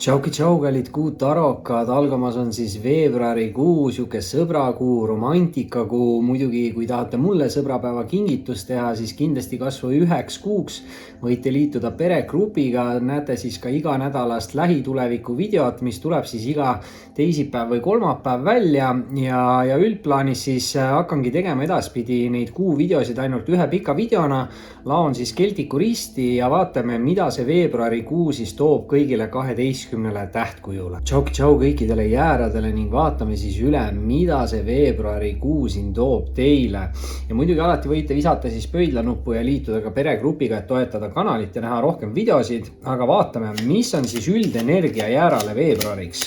Tšauki tšau, kallid kuutarokad, algamas on siis veebruarikuu, sihuke sõbrakuu, romantikakuu. Muidugi, kui tahate mulle sõbrapäeva kingitust teha, siis kindlasti kasvõi 1 kuuks võite liituda peregrupiga. Näete siis ka iganädalast lähituleviku videot, mis tuleb siis iga teisipäev või kolmapäev välja. Ja üldplaanis siis hakkangi tegema edaspidi neid kuu videosid ainult ühe pika videona. Laon siis Keltiku risti ja vaatame, mida see veebruarikuu siis toob kõigile 12 tähtkujule. Tšauk tšau kõikidele jääradele ning vaatame siis üle, mida see veebruarikuu siin toob teile. Ja muidugi alati võite visata siis pöidlanuppu ja liituda ka peregrupiga, et toetada kanalit ja näha rohkem videosid. Aga vaatame, mis on siis üldenergia jäärale veebruariks.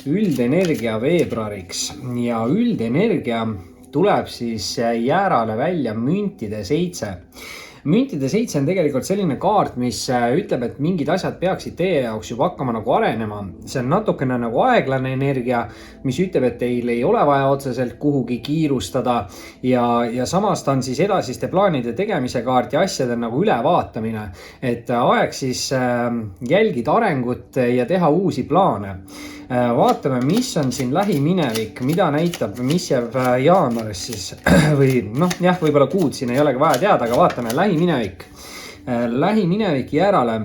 Üldenergia veebruariks ja üldenergia tuleb siis jäärale välja müntide 7. Müntide 7 on tegelikult selline kaart, mis ütleb, et mingid asjad peaksid teie jaoks juba hakkama nagu arenema. See on natukene nagu aeglane energia, mis ütleb, et teil ei ole vaja otseselt kuhugi kiirustada. Ja samas ta on siis edasiste plaanide tegemise kaart ja asjade nagu ülevaatamine. Et aeg siis jälgida arengut ja teha uusi plaane. Vaatame, mis on siin lähiminevik, mida näitab, mis jääb jaanuaris siis või jah, võib-olla kuud siin ei olegi vaja teada, aga vaatame lähiminevik. Lähiminevik jäärale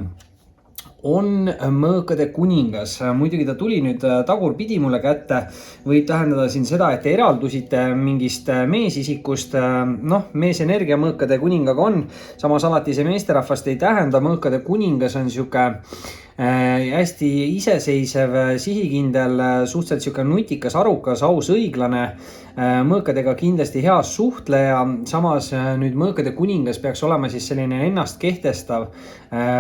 on mõõkade kuningas. Muidugi ta tuli nüüd tagurpidi mulle kätte. Võib tähendada siin seda, et te eraldusite mingist meesisikust. Meesenergia mõõkade kuningaga on. Samas alati see meesterahvast ei tähenda. Mõõkade kuningas on siuke hästi iseseisev, sihikindel, suhteliselt siuke nutikas, arukas, aus, õiglane. Mõõkadega kindlasti hea suhtleja. Samas nüüd mõõkade kuningas peaks olema siis selline ennast kehtestav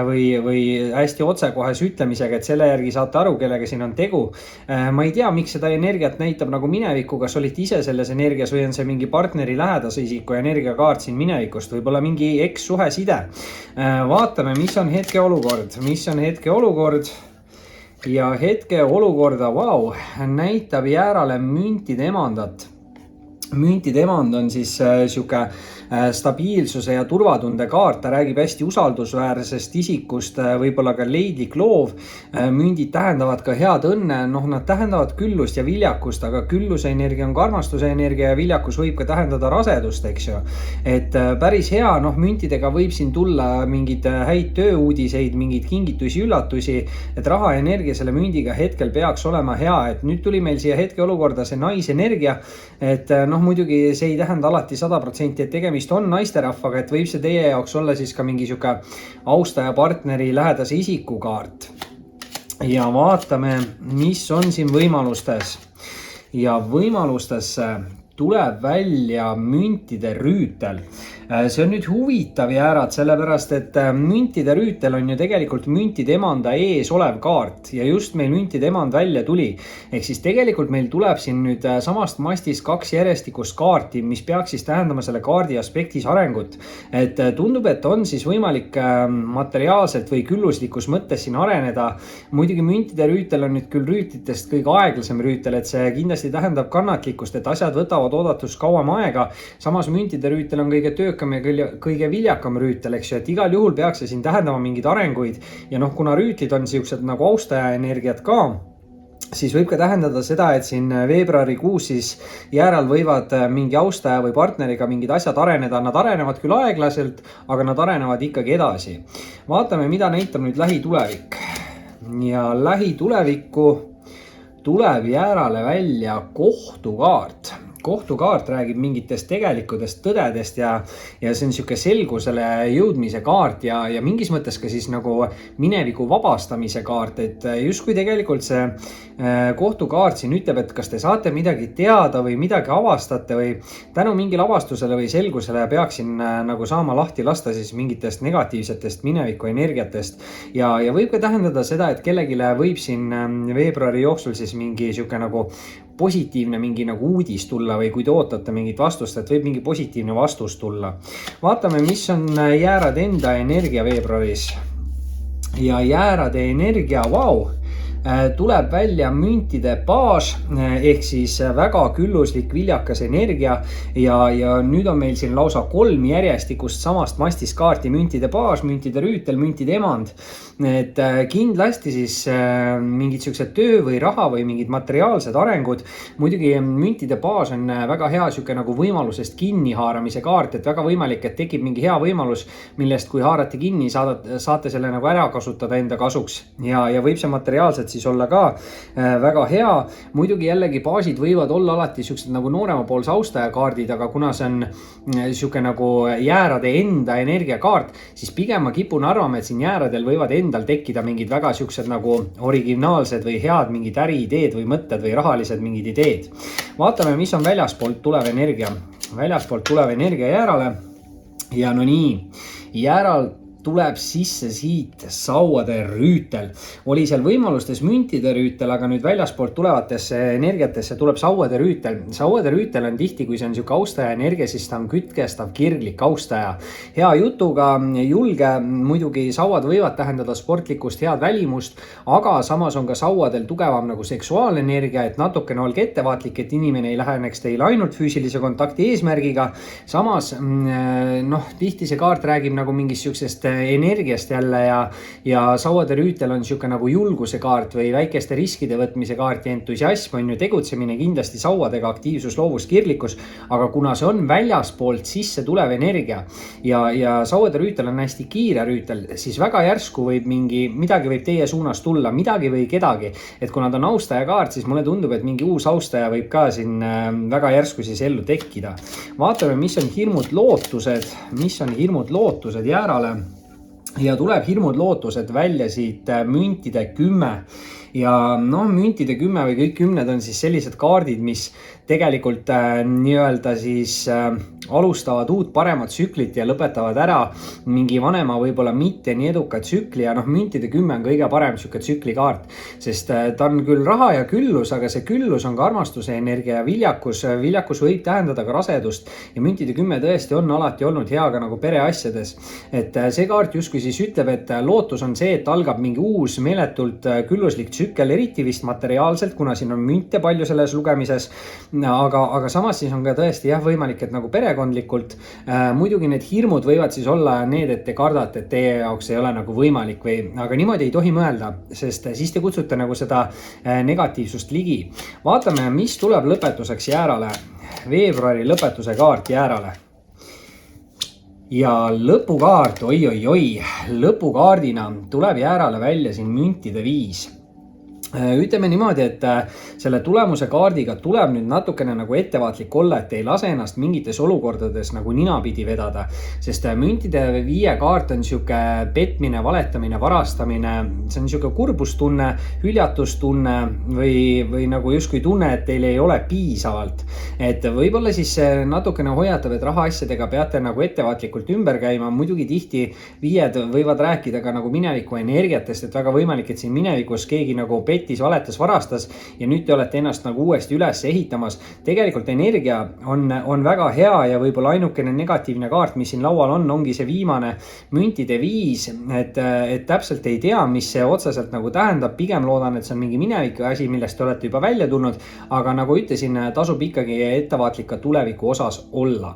või hästi otsekohes ütlemisega, et selle järgi saate aru, kellega siin on tegu. Ma ei tea, miks seda energiat näitab nagu minevikku, kas olite ise selles energias või on see mingi partneri lähedase isiku energiakaart siin minevikust, võib-olla mingi eks-suhe side. Vaatame, mis on hetkeolukord, ja hetkeolukorda, näitab jäärale müntide emandat. Müntide emand on siis siuke stabiilsuse ja turvatunde kaart. Ta räägib hästi usaldusväärsest isikust, võib-olla ka leidlik loov. Mündid tähendavad ka head õnne. Nad tähendavad küllust ja viljakust, aga külluse energia on ka armastuse energia ja viljakus võib ka tähendada rasedust, eks ju. Et päris hea, müntidega võib siin tulla mingid häid tööuudiseid, mingid kingitusi, üllatusi, et raha energia selle mündiga hetkel peaks olema hea. Et nüüd tuli meil siia hetkeolukorda see naisenergia, et muidugi see ei tähenda alati 100%, et tegemist on naisterahvaga, et võib see teie jaoks olla siis ka mingi siuke austaja, partneri, lähedase isiku kaart. Ja vaatame, mis on siin võimalustes. Ja võimalustesse tuleb välja müntide rüütel. See on nüüd huvitav jäärad, sellepärast et müntide rüütel on ju tegelikult müntide emanda ees olev kaart ja just meil müntide emand välja tuli. Ehk siis tegelikult meil tuleb siin nüüd samast mastist 2 järjestikust kaarti, mis peaks siis tähendama selle kaardi aspektis arengut. Et tundub, et on siis võimalik materiaalselt või külluslikus mõttes siin areneda. Muidugi müntide rüütel on nüüd küll rüütlitest kõige aeglasem rüütel, et see kindlasti tähendab kannatlikkust, et asjad võtavad oodatust kauem aega. Samas müntide rüütel on kõige töökam ja kõige viljakam rüütel, eks ju, et igal juhul peaks see siin tähendama mingeid arenguid. Ja kuna rüütlid on siuksed nagu austaja energiat ka, siis võib ka tähendada seda, et siin veebruarikuus siis jääral võivad mingi austaja või partneriga mingid asjad areneda. Nad arenevad küll aeglaselt, aga nad arenevad ikkagi edasi. Vaatame, mida näitab nüüd lähitulevik. Ja lähitulevikku tuleb jäärale välja kohtukaart. Kohtukaart räägib mingitest tegelikudest tõdedest ja see on siuke selgusele jõudmise kaart ja mingis mõttes ka siis nagu mineviku vabastamise kaart, et justkui tegelikult see kohtukaart siin ütleb, et kas te saate midagi teada või midagi avastate või tänu mingile avastusele või selgusele peaksin nagu saama lahti lasta siis mingitest negatiivsetest mineviku energiatest ja võib ka tähendada seda, et kellegile võib siin veebruari jooksul siis mingi siuke nagu positiivne mingi nagu uudis tulla või kui te ootate mingit vastust, et võib mingi positiivne vastus tulla. Vaatame, mis on jäärade enda energia veebruaris. Ja jäärade energia, tuleb välja müntide baas ehk siis väga külluslik viljakas energia ja nüüd on meil siin lausa 3 järjestikust samast mastist kaarti: müntide baas, müntide rüütel, müntide emand. Et kindlasti siis mingid siuksed töö või raha või mingid materiaalsed arengud. Muidugi müntide baas on väga hea siuke nagu võimalusest kinnihaaramise kaart, et väga võimalik, et tekib mingi hea võimalus, millest kui haarate kinni, saate selle nagu ära kasutada enda kasuks ja võib see materiaalselt siis olla ka väga hea. Muidugi jällegi baasid võivad olla alati siuksed nagu nooremapoolse austaja kaardid, aga kuna see on siuke nagu jäärade enda energiakaart, siis pigem ma kipun arvama, et siin jääradel võivad endal tekkida mingid väga siuksed nagu originaalsed või head mingid äriideed või mõtted või rahalised mingid ideed. Vaatame, mis on väljaspoolt tulev energia. Väljaspoolt tulev energia jäärale ja no nii, jääral tuleb sisse siit sauade rüütel. Oli seal võimalustes müntide rüütel, aga nüüd väljaspoolt tulevatesse energiatesse tuleb sauade rüütel. Sauade rüütel on tihti, kui see on siuke austaja energia, siis ta on kütkestav, kirglik austaja. Hea jutuga, julge, muidugi sauad võivad tähendada sportlikkust, head välimust, aga samas on ka sauadel tugevam nagu seksuaalenergia, et natukene olge ettevaatlik, et inimene ei läheneks teile ainult füüsilise kontakti eesmärgiga. Samas, tihti see kaart räägib nagu mingist siuksest energiast jälle ja sauade rüütel on siuke nagu julguse kaart või väikeste riskide võtmise kaart ja entusiasm on ju tegutsemine kindlasti sauadega, aktiivsus, loovus, kirglikkus, aga kuna see on väljaspoolt sisse tulev energia ja sauade rüütel on hästi kiire rüütel, siis väga järsku võib midagi võib teie suunas tulla, midagi või kedagi, et kuna ta on austaja kaart, siis mulle tundub, et mingi uus austaja võib ka siin väga järsku siis ellu tekkida. Vaatame, mis on hirmud lootused jäärale. Ja tuleb hirmud lootused välja siit müntide 10 ja müntide 10 või kõik 10 on siis sellised kaardid, mis tegelikult nii-öelda siis alustavad uut paremat tsüklit ja lõpetavad ära mingi vanema võib-olla mitte nii eduka tsükli ja müntide 10 on kõige parem siuke tsüklikaart, sest ta on küll raha ja küllus, aga see küllus on ka armastuse energia ja viljakus võib tähendada ka rasedust ja müntide 10 tõesti on alati olnud hea ka nagu pereasjades, et see kaart justkui siis ütleb, et lootus on see, et algab mingi uus meeletult külluslik tsükkel, eriti vist materiaalselt, kuna siin on münte palju selles lugemises, aga samas siis on ka tõesti võimalik, et nagu perekondlikult, muidugi need hirmud võivad siis olla need, et te kardate, et teie jaoks ei ole nagu võimalik aga niimoodi ei tohi mõelda, sest siis te kutsute nagu seda negatiivsust ligi. Vaatame, mis tuleb lõpetuseks jäärale. Veebruari lõpetuse kaart jäärale. Ja lõpukaart, lõpukaardina tuleb jäärale välja siin müntide 5. Ütleme niimoodi, et selle tulemuse kaardiga tuleb nüüd natukene nagu ettevaatlik olla, et ei lase ennast mingites olukordades nagu ninapidi vedada, sest müntide 5 kaart on siuke petmine, valetamine, varastamine, see on siuke kurbustunne, hüljatustunne või nagu justkui tunne, et teil ei ole piisavalt. Et võib-olla siis natukene hoiatab, et rahaasjadega peate nagu ettevaatlikult ümber käima, muidugi tihti 5 võivad rääkida ka nagu mineviku energiatest, et väga võimalik, et siin minevikus keegi nagu valetas, varastas ja nüüd te olete ennast nagu uuesti üles ehitamas. Tegelikult energia on väga hea ja võib-olla ainukene negatiivne kaart, mis siin laual ongi see viimane müntide 5, et täpselt ei tea, mis see otseselt nagu tähendab, pigem loodan, et see on mingi mineviku asi, millest te olete juba välja tulnud, aga nagu ütlesin, tasub ikkagi ettevaatlik ka tuleviku osas olla.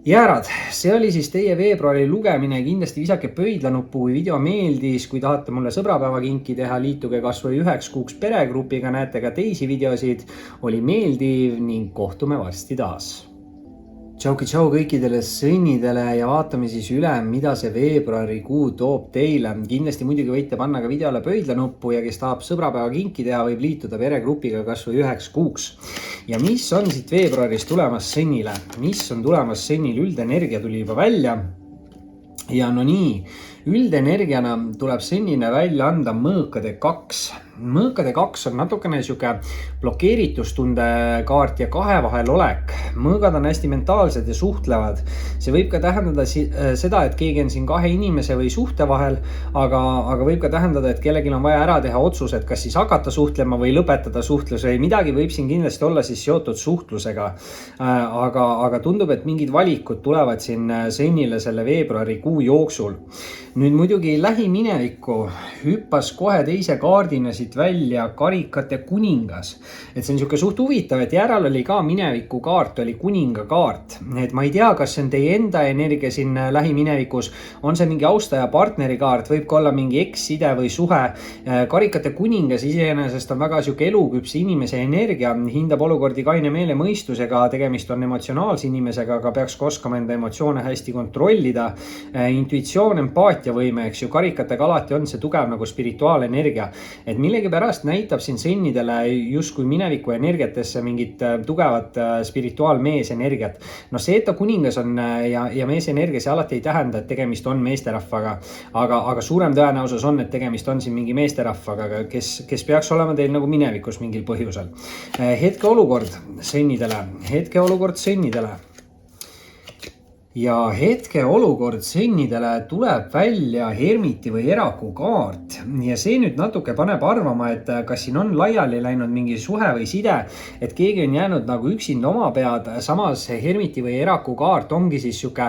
Jäärad, see oli siis teie veebruari lugemine, kindlasti visake pöidlanuppu, kui video meeldis, kui tahate mulle sõbrapäeva kinki teha, liituge kas või 1 kuuks peregrupiga, näete ka teisi videosid, oli meeldiv ning kohtume varsti taas. Tšau kõikidele sõnnidele ja vaatame siis üle, mida see veebruarikuu toob teile. Kindlasti muidugi võite panna ka videole pöidlanuppu ja kes tahab sõbrapäeva kinki teha, võib liituda peregrupiga kas või 1 kuuks. Ja mis on siit veebruaris tulemas sõnnile? Mis on tulemas sõnnil? Üldenergia tuli juba välja. Ja no nii, üldenergiana tuleb sõnnile välja anda mõõkade 2. Mõõkade 2 on natukene siuke blokeeritustunde kaart ja 2 vahel olek. Mõõgad on hästi mentaalsed ja suhtlevad. See võib ka tähendada seda, et keegi on siin 2 inimese või suhte vahel, aga võib ka tähendada, et kellelgi on vaja ära teha otsus, et kas siis hakata suhtlema või lõpetada suhtlus või midagi võib siin kindlasti olla siis seotud suhtlusega. Aga tundub, et mingid valikud tulevad siin sõnnile selle veebruarikuu jooksul. Nüüd muidugi lähiminevikku hüppas kohe teise kaardina siit siit välja karikate kuningas. Et see on niisugune suht huvitav, et järel oli ka mineviku kaart, oli kuninga kaart. Et ma ei tea, kas see on teie enda energia siin lähiminevikus, on see mingi austaja partneri kaart, võib ka olla mingi eks-side või suhe. Karikate kuningas iseenesest on väga sihuke eluküps inimese energia, hindab olukordi kaine meele mõistusega, tegemist on emotsionaalse inimesega, aga peaks ka oskama enda emotsioone hästi kontrollida. Intuitsioon, empaatiavõime, eks ju, karikatega alati on see tugev nagu spirituaalenergia. Et millegipärast näitab siin sõnnidele justkui mineviku energiatesse mingit tugevat spirituaalmees energiat. No see, et ta kuningas on ja mees energia, see alati ei tähenda, et tegemist on meesterahvaga, aga suurem tõenäosus on, et tegemist on siin mingi meesterahvaga, kes peaks olema teil nagu minevikus mingil põhjusel. Hetkeolukord sõnnidele. Ja hetkeolukord sõnnidele tuleb välja hermiti või eraku kaart. Ja see nüüd natuke paneb arvama, et kas siin on laiali läinud mingi suhe või side, et keegi on jäänud nagu üksinda oma pead. Samas hermiti või eraku kaart ongi siis sihuke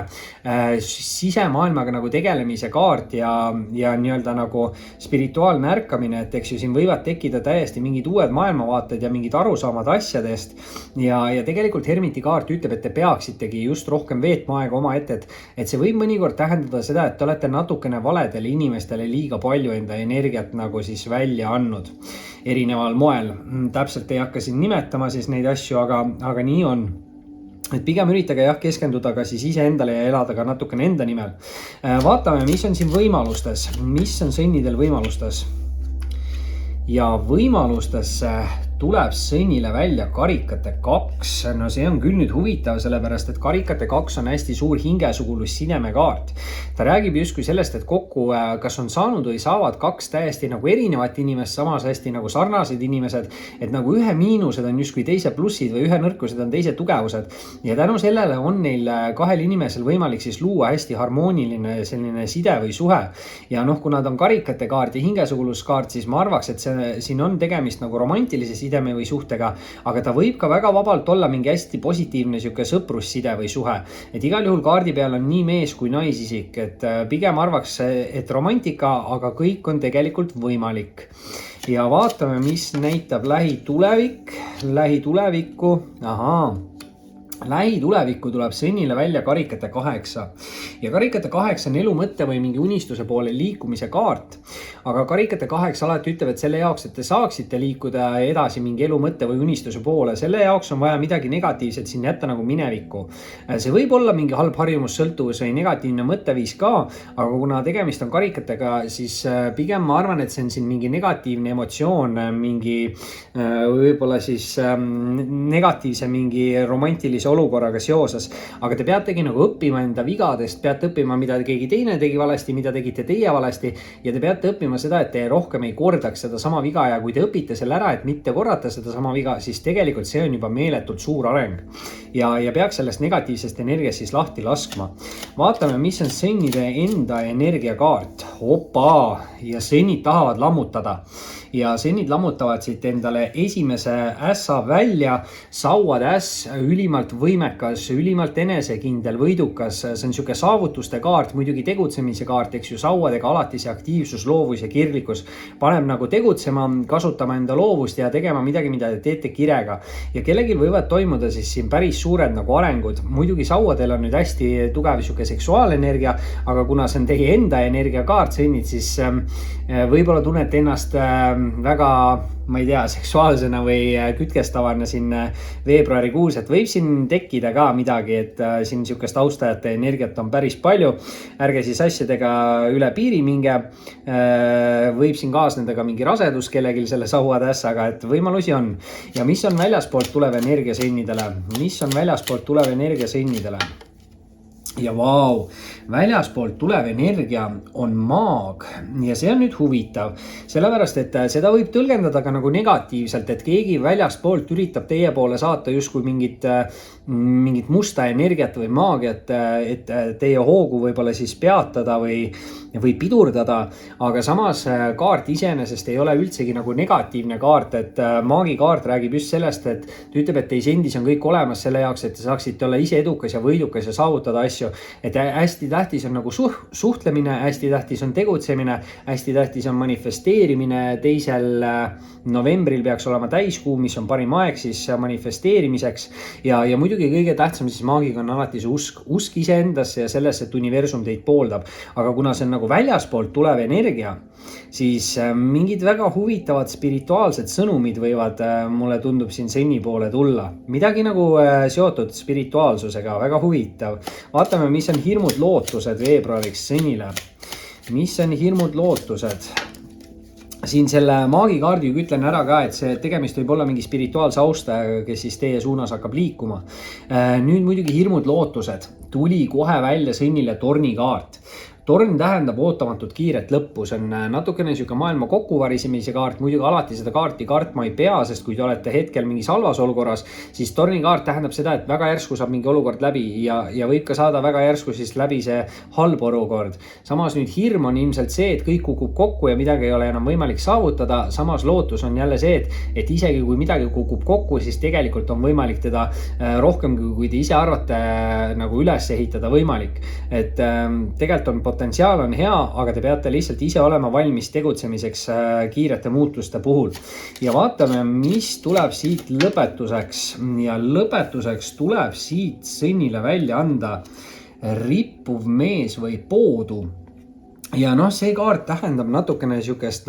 sisemaailmaga nagu tegelemise kaart ja nii-öelda nagu spirituaalne ärkamine, et eks ju siin võivad tekkida täiesti mingid uued maailmavaated ja mingid arusaamad asjadest. Ja tegelikult hermiti kaart ütleb, et te peaksitegi just rohkem veetma aega oma ette, et see võib mõnikord tähendada seda, et te olete natukene valedele inimestele liiga palju enda energiat nagu siis välja andnud erineval moel. Täpselt ei hakka siin nimetama siis neid asju, aga nii on. Et pigem üritage keskenduda ka siis iseendale ja elada ka natukene enda nimel. Vaatame, mis on siin võimalustes, mis on sõnnidel võimalustes. Ja võimalustesse tuleb sõnnile välja karikate 2. No see on küll nüüd huvitav, sellepärast et karikate 2 on hästi suur hingesugulus sidemekaart. Ta räägib justkui sellest, et kokku kas on saanud või saavad 2 täiesti nagu erinevat inimest, samas hästi nagu sarnased inimesed, et nagu ühe miinused on justkui teise plussid või ühe nõrkused on teise tugevused. Ja tänu sellele on neil kahel inimesel võimalik siis luua hästi harmooniline selline side või suhe. Ja kuna ta on karikate kaart ja hingesuguluskaart, siis ma arvaks, et siin on tegemist nagu romantilise sideme või suhtega, aga ta võib ka väga vabalt olla mingi hästi positiivne sihuke sõprusside või suhe. Et igal juhul kaardi peal on nii mees kui naisisik, et pigem arvaks, et romantika, aga kõik on tegelikult võimalik. Ja vaatame, mis näitab lähitulevikku. Lähitulevikku tuleb sõnnile välja karikate 8. Ja karikate 8 on elu mõtte või mingi unistuse poole liikumise kaart. Aga karikate 8 alati ütleb, et selle jaoks, et te saaksite liikuda edasi mingi elu mõtte või unistuse poole, selle jaoks on vaja midagi negatiivset siin jätta nagu minevikku. See võib olla mingi halb harjumussõltuvus või negatiivne mõtteviis ka, aga kuna tegemist on karikatega, siis pigem ma arvan, et see on siin mingi negatiivne emotsioon, mingi võib-olla siis negatiivse mingi romantilise olukorraga seoses, aga te peategi nagu õppima enda vigadest, peate õppima, mida keegi teine tegi valesti, mida tegite teie valesti ja te peate õppima seda, et te rohkem ei kordaks seda sama viga ja kui te õpite selle ära, et mitte korrata seda sama viga, siis tegelikult see on juba meeletult suur areng ja peaks sellest negatiivsest energiast siis lahti laskma. Vaatame, mis on sõnnide enda energiakaart. Ja sõnnid tahavad lammutada. Ja sõnnid lammutavad siit endale esimese ässa välja. Sauad äss, ülimalt võimekas, ülimalt enesekindel, võidukas. See on siuke saavutuste kaart, muidugi tegutsemise kaart, eks ju, sauadega alati see aktiivsus, loovus ja kirglikkus paneb nagu tegutsema, kasutama enda loovust ja tegema midagi, mida te teete kirega. Ja kellelgi võivad toimuda siis siin päris suured nagu arengud. Muidugi sauadel on nüüd hästi tugev siuke seksuaalenergia, aga kuna see on teie enda energiakaart sõnnid, siis võib-olla tunnete ennast väga, ma ei tea, seksuaalsena või kütkestavana siin veebruarikuus, et võib siin tekkida ka midagi, et siin siukest austajate energiat on päris palju. Ärge siis asjadega üle piiri minge. Võib siin kaasneda ka mingi rasedus kellelgi selle sauatässaga, et võimalusi on. Ja mis on väljaspoolt tulev energia sõnnidele? Mis on väljaspoolt tulev energia sõnnidele? Ja väljaspoolt tulev energia on maag ja see on nüüd huvitav, sellepärast, et seda võib tõlgendada ka nagu negatiivselt, et keegi väljaspoolt üritab teie poole saata justkui mingit musta energiat või maagiat, et teie hoogu võib-olla siis peatada või pidurdada, aga samas kaart iseenesest ei ole üldsegi nagu negatiivne kaart, et maagikaart räägib just sellest, et ta ütleb, et teis endis on kõik olemas selle jaoks, et te saaksite olla ise edukas ja võidukas ja saavutada asju. asju, et hästi tähtis on nagu suhtlemine, hästi tähtis on tegutsemine, hästi tähtis on manifesteerimine, 2. novembril peaks olema täiskuu, mis on parim aeg siis manifesteerimiseks ja muidugi kõige tähtsam siis maagiga on alati see usk iseendasse ja sellesse, et universum teid pooldab, aga kuna see on nagu väljaspoolt tulev energia, siis mingid väga huvitavad spirituaalsed sõnumid võivad, mulle tundub siin Senni poole tulla. Midagi nagu seotud spirituaalsusega, väga huvitav. Vaatame, mis on hirmud lootused veebruariks Sennile. Mis on hirmud lootused? Siin selle maagikaardiga ütlen ära ka, et see tegemist võib olla mingi spirituaalse austajaga, kes siis teie suunas hakkab liikuma. Nüüd muidugi hirmud lootused. Tuli kohe välja Sennile tornikaart. Torn tähendab ootamatut kiiret lõppu, see on natukene siuke maailma kokkuvarisemise kaart, muidugi alati seda kaarti kartma ei pea, sest kui te olete hetkel mingis halvas olukorras, siis torni kaart tähendab seda, et väga järsku saab mingi olukord läbi ja võib ka saada väga järsku siis läbi see halb olukord. Samas nüüd hirm on ilmselt see, et kõik kukub kokku ja midagi ei ole enam võimalik saavutada, samas lootus on jälle see, et isegi kui midagi kukub kokku, siis tegelikult on võimalik teda rohkem, kui te ise arvate nagu üles ehitada võimalik. Et tegelikult on potentsiaal on hea, aga te peate lihtsalt ise olema valmis tegutsemiseks kiirete muutuste puhul. Ja vaatame, mis tuleb siit lõpetuseks. Ja lõpetuseks tuleb siit Sennile välja anda rippuv mees või poodu. Ja see kaart tähendab natukene siukest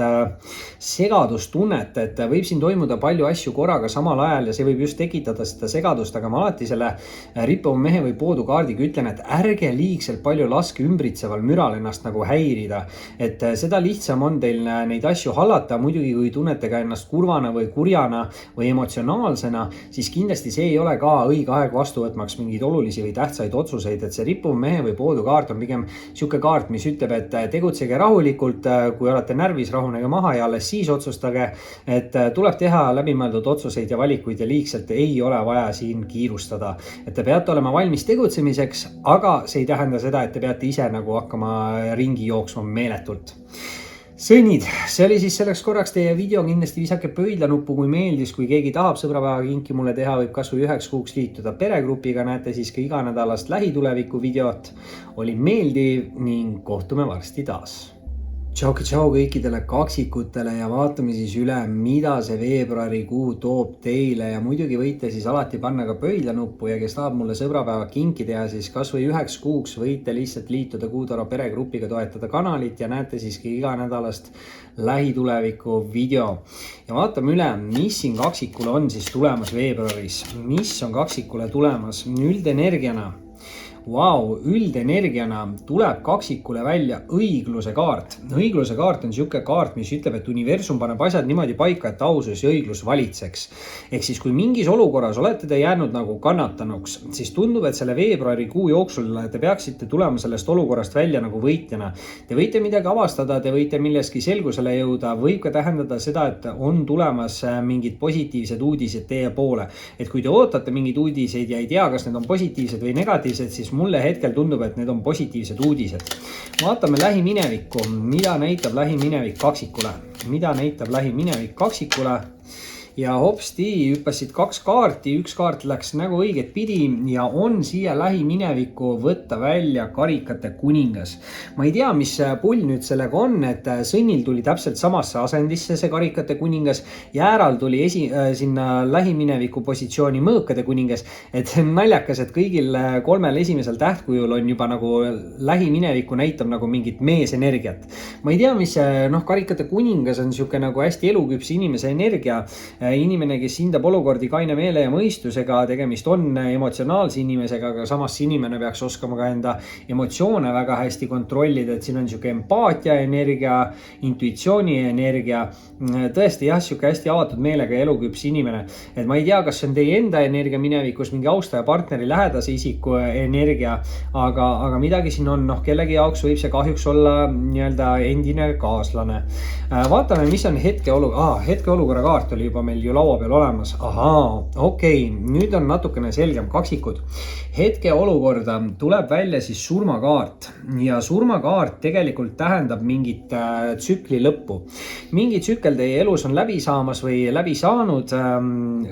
segadustunnet, et võib siin toimuda palju asju korraga samal ajal ja see võib just tekitada seda segadust, aga ma alati selle rippuva mehe või poodu kaardiga ütlen, et ärge liigselt palju laske ümbritseval müral ennast nagu häirida. Et seda lihtsam on teil neid asju hallata, muidugi kui tunnete ka ennast kurvana või kurjana või emotsionaalsena, siis kindlasti see ei ole ka õige aeg vastu võtmaks mingeid olulisi või tähtsaid otsuseid, et see rippuva mehe või poodu kaart on pigem siuke kaart, mis ütleb, et tegutsege rahulikult, kui olete närvis, rahunege maha ja alles siis otsustage, et tuleb teha läbimõeldud otsuseid ja valikuid ja liigselt ei ole vaja siin kiirustada. Et te peate olema valmis tegutsemiseks, aga see ei tähenda seda, et te peate ise nagu hakkama ringi jooksma meeletult. Sõnnid, see oli siis selleks korraks teie video, kindlasti visake pöidlanuppu, kui meeldis, kui keegi tahab sõbrapäeva kinki mulle teha, võib kasvõi 1 kuuks liituda peregrupiga, näete siis ka iganädalast lähituleviku videot. Oli meeldiv ning kohtume varsti taas. Tšau kõikidele kaksikutele ja vaatame siis üle, mida see veebruarikuu toob teile ja muidugi võite siis alati panna ka pöidlanuppu ja kes tahab mulle sõbrapäeva kinki teha, siis kasvõi 1 kuuks võite lihtsalt liituda Kuutaro peregrupiga, toetada kanalit ja näete siis ka iganädalast lähituleviku video. Ja vaatame üle, mis siin kaksikule on siis tulemas veebruaris, mis on kaksikule tulemas üldenergiana. Üldenergiana tuleb kaksikule välja õigluse kaart. Õigluse kaart on siuke kaart, mis ütleb, et universum paneb asjad niimoodi paika, et ausus ja õiglus valitseks. Ehk siis kui mingis olukorras olete te jäänud nagu kannatanuks, siis tundub, et selle veebruarikuu jooksul te peaksite tulema sellest olukorrast välja nagu võitjana. Te võite midagi avastada, te võite milleski selgusele jõuda, võib ka tähendada seda, et on tulemas mingid positiivsed uudised teie poole. Et kui te ootate mingeid uudiseid ja ei tea, kas need on positiivsed või negatiivsed, siis mulle hetkel tundub, et need on positiivsed uudised. Vaatame lähiminevikku, mida näitab lähiminevik kaksikule. Mida näitab lähiminevik kaksikule? Ja hopsti hüppasid 2 kaarti, 1 kaart läks nagu õiget pidi ja on siia lähiminevikku võtta välja karikate kuningas. Ma ei tea, mis pull nüüd sellega on, et Sõnnil tuli täpselt samasse asendisse see karikate kuningas, Jääral tuli sinna lähimineviku positsiooni mõõkade kuningas, et naljakas, et kõigil 3 esimesel tähtkujul on juba nagu lähiminevikku näitab nagu mingit meesenergiat. Ma ei tea, mis karikate kuningas on siuke nagu hästi eluküps inimese energia, inimene, kes hindab olukordi kaine meele ja mõistusega, tegemist on emotsionaalse inimesega, aga samas inimene peaks oskama ka enda emotsioone väga hästi kontrollida, et siin on siuke empaatia energia, intuitsiooni energia, tõesti jah, siuke hästi avatud meelega eluküps inimene. Et ma ei tea, kas see on teie enda energia minevikus, mingi austaja partneri lähedase isiku energia, aga midagi siin on, kellegi jaoks võib see kahjuks olla nii-öelda endine kaaslane. Vaatame, mis on hetkeolukorra kaart oli juba meil meil ju laua peal olemas. Ahaa, okei, nüüd on natukene selgem. Kaksikud. Hetkeolukorda tuleb välja siis surmakaart ja surmakaart tegelikult tähendab mingit tsükli lõppu. Mingi tsükkel teie elus on läbi saamas või läbi saanud.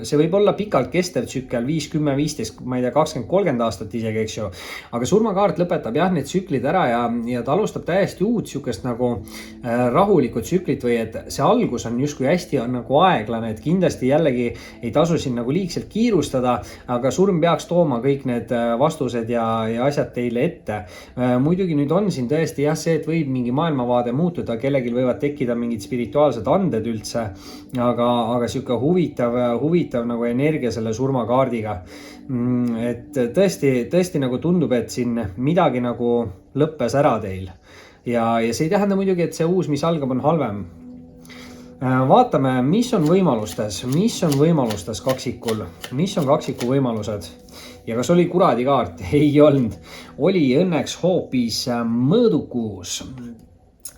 See võib olla pikalt kestev tsükkel, 5, 10, 15, ma ei tea, 20, 30 aastat isegi, eks ju. Aga surmakaart lõpetab jah need tsüklid ära ja ta alustab täiesti uut sükest nagu rahulikku tsüklit või et see algus on justkui hästi nagu aeglane, et kindlasti jällegi ei tasu siin nagu liigselt kiirustada, aga surm peaks tooma kõik need vastused ja asjad teile ette. Muidugi nüüd on siin tõesti jah see, et võib mingi maailmavaade muutuda, kellelgi võivad tekkida mingid spirituaalsed anded üldse, aga siuke huvitav nagu energia selle surmakaardiga. Et tõesti nagu tundub, et siin midagi nagu lõppes ära teil ja see ei tähenda muidugi, et see uus, mis algab, on halvem. Vaatame, mis on võimalustes kaksikul, mis on kaksiku võimalused ja kas oli kuradikaart? Ei olnud, oli õnneks hoopis mõõdukus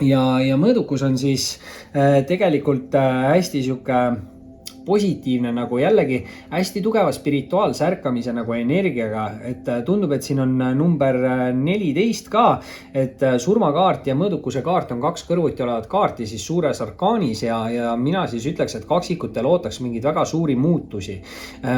ja mõõdukus on siis tegelikult hästi siuke positiivne nagu jällegi hästi tugeva spirituaalse ärkamise nagu energiaga, et tundub, et siin on number 14 ka, et surmakaart ja mõõdukuse kaart on kaks kõrvuti olevat kaarti siis suures arkaanis ja mina siis ütleks, et kaksikutel ootaks mingeid väga suuri muutusi.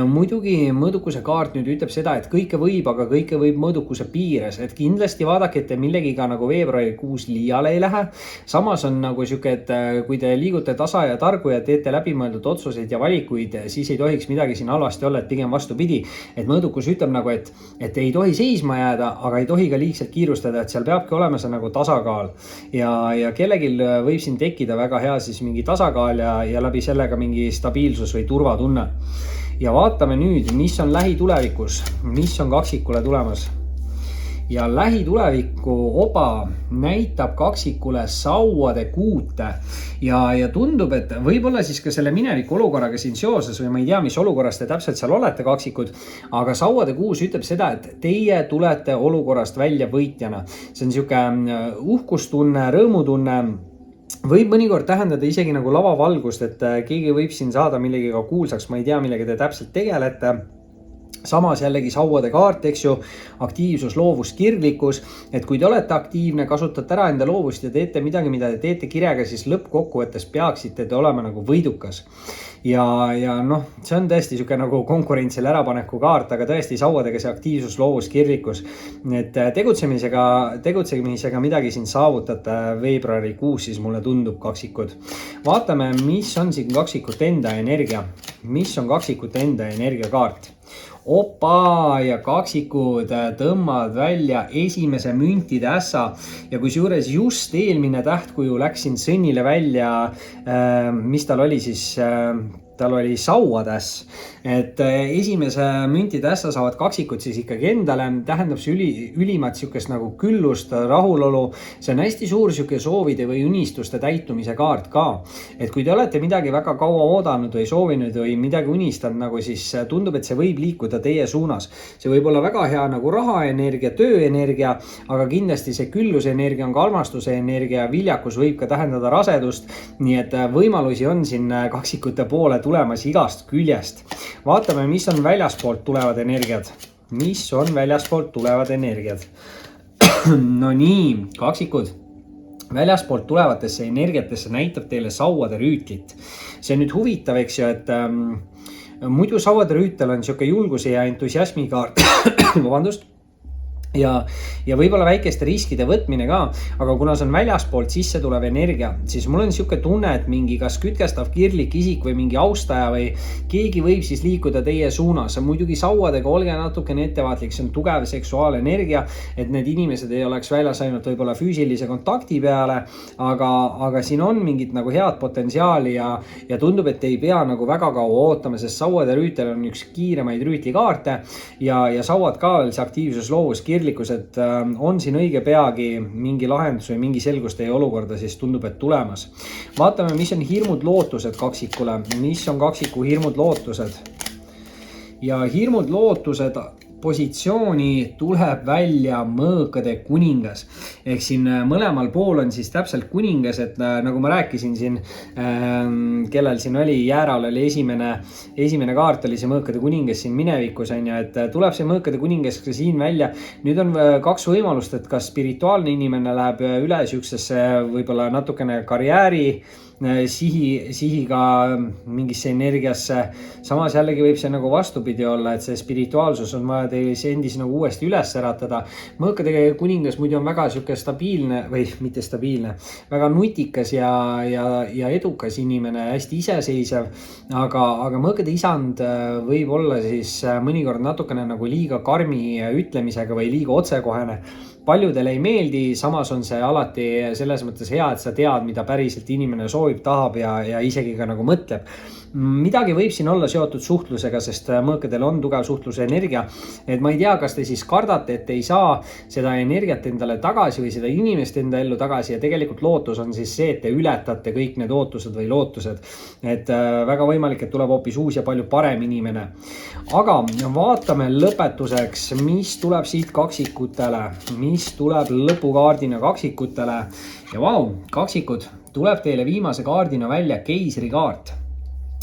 Muidugi mõõdukuse kaart nüüd ütleb seda, et kõike võib, aga kõike võib mõõdukuse piires, et kindlasti vaadake, et te millegiga nagu veebruarikuus liiale ei lähe. Samas on nagu siuke, et kui te liigute tasa ja targu ja teete läbimõeldud otsuseid ja valikuid, siis ei tohiks midagi siin halvasti olla, et pigem vastupidi, et mõõdukus ütleb nagu, et ei tohi seisma jääda, aga ei tohi ka liigselt kiirustada, et seal peabki olema see nagu tasakaal ja kellelgi võib siin tekkida väga hea siis mingi tasakaal ja läbi sellega mingi stabiilsus või turvatunne. Ja vaatame nüüd, mis on lähitulevikus, mis on kaksikule tulemas. Ja lähituleviku oba näitab kaksikule sauade kuute ja tundub, et võib-olla siis ka selle mineviku olukorraga siin seoses või ma ei tea, mis olukorras te täpselt seal olete kaksikud, aga sauade kuus ütleb seda, et teie tulete olukorrast välja võitjana. See on siuke uhkustunne, rõõmutunne, võib mõnikord tähendada isegi nagu lavavalgust, et keegi võib siin saada millegiga kuulsaks, ma ei tea, millega te täpselt tegelete. Samas jällegi sauade kaart, eks ju, aktiivsus, loovus, kirglikkus, et kui te olete aktiivne, kasutate ära enda loovust ja teete midagi, mida te teete kirjaga, siis lõppkokkuvõttes peaksite te olema nagu võidukas. Ja noh, see on tõesti siuke nagu konkurentsile ärapaneku kaart, aga tõesti sauadega see aktiivsus, loovus, kirglikkus, et tegutsemisega midagi siin saavutate veebruarikuus, siis mulle tundub kaksikud. Vaatame, mis on siin kaksikute enda energia, mis on kaksikute enda energiakaart. Opa ja kaksikud tõmbavad välja esimese müntide ässa ja kui juures just eelmine tähtkuju läksin sõnnile välja, mis tal oli siis, tal oli sauatäss, et esimese müntide ässa saavad kaksikud siis ikkagi endale, tähendab see ülimat siukest nagu küllust, rahulolu, see on hästi suur siuke soovide või unistuste täitumise kaart ka, et kui te olete midagi väga kaua oodanud või soovinud või midagi unistanud nagu, siis tundub, et see võib liikuda teie suunas. See võib olla väga hea nagu rahaenergia, tööenergia, aga kindlasti see külluse energia on ka armastuse energia, viljakus võib ka tähendada rasedust, nii et võimalusi on siin kaksikute poole tulemas igast küljest. Vaatame, mis on väljaspoolt tulevad energiad. Mis on väljaspoolt tulevad energiad? No nii, kaksikud. Väljaspoolt tulevatesse energiatesse näitab teile sauade rüütlit. See on nüüd huvitav, eks ju, et muidu sauade rüütel on siuke julguse ja entusiasmi kaart. Vabandust. Ja võib-olla väikeste riskide võtmine ka, aga kuna see on väljaspoolt sisse tulev energia, siis mul on siuke tunne, et mingi kas kütkestav kirlik isik või mingi austaja või keegi võib siis liikuda teie suunas. Muidugi sauadega olge natukene ettevaatlik, see on tugev seksuaalenergia, et need inimesed ei oleks väljas ainult võib-olla füüsilise kontakti peale, aga siin on mingit nagu head potentsiaali ja tundub, et ei pea nagu väga kaua ootama, sest sauade rüütel on üks kiiremaid rüütlikaarte ja sauad ka veel see aktiivsus, loovus, et on siin õige peagi mingi lahendus või mingi selgus teie olukorda, siis tundub, et tulemas. Vaatame, mis on hirmud lootused kaksikule, mis on kaksiku hirmud lootused. Ja hirmud lootused positsiooni tuleb välja mõõkade kuningas. Ehk siin mõlemal pool on siis täpselt kuningas, et nagu ma rääkisin siin, kellel siin oli, Jääral oli esimene kaart oli see mõõkade kuningas siin minevikus, on ju, et tuleb see mõõkade kuningas ka siin välja. Nüüd on kaks võimalust, et kas spirituaalne inimene läheb üle siuksesse võib-olla natukene karjääri sihiga mingisse energiasse. Samas jällegi võib see nagu vastupidi olla, et see spirituaalsus on vaja teil endis nagu uuesti üles äratada. Mõõkade kuningas muidu on väga siuke stabiilne või mitte stabiilne, väga nutikas ja edukas inimene, hästi iseseisev, aga mõõkade isand võib olla siis mõnikord natukene nagu liiga karmi ütlemisega või liiga otsekohene. Paljudele ei meeldi, samas on see alati selles mõttes hea, et sa tead, mida päriselt inimene soovib, tahab ja isegi ka nagu mõtleb. Midagi võib siin olla seotud suhtlusega, sest mõõkadel on tugev suhtluse energia. Et ma ei tea, kas te siis kardate, et ei saa seda energiat endale tagasi või seda inimest enda ellu tagasi ja tegelikult lootus on siis see, et te ületate kõik need ootused või lootused. Et väga võimalik, et tuleb hoopis uus ja palju parem inimene. Aga vaatame lõpetuseks, mis tuleb siit kaksikutele, mis tuleb lõpukaardina kaksikutele ja vau, kaksikud tuleb teile viimase kaardina välja keisrikaart.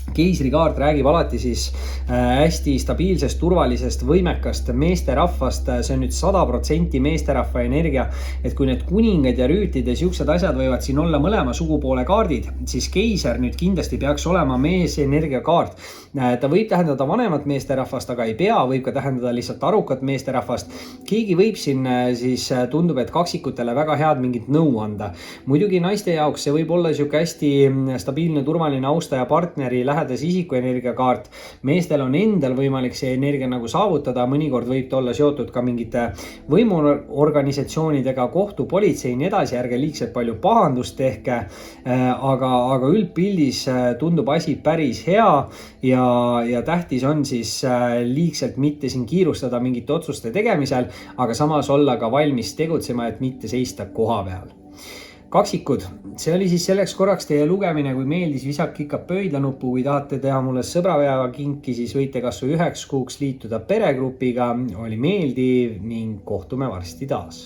Keisrikaart räägib alati siis hästi stabiilsest, turvalisest, võimekast meesterahvast. See on nüüd 100% meesterahva energia, et kui need kuningad ja rüütid ja siuksed asjad võivad siin olla mõlema sugupoole kaardid, siis keiser nüüd kindlasti peaks olema mees energia kaart. Ta võib tähendada vanemat meesterahvast, aga ei pea, võib ka tähendada lihtsalt arukat meesterahvast. Keegi võib siin siis tundub, et kaksikutele väga head mingit nõu anda. Muidugi naiste jaoks see võib olla siuke hästi stabiilne, turvaline, austaja, partneri, lähedas isiku energia kaart. Meestel on endal võimalik see energia nagu saavutada, mõnikord võib ta olla seotud ka mingite võimuorganisatsioonidega, kohtu, politsei ja nii edasi, ärge liigselt palju pahandust tehke, aga üldpildis tundub asi päris hea ja tähtis on siis liigselt mitte siin kiirustada mingite otsuste tegemisel, aga samas olla ka valmis tegutsema, et mitte seista koha peal. Kaksikud, see oli siis selleks korraks teie lugemine, kui meeldis, visake ikka pöidlanuppu, kui tahate teha mulle sõbrapäeva kinki, siis võite kas või 1 kuuks liituda peregrupiga, oli meeldiv ning kohtume varsti taas.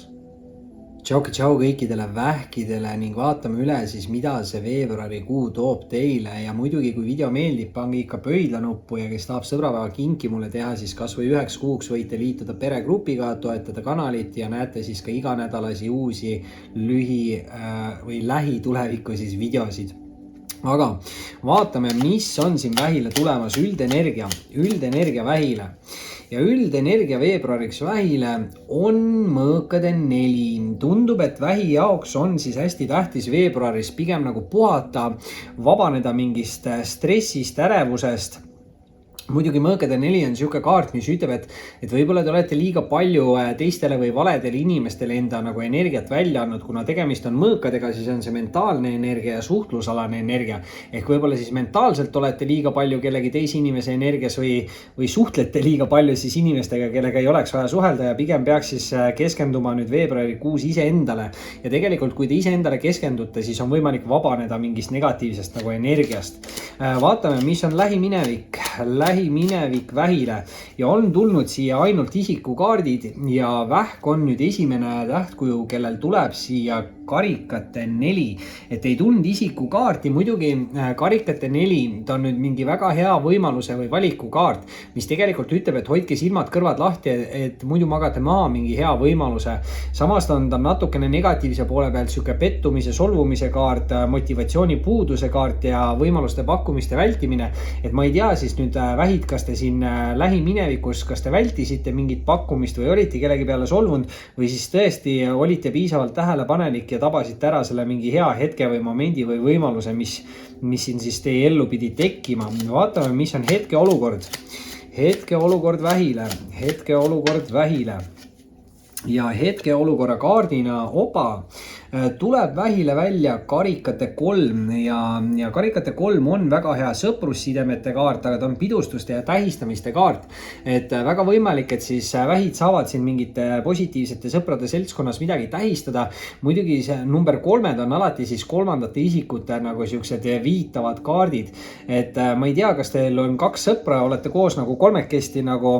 Tšau kõikidele vähkidele ning vaatame üle siis, mida see veebruarikuu toob teile ja muidugi, kui video meeldib, pange ikka pöidlanuppu ja kes tahab sõbrapäeva kinki mulle teha, siis kas või 1 kuuks võite liituda peregrupiga, toetada kanalit ja näete siis ka iganädalasi uusi või lähituleviku siis videosid. Aga vaatame, mis on siin vähile tulemas, üldenergia vähile. Ja üldenergia veebruariks vähile on mõõkade 4. Tundub, et vähi jaoks on siis hästi tähtis veebruaris pigem nagu puhata, vabaneda mingist stressist, ärevusest. Muidugi mõõkade 4 on siuke kaart, mis ütleb, et võib-olla te olete liiga palju teistele või valedele inimestele enda nagu energiat välja andnud, kuna tegemist on mõõkadega, siis on see mentaalne energia ja suhtlusalane energia. Ehk võib-olla siis mentaalselt olete liiga palju kellegi teise inimese energias või suhtlete liiga palju siis inimestega, kellega ei oleks vaja suhelda ja pigem peaks siis keskenduma nüüd veebruarikuus iseendale. Ja tegelikult, kui te iseendale keskendute, siis on võimalik vabaneda mingist negatiivsest nagu energiast. Vaatame, mis on lähiminevik vähile ja on tulnud siia ainult isikukaardid ja vähk on nüüd esimene tähtkuju, kellel tuleb siia karikate 4, et ei tulnud isikukaarti, muidugi karikate 4, ta on nüüd mingi väga hea võimaluse või valikukaart, mis tegelikult ütleb, et hoidke silmad-kõrvad lahti, et muidu magate maha mingi hea võimaluse. Samas ta on natukene negatiivse poole pealt siuke pettumise, solvumise kaart, motivatsiooni puuduse kaart ja võimaluste pakkumiste vältimine, et ma ei tea siis nüüd vähid, kas te siin lähiminevikus, kas te vältisite mingit pakkumist või olite kellegi peale solvunud või siis tõesti olite piisavalt tähelepanelik ja tabasite ära selle mingi hea hetke või momendi või võimaluse, mis siin siis teie ellu pidi tekkima. Vaatame, mis on hetkeolukord. Hetkeolukord vähile. Ja hetkeolukorra kaardina tuleb vähile välja karikate 3 ja karikate 3 on väga hea sõprussidemete kaart, aga ta on pidustuste ja tähistamiste kaart. Et väga võimalik, et siis vähid saavad siin mingite positiivsete sõprade seltskonnas midagi tähistada. Muidugi see number 3 on alati siis kolmandate isikute nagu siuksed viitavad kaardid. Et ma ei tea, kas teil on 2 sõpra, olete koos nagu kolmekesti nagu,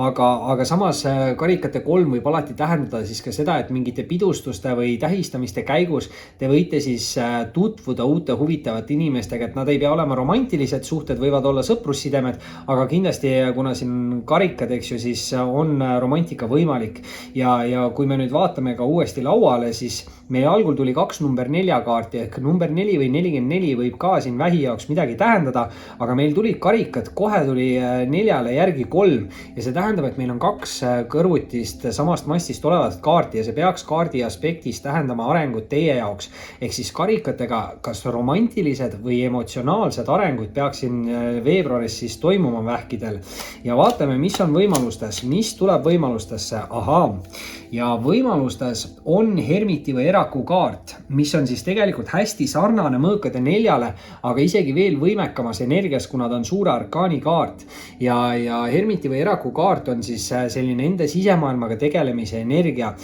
aga samas karikate 3 võib alati tähendada siis ka seda, et mingite pidustuste või tähistamiste käigus te võite siis tutvuda uute huvitavate inimestega, et nad ei pea olema romantilised suhted, võivad olla sõprussidemed, aga kindlasti kuna siin karikad, eks ju, siis on romantika võimalik. Ja kui me nüüd vaatame ka uuesti lauale, siis meil algul tuli 2 number 4 kaarti ehk number 4 või 44 võib ka siin vähi jaoks midagi tähendada, aga meil tulid karikad, kohe tuli 4 järgi 3 ja see tähendab, et meil on 2 kõrvutist samast massist olevat kaarti ja see peaks kaardi aspektis tähendama arengut teie jaoks. Ehk siis karikatega kas romantilised või emotsionaalsed arengud peaks siin veebruaris siis toimuma vähkidel. Ja vaatame, mis on võimalustes, mis tuleb võimalustesse. Ja võimalustes on Hermiti või Eraku kaart, mis on siis tegelikult hästi sarnane mõõkade 4-le, aga isegi veel võimekamas energias, kuna ta on suure arkaani kaart. Ja Hermiti või Eraku kaart on siis selline enda sisemaailmaga tegelemise energia.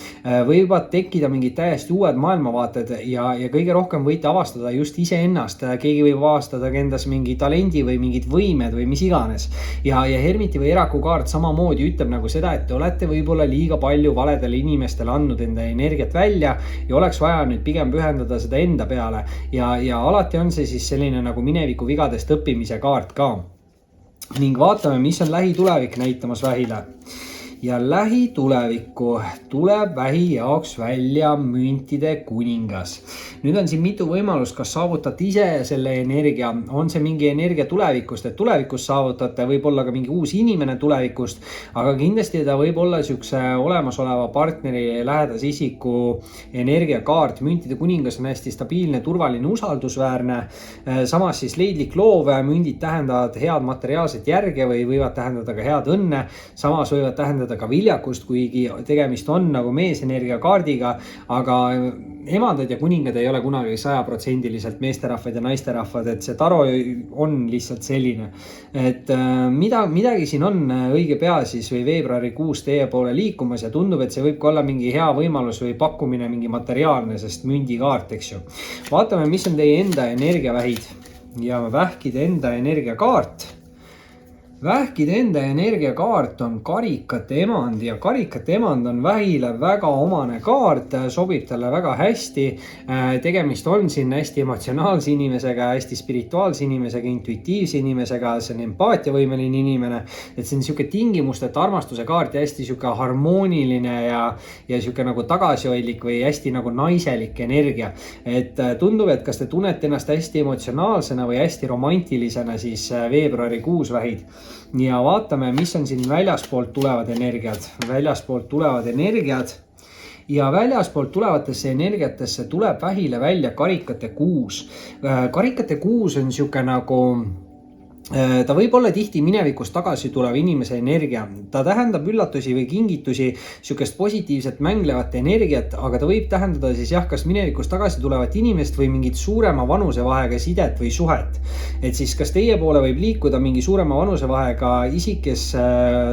Võivad tekkida mingid täiesti uued maailmavaated ja kõige rohkem võite avastada just iseennast. Keegi võib avastada endas mingi talendi või mingid võimed või mis iganes. Ja Hermiti või Eraku kaart samamoodi ütleb nagu seda, et te olete võib-olla liiga palju valedele inimestele andnud enda energiat välja ja oleks vaja nüüd pigem pühendada seda enda peale ja alati on see siis selline nagu mineviku vigadest õppimise kaart ka. Ning vaatame, mis on lähitulevik näitamas vähile. Ja lähitulevikku tuleb vähi jaoks välja müntide kuningas. Nüüd on siin mitu võimalust, kas saavutate ise selle energia, on see mingi energia tulevikust, et tulevikus saavutate, võib olla ka mingi uus inimene tulevikust, aga kindlasti ta võib olla siukse olemasoleva partneri lähedase isiku energiakaart. Müntide kuningas on hästi stabiilne, turvaline, usaldusväärne, samas siis leidlik loov, mündid tähendavad head materiaalset järge või võivad tähendada ka head õnne, samas võivad tähendada ka viljakust, kuigi tegemist on nagu meesenergia kaardiga, aga emandad ja kuningad ei ole kunagi 100% meesterahvad ja naisterahvad, et see taro on lihtsalt selline, et midagi siin on õige pea siis või veebruarikuus teie poole liikumas ja tundub, et see võib ka olla mingi hea võimalus või pakkumine mingi materiaalne, sest mündikaart, eks ju. Vaatame, mis on teie enda energiavähid ja vähkide enda energiakaart. Vähkide enda energiakaart on karikate emand ja karikate emand on vähile väga omane kaart, sobib talle väga hästi. Tegemist on siin hästi emotsionaalse inimesega, hästi spirituaalse inimesega, intuitiivse inimesega, see on empaatiavõimeline inimene. Et see on siuke tingimusteta armastuse kaart ja hästi siuke harmooniline ja siuke nagu tagasihoidlik või hästi nagu naiselik energia. Et tundub, et kas te tunnete ennast hästi emotsionaalsena või hästi romantilisena siis veebruarikuus vähid. Ja vaatame, mis on siin väljaspoolt tulevad energiad. Väljaspoolt tulevad energiad ja väljaspoolt tulevatesse energiatesse tuleb vähile välja karikate 6. Karikate 6 on siuke nagu... Ta võib olla tihti minevikus tagasi tulev inimese energia. Ta tähendab üllatusi või kingitusi, siukest positiivset mänglevat energiat, aga ta võib tähendada siis jah, kas minevikus tagasi tulevat inimest või mingit suurema vanusevahega sidet või suhet. Et siis kas teie poole võib liikuda mingi suurema vanusevahega isik, kes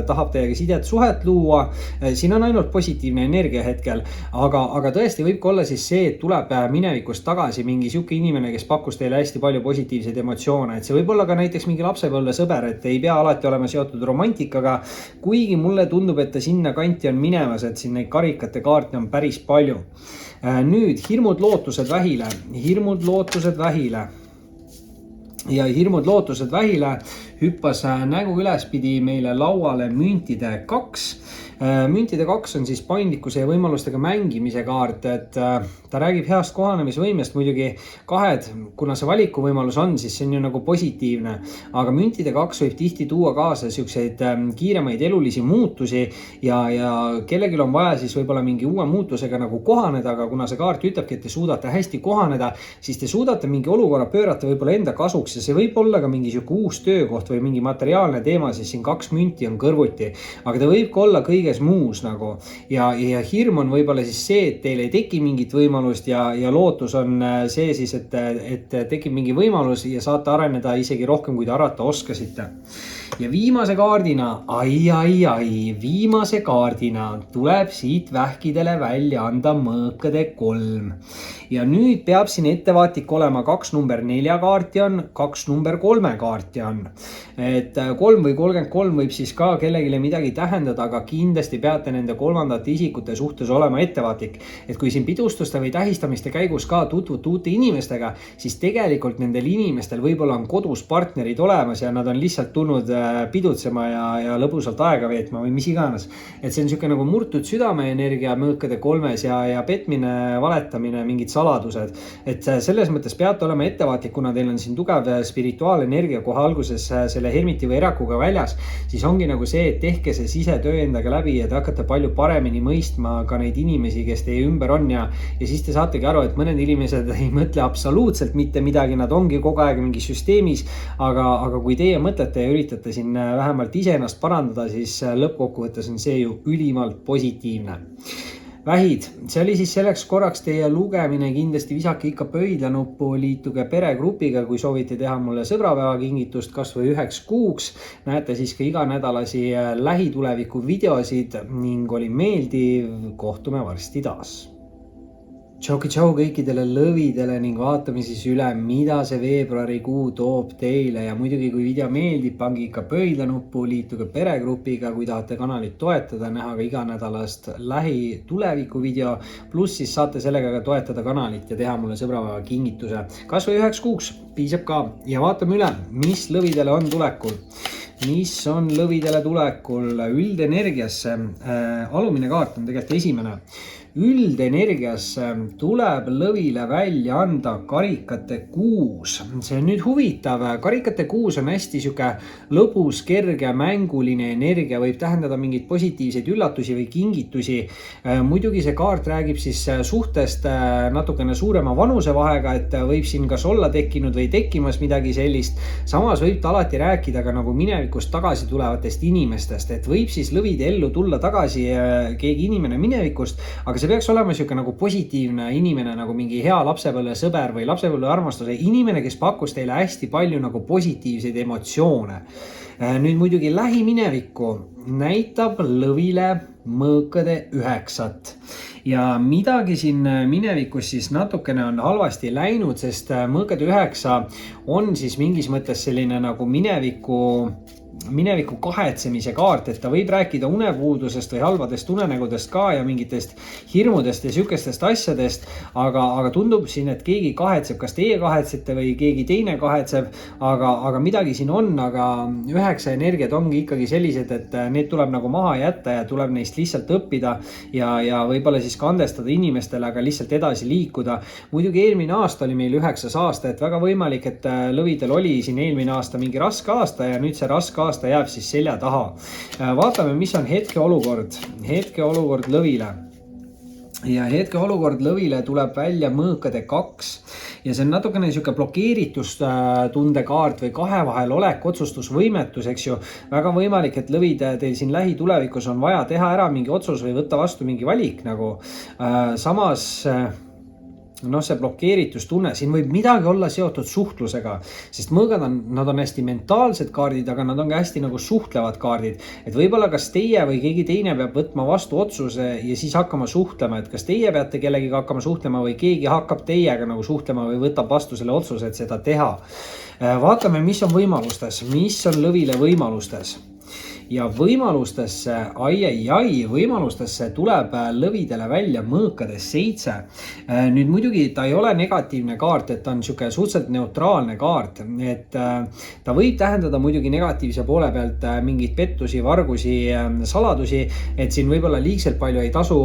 tahab teiega sidet suhet luua. Siin on ainult positiivne energia hetkel, aga tõesti võib ka olla siis see, et tuleb minevikus tagasi mingi siuke inimene, kes pakkus teile hästi palju positiivseid emotsioone. Et see võib olla ka näiteks mingi lapsepõlve sõber, et ei pea alati olema seotud romantikaga, kuigi mulle tundub, et ta sinna kanti on minemas, et siin neid karikate kaarte on päris palju. Nüüd hirmud lootused vähile, ja hirmud lootused vähile hüppas nägu ülespidi meile lauale müntide 2. Müntide 2 on siis paindlikkuse ja võimalustega mängimise kaart, et ta räägib heast kohanemisvõimest, muidugi 2, kuna see valikuvõimalus on, siis see on ju nagu positiivne, aga müntide 2 võib tihti tuua kaasa siukseid kiiremaid elulisi muutusi ja kellegil on vaja siis võib-olla mingi uue muutusega nagu kohaneda, aga kuna see kaart ütlebki, et te suudate hästi kohaneda, siis te suudate mingi olukorra pöörata võib-olla enda kasuks ja see võib olla ka mingi siuke uus töökoht või mingi materiaalne teema, siis siin 2 münti on kõrvuti, aga ta võib ka olla kõige kõiges muus nagu. Ja hirm on võib-olla siis see, et teil ei teki mingit võimalust ja lootus on see siis, et tekib mingi võimalus ja saate areneda isegi rohkem, kui te arvata oskasite. Ja viimase kaardina, viimase kaardina tuleb siit vähkidele välja anda mõõkade 3. Ja nüüd peab siin ettevaatlik olema 2 number 4 kaarti on, 2 number 3 kaarti on. Et 3 või 33 võib siis ka kellegile midagi tähendada, aga kindlasti peate nende kolmandate isikute suhtes olema ettevaatlik. Et kui siin pidustuste või tähistamiste käigus ka tutvud uute inimestega, siis tegelikult nendel inimestel võib-olla on kodus partnerid olemas ja nad on lihtsalt tulnud pidutsema ja lõbusalt aega veetma või mis iganes. Et see on niisugune nagu murtud südameenergia mõõkade 3-s ja petmine, valetamine, mingid saladused. Et selles mõttes peate olema ettevaatlik, kuna teil on siin tugev spirituaalenergia kohe alguses selle hermiti või erakuga väljas, siis ongi nagu see, et tehke see sisetöö endaga läbi ja te hakkate palju paremini mõistma ka neid inimesi, kes teie ümber on ja siis te saategi aru, et mõned inimesed ei mõtle absoluutselt mitte midagi, nad ongi kogu aeg mingi süsteemis, aga kui teie mõtlete ja üritate siin vähemalt iseennast parandada, siis lõppkokkuvõttes on see ju ülimalt positiivne. Vähid, see oli siis selleks korraks teie lugemine, kindlasti visake ikka pöidlanuppu, liituge peregrupiga, kui soovite teha mulle sõbrapäevakingitust kas või 1 kuuks. Näete siis ka iganädalasi lähituleviku videosid ning oli meeldiv, kohtume varsti taas. Tšau kõikidele lõvidele ning vaatame siis üle, mida see veebruarikuu toob teile ja muidugi kui video meeldib, pange ikka pöidlanuppu, liituge peregrupiga, kui tahate kanalit toetada, näha ka iganädalast lähituleviku video, pluss siis saate sellega ka toetada kanalit ja teha mulle sõbrapäeva kingituse. Kas või 1 kuuks, piisab ka ja vaatame üle, mis lõvidele on tulekul. Mis on lõvidele tulekul üldenergiasse? Alumine kaart on tegelikult esimene. Üldenergias tuleb lõvile välja anda karikate 6. See on nüüd huvitav. Karikate 6 on hästi siuke lõbus, kerge, mänguline energia, võib tähendada mingeid positiivseid üllatusi või kingitusi. Muidugi see kaart räägib siis suhtest natukene suurema vanusevahega, et võib siin kas olla tekkinud või tekkimas midagi sellist. Samas võib ta alati rääkida ka nagu minevikust tagasi tulevatest inimestest, et võib siis lõvide ellu tulla tagasi keegi inimene minevikust, aga see peaks olema siuke nagu positiivne inimene, nagu mingi hea lapsepõlve sõber või lapsepõlve armastuse inimene, kes pakkus teile hästi palju nagu positiivseid emotsioone. Nüüd muidugi lähiminevikku näitab lõvile mõõkade 9. Ja midagi siin minevikus siis natukene on halvasti läinud, sest mõõkade 9 on siis mingis mõttes selline nagu mineviku kahetsemise kaart, et ta võib rääkida unepuudusest või halvadest unenägudest ka ja mingitest hirmudest ja sükestest asjadest, aga tundub siin, et keegi kahetseb, kas teie kahetsete või keegi teine kahetseb, aga midagi siin on, aga 9 energiat ongi ikkagi sellised, et need tuleb nagu maha jätta ja tuleb neist lihtsalt õppida ja võib-olla siis kandestada inimestele, aga lihtsalt edasi liikuda. Muidugi eelmine aasta oli meil 9. aasta, et väga võimalik, et lõvidel oli siin eelmine aasta mingi raske aasta ja nüüd see raske aasta jääb siis selja taha. Vaatame, mis on hetkeolukord. Hetkeolukord lõvile. Ja hetkeolukord lõvile tuleb välja mõõkade 2. Ja see on natukene niisugune blokeeritustunde kaart või kahe vahel olek, otsustusvõimetus, eks ju. Väga võimalik, et lõvid teil siin lähitulevikus on vaja teha ära mingi otsus või võtta vastu mingi valik nagu. Samas see blokeeritustunne, siin võib midagi olla seotud suhtlusega, sest mõõgad nad on hästi mentaalsed kaardid, aga nad on ka hästi nagu suhtlevad kaardid. Et võib-olla kas teie või keegi teine peab võtma vastu otsuse ja siis hakkama suhtlema, et kas teie peate kellegiga hakkama suhtlema või keegi hakkab teiega nagu suhtlema või võtab vastu selle otsuse, et seda teha. Vaatame, mis on võimalustes, mis on lõvile võimalustes. Ja võimalustesse, võimalustesse tuleb lõvidele välja mõõkade 7. Nüüd muidugi ta ei ole negatiivne kaart, et ta on niisugune suhteliselt neutraalne kaart, et ta võib tähendada muidugi negatiivse poole pealt mingeid pettusi, vargusi, saladusi, et siin võib-olla liigselt palju ei tasu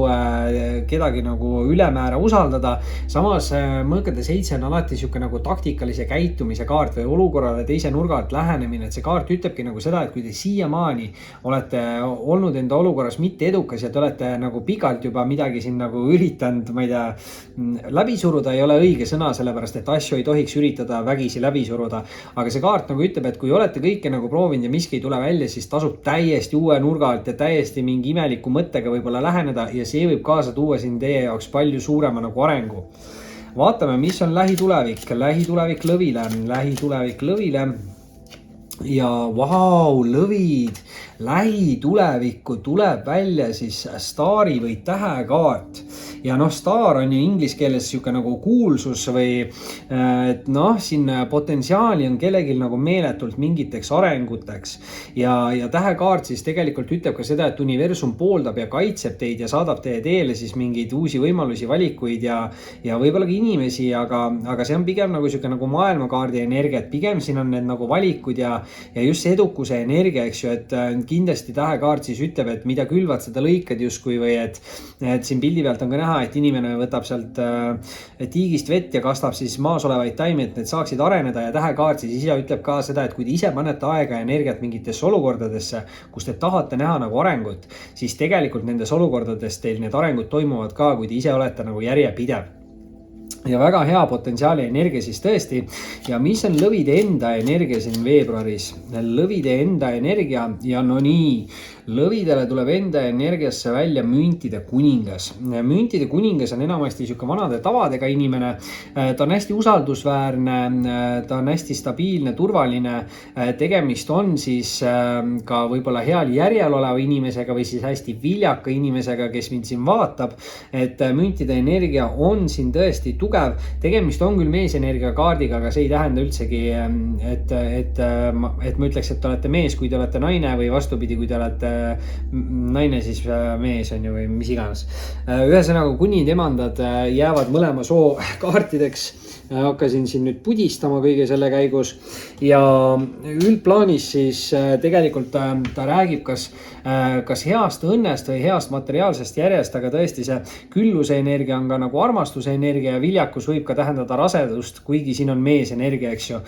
kedagi nagu ülemäära usaldada. Samas mõõkade 7 on alati niisugune nagu taktikalise käitumise kaart või olukorrale teise nurga alt lähenemine, et see kaart ütlebki nagu seda, et kui te siiamaani olete olnud enda olukorras mitte edukas ja te olete nagu pikalt juba midagi siin nagu üritanud, ma ei tea, läbi suruda ei ole õige sõna, sellepärast et asju ei tohiks üritada vägisi läbi suruda. Aga see kaart nagu ütleb, et kui olete kõike nagu proovinud ja miski ei tule välja, siis tasub täiesti uue nurga alt ja täiesti mingi imeliku mõttega võib-olla läheneda ja see võib kaasa tuua siin teie jaoks palju suurema nagu arengu. Vaatame, mis on lähitulevik lõvile ja vau, lõvid, lähitulevikku tuleb välja siis staari või tähekaart ja staar on ju inglise keeles siuke nagu kuulsus või et siin potentsiaali on kellelgi nagu meeletult mingiteks arenguteks ja tähekaart siis tegelikult ütleb ka seda, et universum pooldab ja kaitseb teid ja saadab teie teele siis mingeid uusi võimalusi, valikuid ja võib-olla ka inimesi, aga see on pigem nagu siuke nagu maailmakaardi energia, et pigem siin on need nagu valikud ja just see edukuse energia, eks ju, et kindlasti tähekaart siis ütleb, et mida külvad, seda lõikad justkui või et siin pildi pealt on ka näha, et inimene võtab sealt tiigist vett ja kastab siis maas olevaid taimi, et need saaksid areneda ja tähekaart siis ise ütleb ka seda, et kui te ise panete aega ja energiat mingitesse olukordadesse, kus te tahate näha nagu arengut, siis tegelikult nendes olukordades teil need arengud toimuvad ka, kui te ise olete nagu järjepidev. Ja väga hea potentsiaali energia siis tõesti. Ja mis on lõvide enda energia siin veebruaris? Lõvide enda energia ja no nii, lõvidele tuleb enda energiasse välja müntide kuningas. Müntide kuningas on enamasti siuke vanade tavadega inimene. Ta on hästi usaldusväärne, ta on hästi stabiilne, turvaline. Tegemist on siis ka võib-olla heal järjel oleva inimesega või siis hästi viljaka inimesega, kes mind siin vaatab. Et müntide energia on siin tõesti tugev. Tegemist on küll meesenergia kaardiga, aga see ei tähenda üldsegi, et ma ütleks, et te olete mees, kui te olete naine või vastupidi, kui te olete naine, siis mees on ju või mis iganes. Ühesõnaga, kuni temandad jäävad mõlema soo kaartideks. Hakkasin siin nüüd pudistama kõige selle käigus ja üldplaanis siis tegelikult ta räägib kas heast õnnest või heast materiaalsest järjest, aga tõesti see külluse energia on ka nagu armastuse energia ja viljakus võib ka tähendada rasedust, kuigi siin on mees energia, eks ju.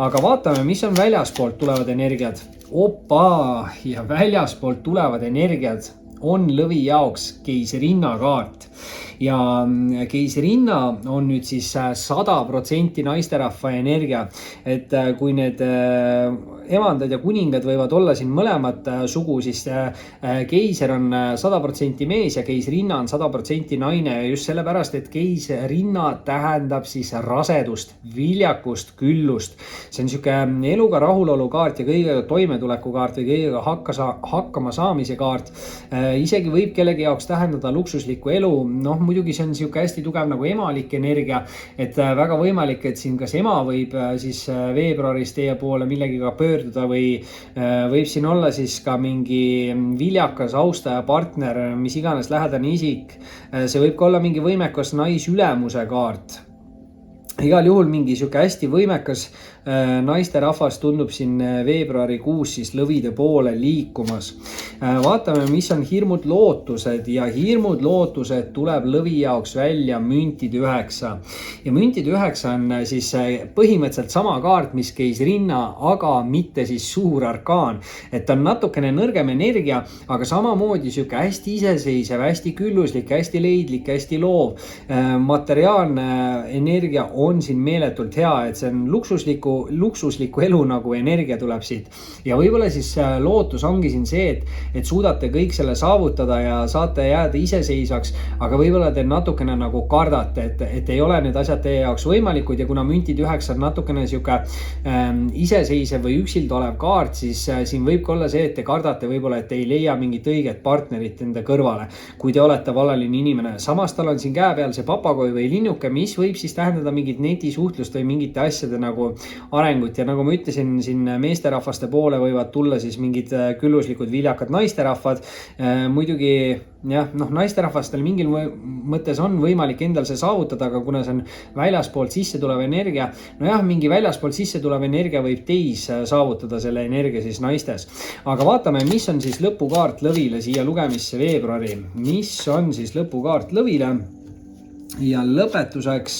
Aga vaatame, mis on väljaspoolt tulevad energiad. Opa, ja väljaspoolt tulevad energiad on lõvi jaoks keisrinna kaart. Ja keisrinna on nüüd siis 100% naisterahva energia, et kui need emandad ja kuningad võivad olla siin mõlemat sugu, siis keiser on 100% mees ja keisrinna on 100% naine ja just sellepärast, et keisrinna tähendab siis rasedust, viljakust, küllust. See on siuke eluga rahulolu kaart ja kõigega toimetuleku kaart või kõigega hakkama saamise kaart. Isegi võib kellegi jaoks tähendada luksuslikku elu, muidugi see on siuke hästi tugev nagu emalik energia, et väga võimalik, et siin kas ema võib siis veebruaris teie poole millegiga pöörduda või võib siin olla siis ka mingi viljakas austaja partner, mis iganes lähedane isik. See võib ka olla mingi võimekas naisülemuse kaart. Igal juhul mingi siuke hästi võimekas naisterahvas tundub siin veebruarikuus siis lõvide poole liikumas. Vaatame, mis on hirmud lootused ja hirmud lootused tuleb lõvi jaoks välja müntid 9. Ja müntid 9 on siis põhimõtteliselt sama kaart, mis keisrinna, aga mitte siis suur arkaan. Et on natukene nõrgem energia, aga samamoodi siuke hästi iseseisev, hästi külluslik, hästi leidlik, hästi loov. Materiaalne energia on siin meeletult hea, et see on luksusliku elu nagu energia tuleb siit. Ja võib-olla siis lootus ongi siin see, et suudate kõik selle saavutada ja saate jääda iseseisvaks, aga võib-olla te natukene nagu kardate, et ei ole need asjad teie jaoks võimalikud ja kuna müntid 9 on natukene siuke iseseisev või üksilda olev kaart, siis siin võib ka olla see, et te kardate võib-olla, et ei leia mingit õiget partnerit enda kõrvale, kui te olete vallaline inimene. Samas tal on siin käe peal see papagoi või linnuke, mis võib siis tähendada mingit netisuhtlust või mingite asjade nagu arengut ja nagu ma ütlesin, siin meesterahvaste poole võivad tulla siis mingid külluslikud viljakad naisterahvad. Muidugi jah, naisterahvastel mingil mõttes on võimalik endal see saavutada, aga kuna see on väljaspoolt sisse tulev energia, mingi väljaspoolt sisse tulev energia võib teis saavutada selle energia siis naistes. Aga vaatame, mis on siis lõpukaart lõvile siia lugemisse veebruari. Mis on siis lõpukaart lõvile? Ja lõpetuseks,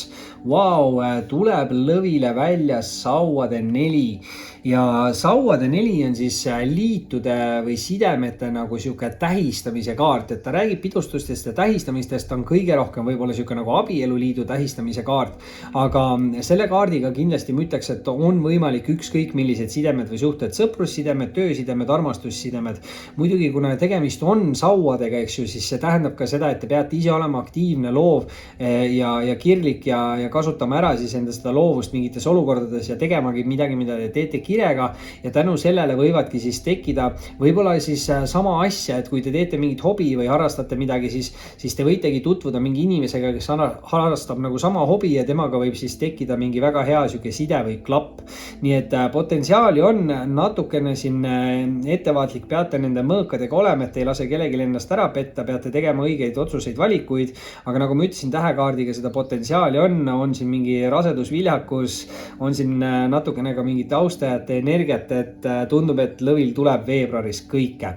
Vau, tuleb lõvile välja sauade 4 ja sauade 4 on siis liitude või sidemete nagu sihuke tähistamise kaart, et ta räägib pidustustest ja tähistamistest, on kõige rohkem võib-olla sihuke nagu abieluliidu tähistamise kaart. Aga selle kaardiga kindlasti ma ütleks, et on võimalik ükskõik millised sidemed või suhted, sõprussidemed, töösidemed, armastussidemed. Muidugi, kuna tegemist on sauadega, eks ju, siis see tähendab ka seda, et te peate ise olema aktiivne, loov ja kirglik ja kasutama ära siis enda seda loovust mingites olukordades ja tegemagi midagi, mida te teete kirega, ja tänu sellele võivadki siis tekkida võib-olla siis sama asja, et kui te teete mingit hobi või harrastate midagi, siis te võitegi tutvuda mingi inimesega, kes harrastab nagu sama hobi ja temaga võib siis tekkida mingi väga hea sihuke side või klapp. Nii et potentsiaali on, natukene siin ettevaatlik peate nende mõõkadega olema, et ei lase kellelgi ennast ära petta, peate tegema õigeid otsuseid, valikuid, aga nagu ma ütlesin, tähekaardiga seda potentsiaali on siin mingi rasedusviljakus, on siin natukene ka mingit austajate energiat, et tundub, et lõvil tuleb veebruaris kõike.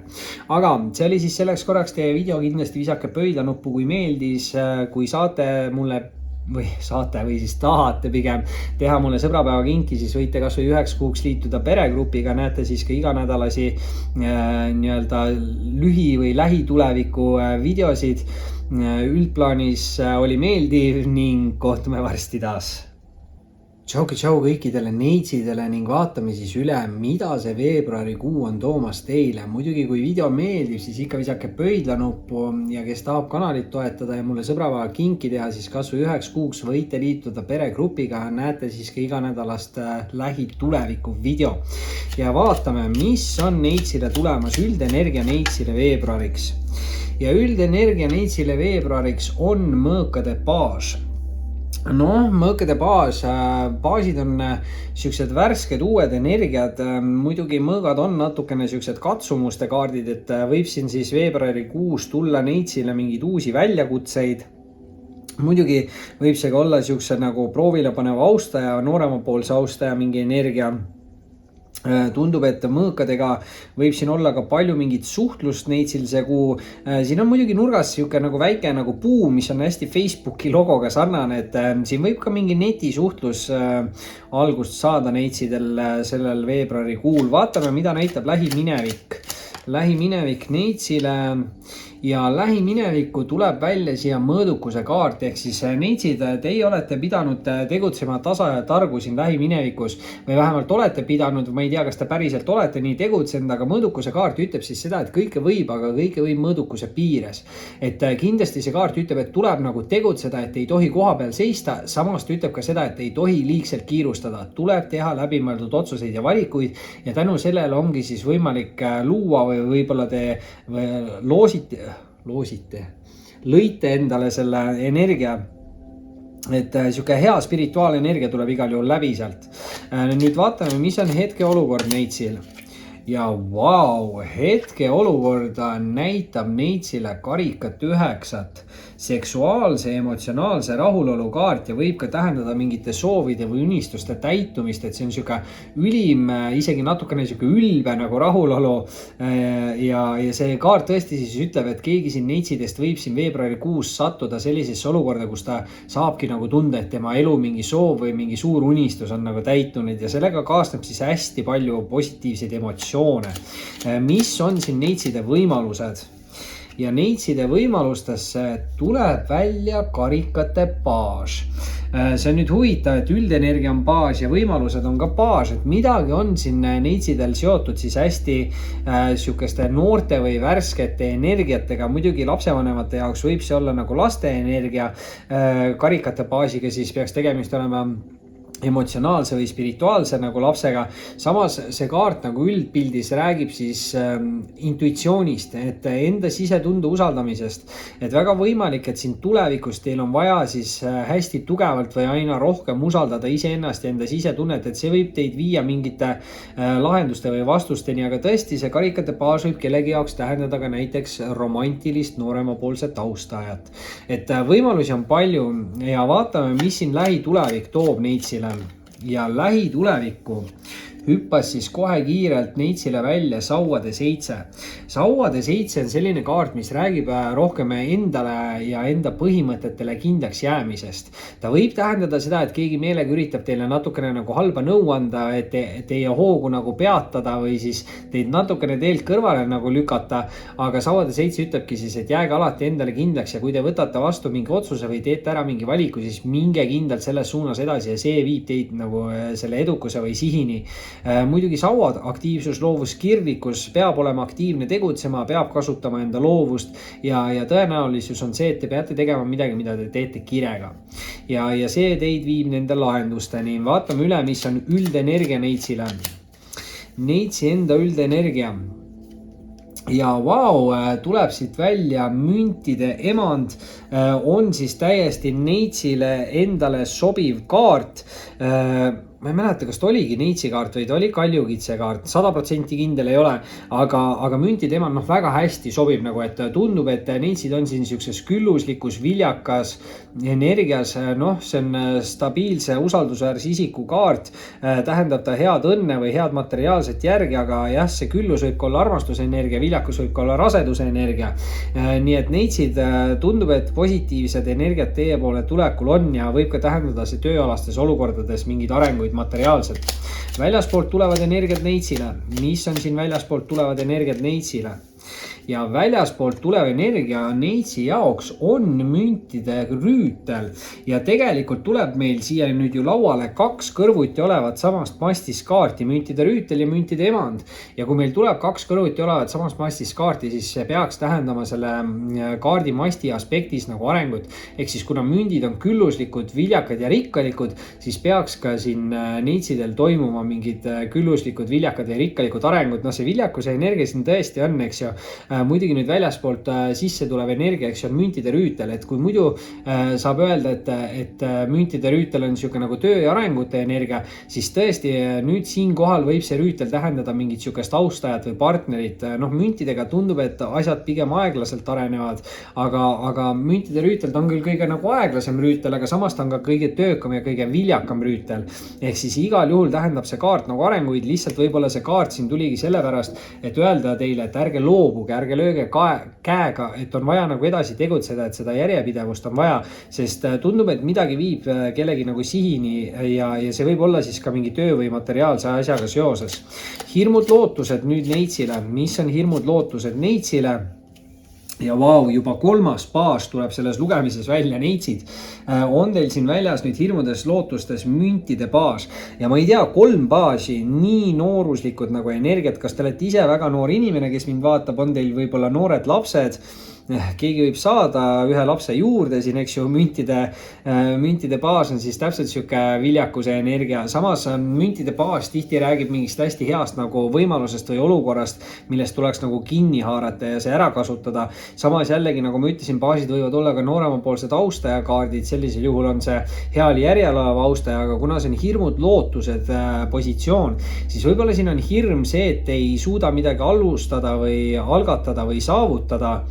Aga see oli siis selleks korraks teie video, kindlasti visake pöidla nuppu, kui meeldis, kui saate mulle või siis tahate pigem teha mulle sõbrapäeva kinki, siis võite kas või 1 kuuks liituda peregrupiga, näete siis ka iganädalasi nii-öelda lühi- või lähituleviku videosid. Üldplaanis oli meeldiv ning kohtume varsti taas. Tšau kõikidele neitsidele ning vaatame siis üle, mida see veebruarikuu on toomas teile. Muidugi, kui video meeldib, siis ikka visake pöidla nuppu ja kes tahab kanalit toetada ja mulle sõbrapäeva kinki teha, siis kas või 1 kuuks võite liituda peregrupiga. Näete siis ka iganädalast lähituleviku video. Ja vaatame, mis on neitsile tulemas, üldenergia neitsile veebruariks. Ja üldenergia neitsile veebruariks on mõõkade baas. Mõõkade baasid on siuksed värsked uued energiad. Muidugi mõõgad on natukene siuksed katsumuste kaardid, et võib siin siis veebruarikuus tulla neitsile mingeid uusi väljakutseid. Muidugi võib see ka olla siukse nagu proovile paneva austaja, nooremapoolse austaja mingi energia. Tundub, et mõõkadega võib siin olla ka palju mingit suhtlust neitsil see kuu. Siin on muidugi nurgas siuke nagu väike nagu puu, mis on hästi Facebooki logoga sarnane, et siin võib ka mingi netisuhtlus algust saada neitsidel sellel veebruarikuul. Vaatame, mida näitab lähiminevik. Lähiminevik neitsile. Ja lähiminevikku tuleb välja siia mõõdukuse kaart, ehk siis neitsid, teie olete pidanud tegutsema tasa ja targu siin lähiminevikus või vähemalt olete pidanud, ma ei tea, kas te päriselt olete nii tegutsenud, aga mõõdukuse kaart ütleb siis seda, et kõike võib, aga kõike võib mõõdukuse piires. Et kindlasti see kaart ütleb, et tuleb nagu tegutseda, et ei tohi koha peal seista, samas ta ütleb ka seda, et ei tohi liigselt kiirustada, tuleb teha läbimõeldud otsuseid ja valikuid ja tänu sellele ongi siis võimalik luua või võib-olla te lõite endale selle energia, et sihuke hea spirituaalenergia tuleb igal juhul läbi sealt. Nüüd vaatame, mis on hetkeolukord neitsil. Ja vau, hetkeolukorda näitab neitsile karikat 9, seksuaalse, emotsionaalse rahulolu kaart ja võib ka tähendada mingite soovide või unistuste täitumist, et see on sihuke ülim, isegi natukene sihuke ülbe nagu rahulolu. Ja see kaart tõesti siis ütleb, et keegi siin neitsidest võib siin veebruarikuus sattuda sellisesse olukorda, kus ta saabki nagu tunda, et tema elu mingi soov või mingi suur unistus on nagu täitunud ja sellega kaasneb siis hästi palju positiivseid emotsioone. Mis on siin neitside võimalused? Ja neitside võimalustesse tuleb välja karikate baas. See on nüüd huvitav, et üldenergia on baas ja võimalused on ka baas, et midagi on siin neitsidel seotud siis hästi sihukeste noorte või värskete energiatega. Muidugi lapsevanemate jaoks võib see olla nagu laste energia. Karikate baasiga siis peaks tegemist olema emotsionaalse või spirituaalse nagu lapsega. Samas see kaart nagu üldpildis räägib siis intuitsioonist, et enda sisetunde usaldamisest, et väga võimalik, et siin tulevikus teil on vaja siis hästi tugevalt või aina rohkem usaldada iseennast ja enda sisetunnet, et see võib teid viia mingite lahenduste või vastusteni, aga tõesti see karikate baas võib kellegi jaoks tähendada ka näiteks romantilist nooremapoolset austajat. Et võimalusi on palju ja vaatame, mis siin lähitulevik toob neitsile. Ja lähitulevikku hüppas siis kohe kiirelt neitsile välja sauade 7. Sauade 7 on selline kaart, mis räägib rohkem endale ja enda põhimõtetele kindlaks jäämisest. Ta võib tähendada seda, et keegi meelega üritab teile natukene nagu halba nõu anda, et teie hoogu nagu peatada või siis teid natukene teelt kõrvale nagu lükata. Aga sauade 7 ütlebki siis, et jääge alati endale kindlaks ja kui te võtate vastu mingi otsuse või teete ära mingi valiku, siis minge kindlalt selles suunas edasi ja see viib teid nagu selle edukuse või sihini. Muidugi sauad, aktiivsus, loovus, kirglikkus, peab olema aktiivne tegutsema, peab kasutama enda loovust ja tõenäolisus on see, et te peate tegema midagi, mida te teete kirega. Ja see teid viib nende lahendusteni. Vaatame üle, mis on üldenergia neitsile. Neitsi enda üldenergia. Ja tuleb siit välja müntide emand on siis täiesti neitsile endale sobiv kaart. Ma ei mäleta, kas ta oligi neitsi kaart või ta oli kaljukitse kaart, 100% kindel ei ole, aga müntide emand väga hästi sobib, nagu et tundub, et neitsid on siin siukses külluslikus, viljakas energias, see on stabiilse usaldusväärse isiku kaart, tähendab ta head õnne või head materiaalset järgi, aga jah, see küllus võib olla armastuse energia, viljakus võib olla raseduse energia. Nii et neitsid tundub, et positiivsed energiat teie poole tulekul on ja võib ka tähendada see tööalastes olukordades mingid arenguid materiaalselt. Väljaspoolt tulevad energiat neitsile. Mis on siin väljaspoolt tulevad energiat neitsile? Ja väljaspoolt tulev energia neitsi jaoks on müntide rüütel ja tegelikult tuleb meil siia nüüd ju lauale 2 kõrvuti olevat samast mastist kaarti, müntide rüütel ja müntide emand. Ja kui meil tuleb 2 kõrvuti olevat samast mastist kaarti, siis see peaks tähendama selle kaardi masti aspektis nagu arengut. Ehk siis kuna mündid on külluslikud, viljakad ja rikkalikud, siis peaks ka siin neitsidel toimuma mingid külluslikud, viljakad ja rikkalikud arengud. See viljakuse energia siin tõesti on, eks ju. Muidugi nüüd väljaspoolt sisse tulev energia, eks on müntide rüütel, et kui muidu saab öelda, et müntide rüütel on siuke nagu töö ja arengute energia, siis tõesti nüüd siin kohal võib see rüütel tähendada mingit siukest austajat või partnerit. Müntidega tundub, et asjad pigem aeglaselt arenevad, aga müntide rüütel on küll kõige nagu aeglasem rüütel, aga samas ta on ka kõige töökam ja kõige viljakam rüütel. Ehk siis igal juhul tähendab see kaart nagu arenguid, lihtsalt võib-olla see kaart siin tuligi sellepärast, et öelda teile, et ärge loobuge, ärge lööge käega, et on vaja nagu edasi tegutseda, et seda järjepidevust on vaja, sest tundub, et midagi viib kellegi nagu sihini ja see võib olla siis ka mingi töö või materiaalse asjaga seoses. Hirmud lootused nüüd neitsile. Mis on hirmud lootused neitsile? Ja juba 3. baas tuleb selles lugemises välja, neitsid. On teil siin väljas nüüd hirmudes lootustes müntide baas. Ja ma ei tea, 3 baasi, nii nooruslikud nagu energiat. Kas te olete ise väga noor inimene, kes mind vaatab, on teil võib-olla noored lapsed? Keegi võib saada ühe lapse juurde siin, eks ju, müntide baas on siis täpselt siuke viljakuse energia. Samas müntide baas tihti räägib mingist hästi heast nagu võimalusest või olukorrast, millest tuleks nagu kinni haarata ja see ära kasutada. Samas jällegi, nagu ma ütlesin, baasid võivad olla ka nooremapoolsed austajakaardid, sellisel juhul on see heal järjel olev austaja, aga kuna see on hirmud lootused positsioon, siis võib-olla siin on hirm see, et ei suuda midagi alustada või algatada või saavutada,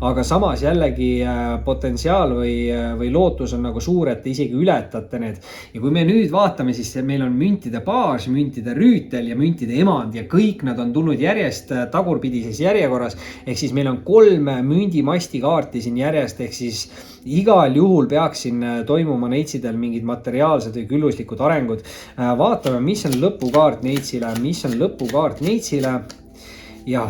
aga samas jällegi potentsiaal või lootus on nagu suur, et te isegi ületate need. Ja kui me nüüd vaatame, siis meil on müntide baas, müntide rüütel ja müntide emand ja kõik nad on tulnud järjest tagurpidises järjekorras. Ehk siis meil on 3 mündimasti kaarti siin järjest, ehk siis igal juhul peaks siin toimuma neitsidel mingid materiaalsed või külluslikud arengud. Vaatame, mis on lõpukaart neitsile, Ja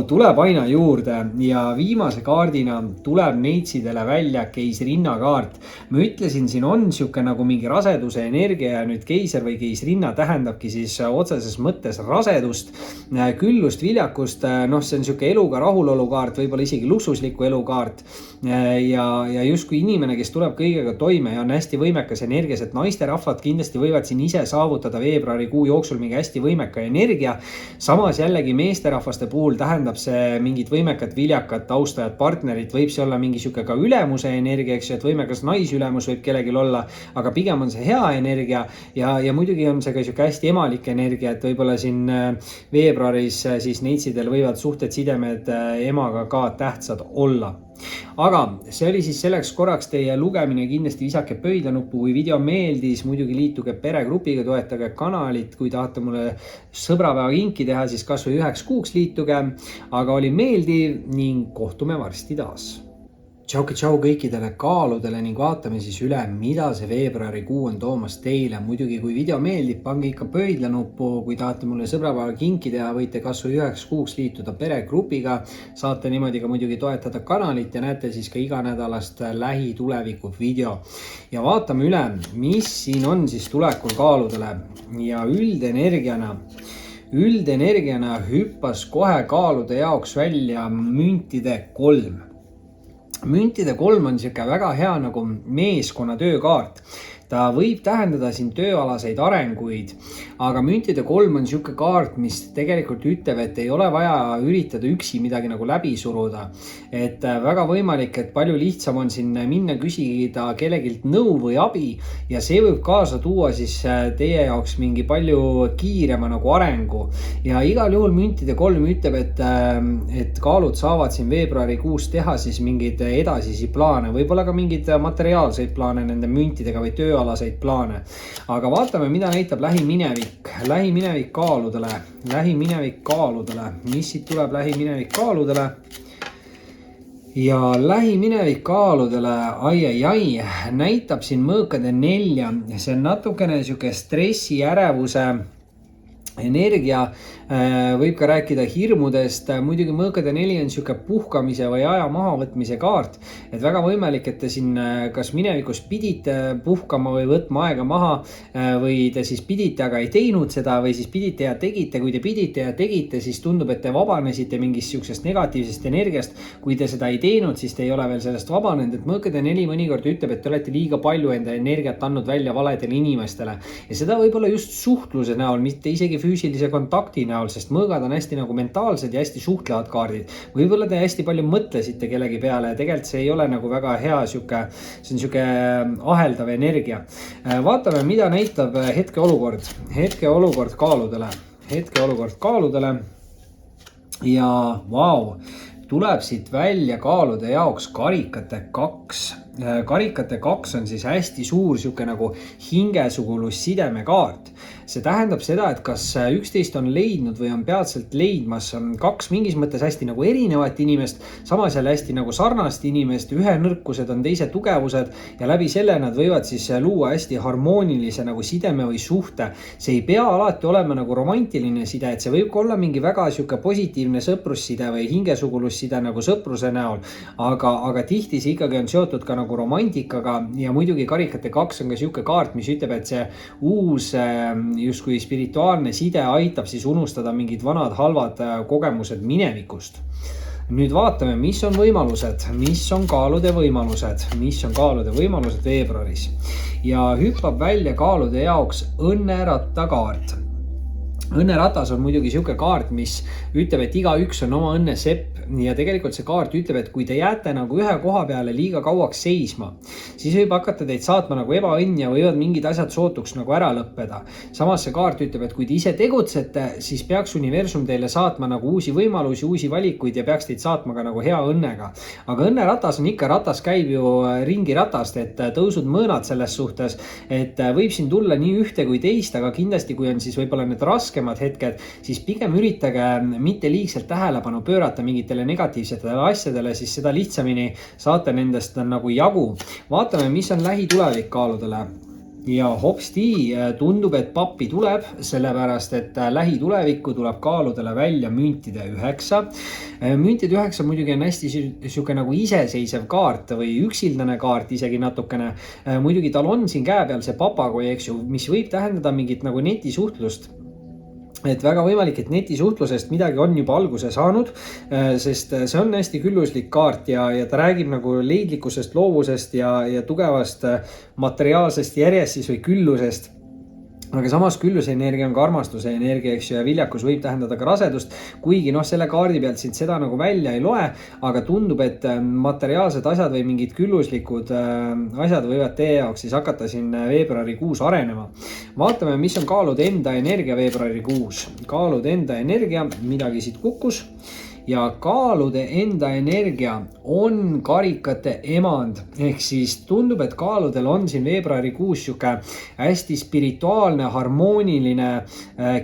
tuleb aina juurde ja viimase kaardina tuleb neitsidele välja keisrinna kaart. Ma ütlesin, siin on siuke nagu mingi raseduse energia ja nüüd keiser või keisrinna tähendabki siis otseses mõttes rasedust, küllust, viljakust. See on siuke eluga rahulolu kaart, võib-olla isegi luksusliku elu kaart. Ja justkui inimene, kes tuleb kõigega toime ja on hästi võimekas energias, et naisterahvad kindlasti võivad siin ise saavutada veebruarikuu jooksul mingi hästi võimeka energia. Samas jällegi meesterahvast puhul tähendab see mingit võimekat, viljakat, austajat, partnerit, võib see olla mingi siuke ka ülemuse energia, eks ju, et võimekas naisülemus võib kellelgi olla, aga pigem on see hea energia ja muidugi on see ka siuke hästi emalik energia, et võib-olla siin veebruaris siis neitsidel võivad suhted, sidemed emaga ka tähtsad olla. aga see oli siis selleks korraks teie lugemine, kindlasti visake pöidlanuppu, kui video meeldis, muidugi liituge peregrupiga, toetage kanalit, kui tahate mulle sõbrapäeva kinki teha, siis kas või 1 kuuks liituge, aga oli meeldiv ning kohtume varsti taas. Tšau kõikidele kaaludele ning vaatame siis üle, mida see veebruarikuu on toomas teile. Muidugi, kui video meeldib, pange ikka pöidlanuppu, kui tahate mulle sõbrapäeva kinki teha, võite kas või 1 kuuks liituda peregrupiga, saate niimoodi ka muidugi toetada kanalit ja näete siis ka iganädalast lähituleviku video. Ja vaatame üle, mis siin on siis tulekul kaaludele ja üldenergiana hüppas kohe kaalude jaoks välja müntide 3. Müntide 3 on siuke väga hea nagu meeskonnatöökaart. Ta võib tähendada siin tööalaseid arenguid, aga müntide 3 on siuke kaart, mis tegelikult ütleb, et ei ole vaja üritada üksi midagi nagu läbi suruda. Et väga võimalik, et palju lihtsam on siin minna küsida kellegilt nõu või abi ja see võib kaasa tuua siis teie jaoks mingi palju kiirema nagu arengu. Ja igal juhul müntide 3 ütleb, et kaalud saavad siin veebruarikuus teha siis mingeid edasisi plaane, võib-olla ka mingeid materiaalseid plaane nende müntidega või tööalaseid plaane. Aga vaatame, mida näitab lähiminevik kaaludele, mis siit tuleb lähiminevik kaaludele. Ja lähiminevik kaaludele, näitab siin mõõkade 4, see on natukene siuke stressi, ärevuse energia, võib ka rääkida hirmudest, muidugi mõõkade 4 on siuke puhkamise või aja mahavõtmise kaart, et väga võimalik, et te siin kas minevikus pidite puhkama või võtma aega maha või te siis pidite, aga ei teinud seda või siis pidite ja tegite, kui te pidite ja tegite, siis tundub, et te vabanesite mingist siuksest negatiivsest energiast, kui te seda ei teinud, siis te ei ole veel sellest vabanenud, et mõõkade 4 mõnikord ütleb, et te olete liiga palju enda energiat andnud välja valedele inimestele ja seda võib-olla just suhtluse näol, mitte isegi füüsilise kontakti näol, sest mõõgad on hästi nagu mentaalsed ja hästi suhtlevad kaardid. Võib-olla te hästi palju mõtlesite kellegi peale ja tegelikult see ei ole nagu väga hea see on siuke aheldav energia. Vaatame, mida näitab hetkeolukord kaaludele ja tuleb siit välja kaalude jaoks karikate 2. Karikate 2 on siis hästi suur siuke nagu hingesugulus-sideme kaart. See tähendab seda, et kas üksteist on leidnud või on peatselt leidmas 2 mingis mõttes hästi nagu erinevat inimest, samas jälle hästi nagu sarnast inimest, ühe nõrkused on teise tugevused ja läbi selle nad võivad siis luua hästi harmoonilise nagu sideme või suhte. See ei pea alati olema nagu romantiline side, et see võib olla mingi väga siuke positiivne sõprusside või hingesugulusside nagu sõpruse näol, aga tihti see ikkagi on seotud ka nagu romantikaga ja muidugi karikate 2 on ka siuke kaart, mis ütleb, et see uus justkui spirituaalne side aitab siis unustada mingid vanad halvad kogemused minevikust. Nüüd vaatame, mis on võimalused, mis on kaalude võimalused veebruaris ja hüppab välja kaalude jaoks õnneratta kaart. Õnneratas on muidugi siuke kaart, mis ütleb, et igaüks on oma õnne sepp ja tegelikult see kaart ütleb, et kui te jääte nagu ühe koha peale liiga kauaks seisma, siis võib hakata teid saatma nagu ebaõnn ja võivad mingid asjad sootuks nagu ära lõppeda. Samas see kaart ütleb, et kui te ise tegutsete, siis peaks universum teile saatma nagu uusi võimalusi, uusi valikuid ja peaks teid saatma ka nagu hea õnnega. Aga õnneratas on ikka, ratas käib ju ringi ratast, et tõusud mõõnad selles suhtes, et võib siin tulla nii ühte kui teist, aga kindlasti kui on siis võib-olla need raskemad hetked, siis pigem üritage mitte liigselt tähelepanu pöörata mingitele negatiivsetele asjadele, siis seda lihtsamini saate nendest nagu jagu. Vaatame, mis on lähitulevik kaaludele. Ja hopsti, tundub, et pappi tuleb, sellepärast, et lähitulevikku tuleb kaaludele välja müntide 9. Müntide 9 muidugi on hästi siuke nagu iseseisev kaart või üksildane kaart isegi natukene. Muidugi tal on siin käe peal see papagoi, eks ju, mis võib tähendada mingit nagu netisuhtlust. Et väga võimalik, et netisuhtlusest midagi on juba alguse saanud, sest see on hästi külluslik kaart ja ta räägib nagu leidlikkusest, loovusest ja tugevast materiaalsest järjest siis või küllusest. Aga samas külluse energia on ka armastuse energia, eks ju, ja viljakus võib tähendada ka rasedust, kuigi selle kaardi pealt siit seda nagu välja ei loe, aga tundub, et materiaalsed asjad või mingid külluslikud asjad võivad teie jaoks siis hakata siin veebruarikuus arenema. Vaatame, mis on kaalude enda energia veebruarikuus. Kaalude enda energia, midagi siit kukkus. ja kaalude enda energia on karikate emand, ehk siis tundub, et kaaludel on siin veebruarikuus sihuke hästi spirituaalne, harmooniline,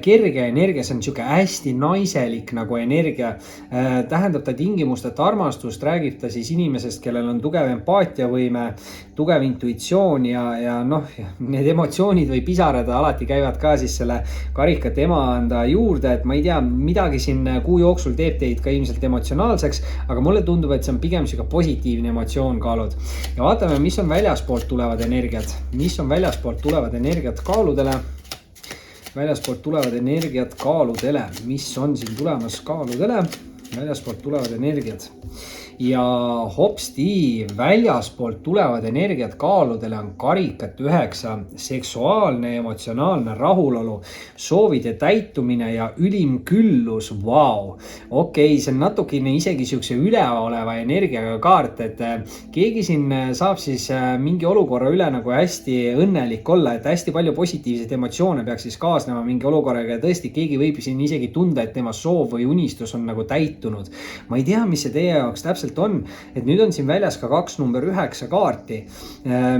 kerge energia, see on sihuke hästi naiselik nagu energia. Tähendab ta tingimusteta armastust, räägib ta siis inimesest, kellel on tugev empaatiavõime, tugev intuitsioon ja noh, need emotsioonid või pisarad alati käivad ka siis selle karikate emanda juurde, et ma ei tea, midagi siin kuu jooksul teeb teid ka ilmselt emotsionaalseks, aga mulle tundub, et see on pigem sihuke positiivne emotsioon, kaalud. Ja vaatame, mis on väljaspoolt tulevad energiat. Mis on väljaspoolt tulevad energiat kaaludele? Väljaspoolt tulevad energiat kaaludele. Mis on siin tulemas kaaludele? Väljaspoolt tulevad energiat. Ja hopsti, väljaspoolt tulevad energiat kaaludele on karikat 9, seksuaalne, emotsionaalne rahulolu, soovide täitumine ja ülim küllus. Vau. Okei, see on natukene isegi siukse üleoleva energiaga kaart, et keegi siin saab siis mingi olukorra üle nagu hästi õnnelik olla, et hästi palju positiivseid emotsioone peaks siis kaasnema mingi olukorraga ja tõesti keegi võib siin isegi tunda, et tema soov või unistus on nagu täitunud. Ma ei tea, mis see teie jaoks täpselt on, et nüüd on siin väljas ka 2 number 9 kaarti,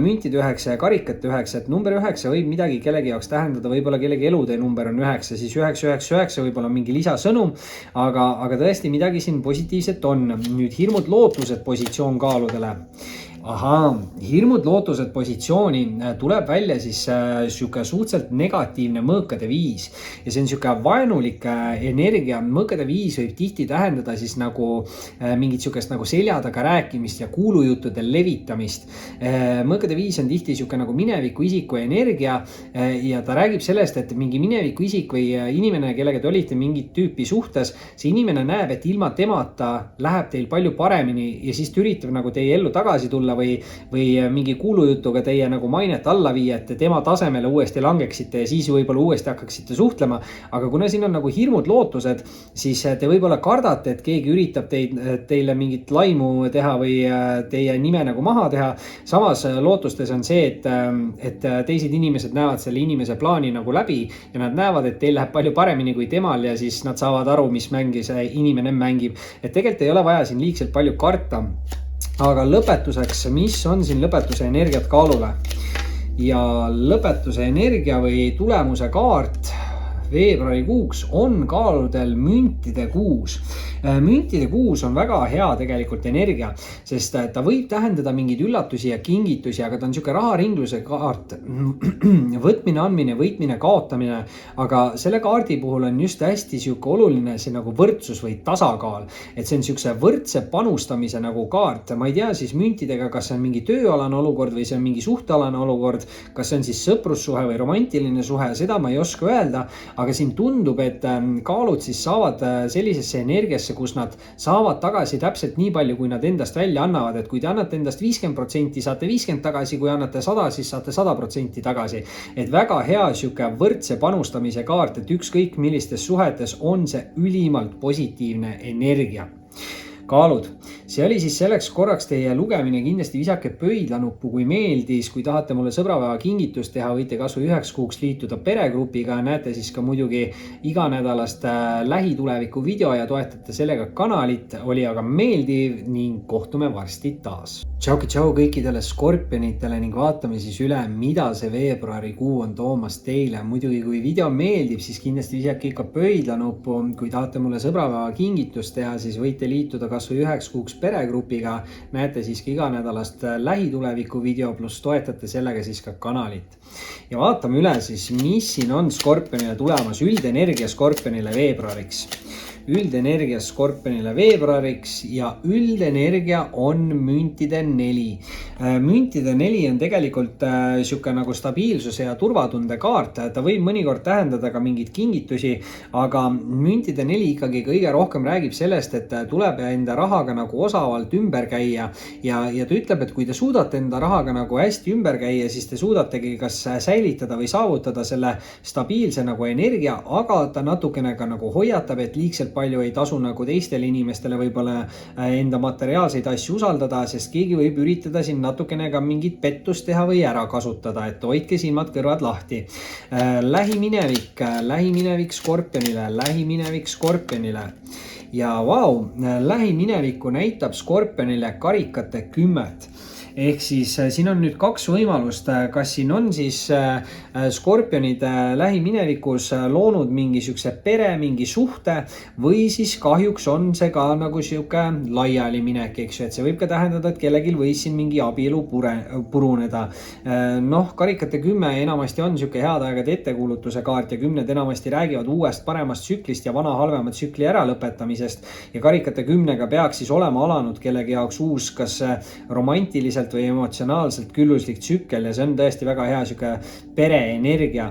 müntide 9 ja karikate 9, et number 9 võib midagi kellegi jaoks tähendada, võib-olla kellegi elutee number on 9, siis 999 võib-olla mingi lisasõnum, aga tõesti midagi siin positiivset on. Nüüd hirmud, lootused, positsioon kaaludele. Ahaa, hirmud, lootused, positsiooni tuleb välja siis sihuke suhteliselt negatiivne mõõkade 5 ja see on sihuke vaenulik energia. Mõõkade 5 võib tihti tähendada siis nagu mingit sihukest nagu selja taga rääkimist ja kuulujuttude levitamist. Mõõkade 5 on tihti sihuke nagu mineviku isiku energia ja ta räägib sellest, et mingi mineviku isik või inimene, kellega te olite mingit tüüpi suhtes, see inimene näeb, et ilma temata läheb teil palju paremini ja siis ta üritab nagu teie ellu tagasi tulla või mingi kuulujutuga teie nagu mainet alla viia, et tema tasemele uuesti langeksite ja siis võib-olla uuesti hakkaksite suhtlema. Aga kuna siin on nagu hirmud, lootused, siis te võib-olla kardate, et keegi üritab teile mingit laimu teha või teie nime nagu maha teha. Samas lootustes on see, et teised inimesed näevad selle inimese plaani nagu läbi ja nad näevad, et teil läheb palju paremini kui temal ja siis nad saavad aru, mis mängi see inimene mängib. Et tegelikult ei ole vaja siin liigselt palju karta. Aga lõpetuseks, mis on siin lõpetuse energiat kaalule? Ja lõpetuse energia või tulemuse kaart veebruarikuuks on kaaludel müntide 6. Müntide 6 on väga hea tegelikult energia, sest ta võib tähendada mingeid üllatusi ja kingitusi, aga ta on sihuke raharingluse kaart. Võtmine, andmine, võitmine, kaotamine, aga selle kaardi puhul on just hästi sihuke oluline see nagu võrdsus või tasakaal, et see on siukse võrdse panustamise nagu kaart. Ma ei tea siis müntidega, kas see on mingi tööalane olukord või see on mingi suhtealane olukord, kas see on siis sõprussuhe või romantiline suhe, seda ma ei oska öelda. Aga siin tundub, et kaalud siis saavad sellisesse energiasse, kus nad saavad tagasi täpselt nii palju, kui nad endast välja annavad. Et kui te annate endast 50%, saate 50 tagasi, kui annate 100, siis saate 100% tagasi. Et väga hea sihuke võrdse panustamise kaart, et ükskõik millistes suhetes on see ülimalt positiivne energia. Kaalud, see oli siis selleks korraks teie lugemine, kindlasti visake pöidlanuppu, kui meeldis, kui tahate mulle sõbrapäeva kingitust teha, võite kas või 1 kuuks liituda peregrupiga, näete siis ka muidugi iganädalast lähituleviku video ja toetate sellega kanalit, oli aga meeldiv ning kohtume varsti taas. Tšau kõikidele skorpionitele ning vaatame siis üle, mida see veebruarikuu on toomas teile. Muidugi, kui video meeldib, siis kindlasti visake ikka pöidlanuppu, kui tahate mulle sõbrapäeva kingitust teha, siis võite liituda kas või 1 kuuks peregrupiga, näete siis ka iganädalast lähituleviku video, pluss toetate sellega siis ka kanalit. Ja vaatame üle siis, mis siin on skorpionile tulemas, üldenergia skorpionile veebruariks. Üldenergia skorpionile veebruariks ja üldenergia on müntide 4. Müntide 4 on tegelikult sihuke nagu stabiilsuse ja turvatunde kaart. Ta võib mõnikord tähendada ka mingid kingitusi, aga müntide 4 ikkagi kõige rohkem räägib sellest, et tuleb enda rahaga nagu osavalt ümber käia ja ta ütleb, et kui te suudate enda rahaga nagu hästi ümber käia, siis te suudategi kas säilitada või saavutada selle stabiilse nagu energia, aga ta natukene ka nagu hoiatab, et liigselt palju ei tasu nagu teistele inimestele võib-olla enda materiaalseid asju usaldada, sest keegi võib üritada siin natukene ka mingit pettust teha või ära kasutada, et hoidke silmad kõrvad lahti. Lähiminevik skorpionile, lähiminevik skorpionile. ja vau, lähiminevikku näitab Skorpionile karikate 10. Ehk siis siin on nüüd 2 võimalust, kas siin on siis Skorpionid lähiminevikus loonud mingi siukse pere, mingi suhte või siis kahjuks on see ka nagu siuke laiali minek, eks ju, et see võib ka tähendada, et kellelgi võis siin mingi abielu puruneda. Noh, karikate 10 enamasti on siuke head aegade ettekuulutuse kaart ja 10 enamasti räägivad uuest paremast tsüklist ja vana halvema tsükli äralõpetamisest ja karikate 10-ga peaks siis olema alanud kellegi jaoks uus, kas romantiliselt või emotsionaalselt külluslik tsükkel ja see on tõesti väga hea siuke pereenergia.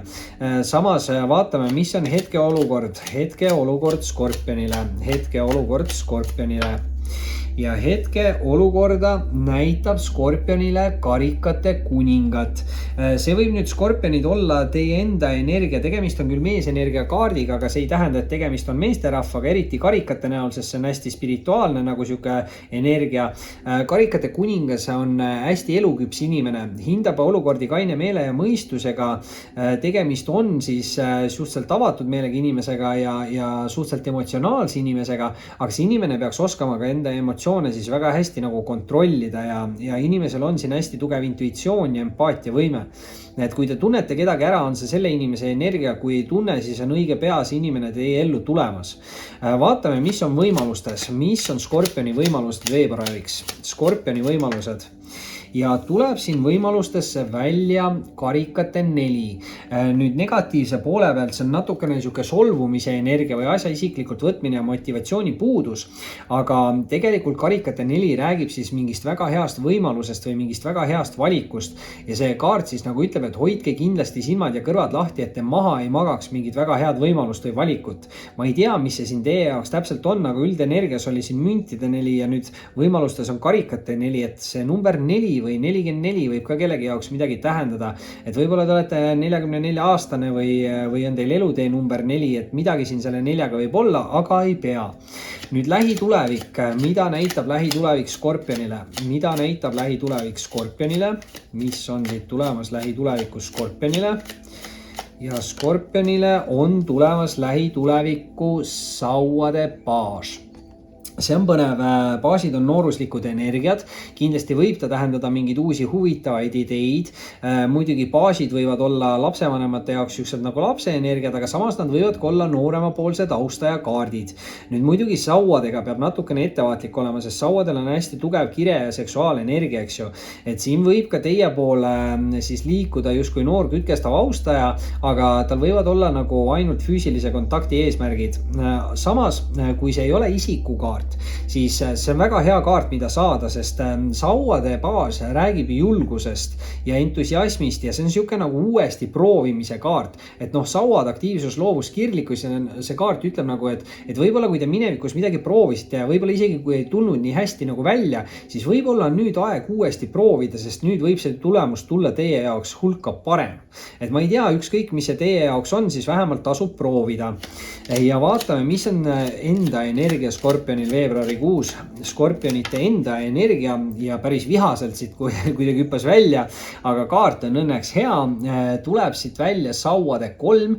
Samas vaatame, mis on hetkeolukord Skorpionile. Ja hetkeolukorda näitab Skorpionile karikate kuningat. See võib nüüd Skorpionid olla teie enda energia, tegemist on küll meesenergia kaardiga, aga see ei tähenda, et tegemist on meesterahvaga, eriti karikate näol, sest see on hästi spirituaalne nagu siuke energia. Karikate kuningas on hästi eluküps inimene, hindab olukordi kaine meele ja mõistusega. Tegemist on siis suhteliselt avatud meelega inimesega ja suhteliselt emotsionaalse inimesega, aga see inimene peaks oskama ka enda siis väga hästi nagu kontrollida ja inimesel on siin hästi tugev intuitsioon ja empaatiavõime. Et kui te tunnete kedagi ära, on see selle inimese energia, kui ei tunne, siis on õige pea see inimene teie ellu tulemas. Vaatame, mis on võimalustes, mis on Skorpioni võimalused veebruariks. Skorpioni võimalused. Ja tuleb siin võimalustesse välja karikate 4. Nüüd negatiivse poole pealt see on natukene siuke solvumise energia või asja isiklikult võtmine ja motivatsiooni puudus. Aga tegelikult karikate 4 räägib siis mingist väga heast võimalusest või mingist väga heast valikust. Ja see kaart siis nagu ütleb, et hoidke kindlasti silmad ja kõrvad lahti, et te maha ei magaks mingit väga head võimalust või valikut. Ma ei tea, mis see siin teie jaoks täpselt on, aga üldenergias oli siin müntide 4 ja nüüd võimalustes on karikate 4, et see number 4 või 44 võib ka kellegi jaoks midagi tähendada, et võib-olla te olete 44-aastane või on teil elutee number 4, et midagi siin selle 4-ga võib olla, aga ei pea. Nüüd lähitulevik, mida näitab lähitulevik Skorpionile? Mis on siit tulemas lähitulevikus Skorpionile? Ja Skorpionile on tulemas lähituleviku sauade paas. See on põnev, baasid on nooruslikud energiat, kindlasti võib ta tähendada mingeid uusi huvitavaid ideid, muidugi baasid võivad olla lapsevanemate jaoks siuksed nagu lapse energiat, aga samas nad võivad ka olla nooremapoolsed austaja kaardid. Nüüd muidugi sauadega peab natukene ettevaatlik olema, sest sauadel on hästi tugev kire ja seksuaalenergia, eks ju. Et siin võib ka teie poole siis liikuda justkui noor kütkestav austaja, aga tal võivad olla nagu ainult füüsilise kontakti eesmärgid. Samas, kui see ei ole isikukaart, siis see on väga hea kaart, mida saada, sest sauade baas räägib julgusest ja entusiasmist ja see on siuke nagu uuesti proovimise kaart. Et noh, sauad, aktiivsus, loovus, kirglikkus ja see kaart ütleb nagu, et võib-olla kui te minevikus midagi proovisite ja võib-olla isegi kui ei tulnud nii hästi nagu välja, siis võib-olla on nüüd aeg uuesti proovida, sest nüüd võib see tulemus tulla teie jaoks hulka parem. Et ma ei tea, ükskõik mis see teie jaoks on, siis vähemalt tasub proovida. Ja vaatame, mis on enda energia Skorpionil veebruarikuus. Skorpionite enda energia ja päris vihaselt siit kuidagi hüppas välja, aga kaart on õnneks hea. Tuleb siit välja sauade 3.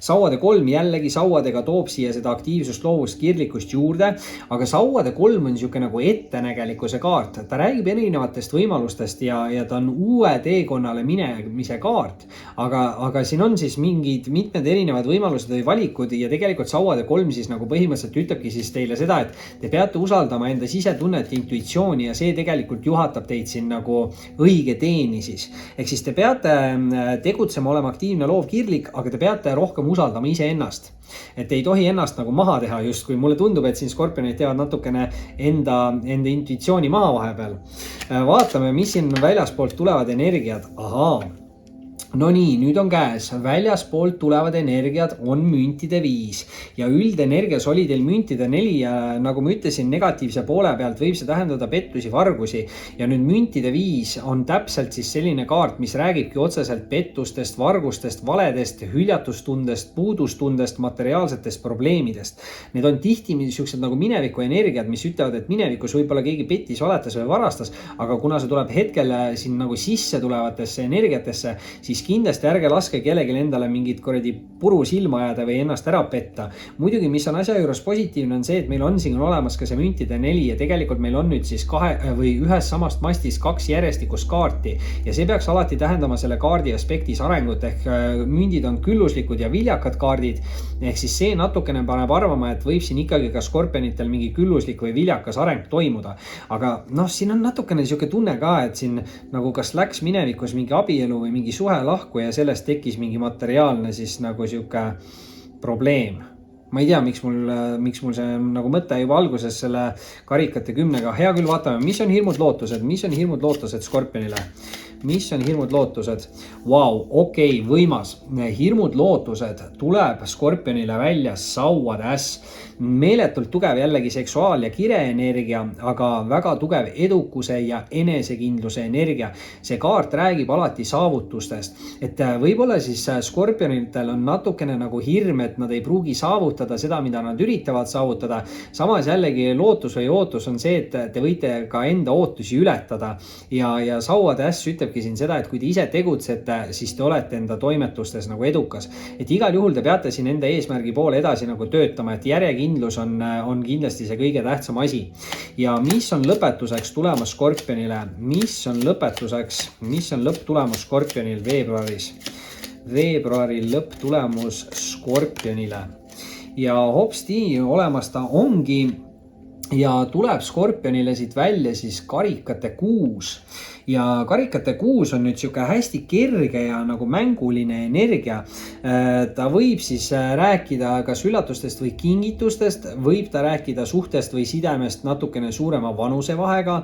Sauade 3 jällegi sauadega toob siia seda aktiivsust, loovust, kirglikkust juurde, aga sauade 3 on siuke nagu ettenägelikkuse kaart. Ta räägib erinevatest võimalustest ja ta on uue teekonnale minemise kaart, aga siin on siis mitmed erinevad võimalused või valikud ja tegelikult sauade 3 siis nagu põhimõtteliselt ütlebki siis teile seda, et te peate usaldama enda sisetunnet, intuitsiooni ja see tegelikult juhatab teid siin nagu õige teeni siis. Ehk siis te peate tegutsema, olema aktiivne, loov, kirglik, aga te peate rohkem usaldama iseennast. Et ei tohi ennast nagu maha teha justkui. Mulle tundub, et siin Skorpionid teevad natukene enda intuitsiooni maha vahepeal. Vaatame, mis siin väljaspoolt tulevad energiad. No nii, nüüd on käes. Väljaspoolt tulevad energiad on müntide 5 ja üldenergias oli teil müntide 4 ja nagu ma ütlesin, negatiivse poole pealt võib see tähendada pettusi, vargusi ja nüüd müntide 5 on täpselt siis selline kaart, mis räägibki otseselt pettustest, vargustest, valedest, hüljatustundest, puudustundest, materiaalsetest probleemidest. Need on tihti niisugused nagu mineviku energiad, mis ütlevad, et minevikus võib-olla keegi pettis, valetas või varastas, aga kuna see tuleb hetkel siin nagu sisse tulevatesse energiatesse, siis siis kindlasti ärge laske kellelgi endale mingit kuradi puru silma ajada või ennast ära petta. Muidugi, mis on asja juures positiivne, on see, et meil on siin olemas ka see müntide 4 ja tegelikult meil on nüüd siis ühes samast mastist 2 järjestikust kaarti ja see peaks alati tähendama selle kaardi aspektis arengut ehk mündid on külluslikud ja viljakad kaardid ehk siis see natukene paneb arvama, et võib siin ikkagi ka skorpionitel mingi külluslik või viljakas areng toimuda. Aga siin on natukene siuke tunne ka, et siin nagu kas läks minevikus mingi abielu või mingi suhe lahku ja sellest tekkis mingi materiaalne siis nagu siuke probleem. Ma ei tea, miks mul see nagu mõte juba alguses selle karikate 10-ga. Hea küll, vaatame, mis on hirmud lootused Skorpionile. Mis on hirmud lootused? Vau, okei, võimas. Hirmud lootused tuleb Skorpionile välja sauade äss. Meeletult tugev jällegi seksuaal- ja kireenergia, aga väga tugev edukuse ja enesekindluse energia. See kaart räägib alati saavutustest, et võib-olla siis Skorpionitel on natukene nagu hirm, et nad ei pruugi saavutada seda, mida nad üritavad saavutada. Samas jällegi lootus või ootus on see, et te võite ka enda ootusi ületada ja sauade äss ütlebki siin seda, et kui te ise tegutsete, siis te olete enda toimetustes nagu edukas. Et igal juhul te peate siin enda eesmärgi poole edasi nagu töötama, et järjekindlus on kindlasti see kõige tähtsam asi. Ja mis on lõpetuseks tulemas Skorpionile? Mis on lõpptulemus Skorpionil veebruaris? Veebruari lõpptulemus Skorpionile. Ja hopsti olemas ta ongi ja tuleb Skorpionile siit välja siis karikate 6. Ja karikate 6 on nüüd siuke hästi kerge ja nagu mänguline energia. Ta võib siis rääkida kas üllatustest või kingitustest, võib ta rääkida suhtest või sidemest natukene suurema vanusevahega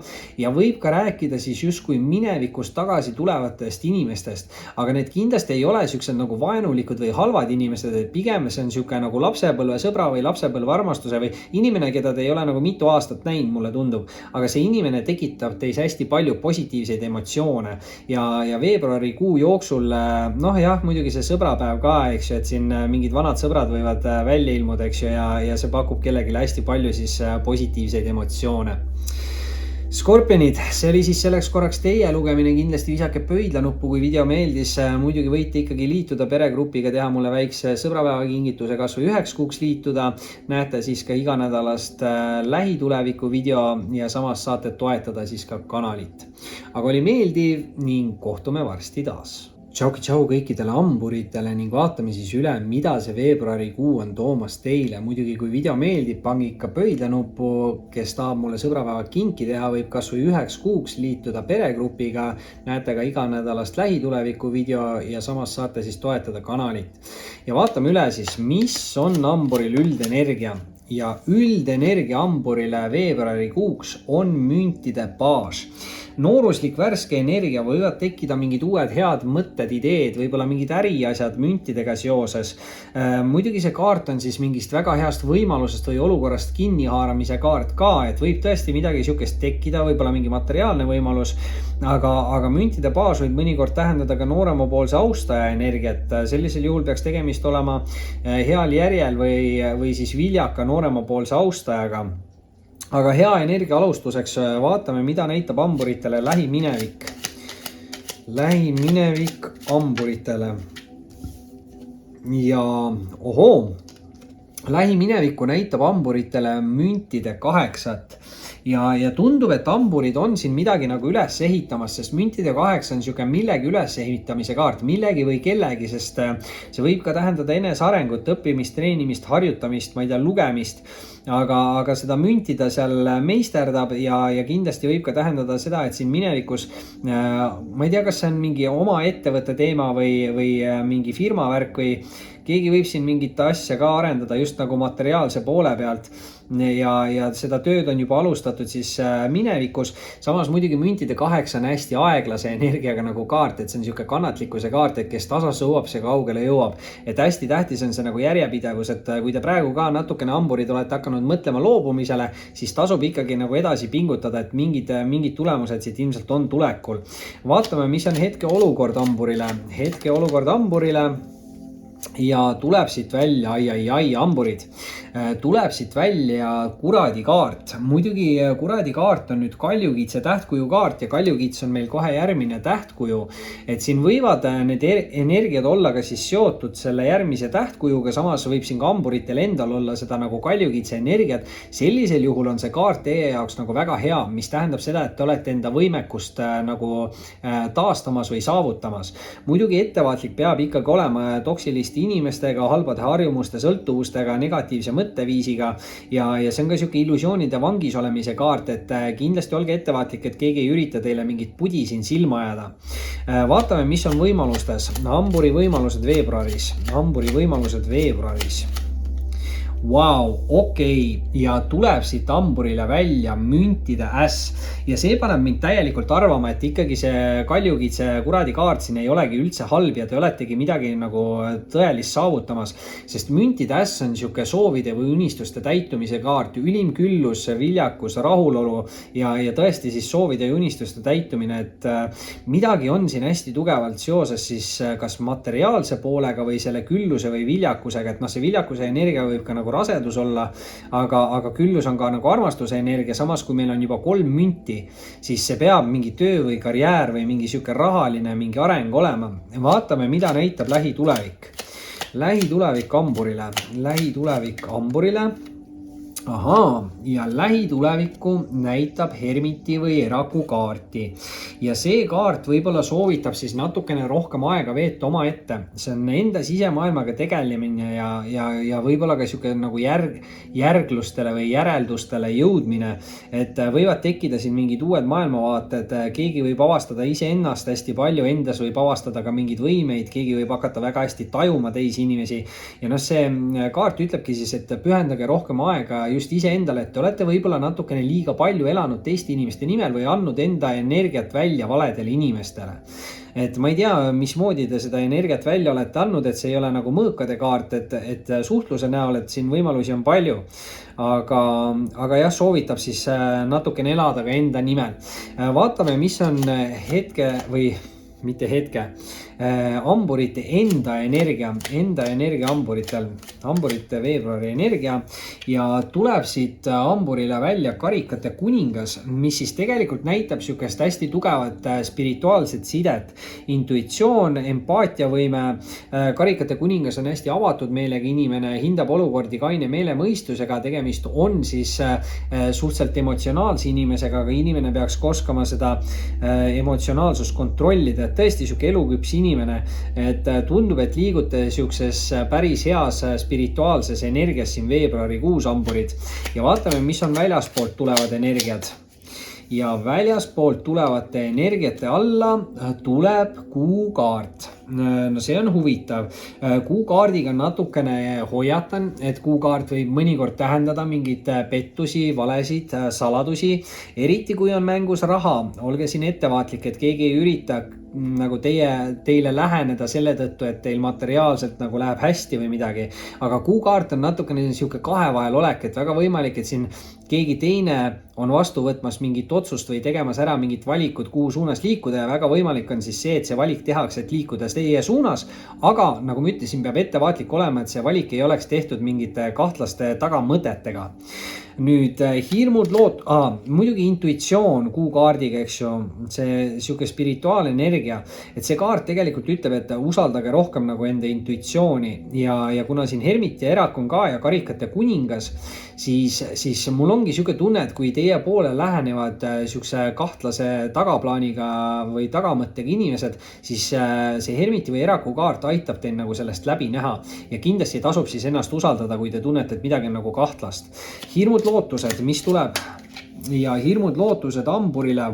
ja võib ka rääkida siis justkui minevikust tagasi tulevatest inimestest. Aga need kindlasti ei ole siuksed nagu vaenulikud või halvad inimesed, et pigem see on siuke nagu lapsepõlve sõbra või lapsepõlve armastuse või inimene, keda te ei ole nagu mitu aastat näinud, mulle tundub. Aga see inimene tekitab teis hästi palju positiivseid emotsioone ja veebruarikuu jooksul, muidugi see sõbrapäev ka, eks ju, et siin mingid vanad sõbrad võivad välja ilmuda, eks ju, ja see pakub kellelegi hästi palju siis positiivseid emotsioone. Skorpionid, see oli siis selleks korraks teie lugemine, kindlasti visake pöidlanuppu, kui video meeldis, muidugi võite ikkagi liituda peregrupiga, teha mulle väikse sõbrapäeva kingituse, kas või 9 kuuks liituda, näete siis ka iganädalast lähituleviku video ja samas saate toetada siis ka kanalit. Aga oli meeldiv ning kohtume varsti taas. Tšau kõikidele amburitele ning vaatame siis üle, mida see veebruarikuu on toomas teile. Muidugi, kui video meeldib, pange ikka pöidlanuppu, kes tahab mulle sõbrapäeva kinki teha, võib kas või 9 kuuks liituda peregrupiga. Näete ka iganädalast lähituleviku video ja samas saate siis toetada kanalit. Ja vaatame üle siis, mis on amburil üldenergia. Ja üldenergia amburile veebruarikuuks on müntide baas. Nooruslik värske energia võivad tekkida mingid uued head mõtted, ideed, võib-olla mingid äriasjad müntidega seoses. Muidugi see kaart on siis mingist väga heast võimalusest või olukorrast kinnihaaramise kaart ka, et võib tõesti midagi siukest tekkida, võib-olla mingi materiaalne võimalus, aga müntide baas võib mõnikord tähendada ka nooremapoolse austaja energiat. Sellisel juhul peaks tegemist olema heal järjel või siis viljaka nooremapoolse austajaga. Aga hea energia alustuseks vaatame, mida näitab amburitele lähiminevik. Lähiminevik amburitele. Ja lähiminevikku näitab amburitele müntide 8. Ja tundub, et amburid on siin midagi nagu üles ehitamas, sest müntide 8 on siuke millegi üles ehitamise kaart, millegi või kellegi, sest see võib ka tähendada enesearengut, õppimist, treenimist, harjutamist, ma ei tea, lugemist. Aga seda münti ta seal meisterdab ja kindlasti võib ka tähendada seda, et siin minevikus, ma ei tea, kas see on mingi oma ettevõtte teema või mingi firma värk või keegi võib siin mingit asja ka arendada just nagu materiaalse poole pealt ja seda tööd on juba alustatud siis minevikus. Samas muidugi müntide 8 on hästi aeglase energiaga nagu kaart, et see on siuke kannatlikkuse kaart, et kes tasa sõuab, see kaugele jõuab. Et hästi tähtis on see nagu järjepidevus, et kui te praegu ka natukene amburid olete hakanud mõtlema loobumisele, siis tasub ikkagi nagu edasi pingutada, et mingid tulemused siit ilmselt on tulekul. Vaatame, mis on hetkeolukord amburile. Hetkeolukord amburile ja tuleb siit välja, ai, hamburid, tuleb siit välja kuradi kaart. Muidugi kuradi kaart on nüüd kaljukitse tähtkuju kaart ja kaljukits on meil kohe järgmine tähtkuju. Et siin võivad need energiad olla ka siis seotud selle järgmise tähtkujuga, samas võib siin ka hamburitel endal olla seda nagu kaljukitse energiat. Sellisel juhul on see kaart teie jaoks nagu väga hea, mis tähendab seda, et te olete enda võimekust nagu taastamas või saavutamas. Muidugi ettevaatlik peab ikkagi olema toksiliste inimestega, halbade harjumuste, sõltuvustega, negatiivse mõtteviisiga ja see on ka siuke illusioonide vangis olemise kaart, et kindlasti olge ettevaatlik, et keegi ei ürita teile mingit pudi siin silma ajada. Vaatame, mis on võimalustes. Hamburi võimalused veebruaris. Vau, okei. Ja tuleb siit hamburile välja müntide äss ja see paneb mind täielikult arvama, et ikkagi see kaljukitse kuradi kaart siin ei olegi üldse halb ja te oletegi midagi nagu tõelist saavutamas, sest müntide äss on siuke soovide või unistuste täitumise kaart, ülim küllus, viljakus, rahulolu ja tõesti siis soovide ja unistuste täitumine, et midagi on siin hästi tugevalt seoses siis kas materiaalse poolega või selle külluse või viljakusega, et see viljakuse energia võib ka nagu rasedus olla, aga küllus on ka nagu armastuse energia, samas kui meil on juba 3 münti, siis see peab mingi töö või karjäär või mingi siuke rahaline mingi areng olema. Vaatame, mida näitab lähitulevik. Lähitulevik hamburile. Ahaa, ja lähitulevikku näitab hermiti või eraku kaarti. Ja see kaart võib-olla soovitab siis natukene rohkem aega veeta oma ette. See on enda sisemaailmaga tegelemine ja võib-olla ka siuke nagu järglustele või järeldustele jõudmine. Et võivad tekkida siin mingid uued maailmavaated, keegi võib avastada iseennast hästi palju, endas võib avastada ka mingeid võimeid, keegi võib hakata väga hästi tajuma teisi inimesi. Ja see kaart ütlebki siis, et pühendage rohkem aega just iseendale, et te olete võib-olla natukene liiga palju elanud teiste inimeste nimel või andnud enda energiat välja valedele inimestele. Et ma ei tea, mismoodi te seda energiat välja olete andnud, et see ei ole nagu mõõkade kaart, et suhtluse näol, et siin võimalusi on palju. Aga jah, soovitab siis natukene elada ka enda nimel. Vaatame, mis on hamburite enda energia hamburite veebruari energia ja tuleb siit hamburile välja karikate kuningas, mis siis tegelikult näitab siukest hästi tugevat spirituaalset sidet, intuitsioon, empaatiavõime. Karikate kuningas on hästi avatud meelega inimene, hindab olukordi kaine meelemõistusega, tegemist on siis suhteliselt emotsionaalse inimesega, aga inimene peaks oskama seda emotsionaalsust kontrollida, et tõesti siuke eluküps inimene, et tundub, et liigute siukses päris heas spirituaalses energias siin veebruarikuus hamburid ja vaatame, mis on väljaspoolt tulevad energiad. Ja väljaspoolt tulevate energiate alla tuleb kuukaart. No see on huvitav. Kuukaardiga natukene hoiatan, et kuukaart võib mõnikord tähendada mingid pettusi, valesid, saladusi, eriti kui on mängus raha. Olge siin ettevaatlik, et keegi ei ürita nagu teile läheneda selle tõttu, et teil materiaalselt nagu läheb hästi või midagi. Aga kuukaart on natukene siuke kahe vahel olek, et väga võimalik, et siin keegi teine on vastu võtmas mingit otsust või tegemas ära mingit valikut, kuhu suunas liikuda ja väga võimalik on siis see, et see valik tehakse, et liikuda teie suunas, aga nagu ma ütlesin, peab ettevaatlik olema, et see valik ei oleks tehtud mingite kahtlaste tagamõtetega. Nüüd hirmud muidugi intuitsioon kuukaardiga, eks ju, see siuke spirituaalne energia, et see kaart tegelikult ütleb, et usaldage rohkem nagu enda intuitsiooni ja kuna siin hermit ja erak on ka ja karikate kuningas, siis mul ongi siuke tunne, et kui teie poole lähenevad siukse kahtlase tagaplaaniga või tagamõttega inimesed, siis see hermiti või eraku kaart aitab teil nagu sellest läbi näha ja kindlasti tasub siis ennast usaldada, kui te tunnete, et midagi on nagu kahtlast. Hirmud lootused, mis tuleb? Ja hirmud lootused hamburile,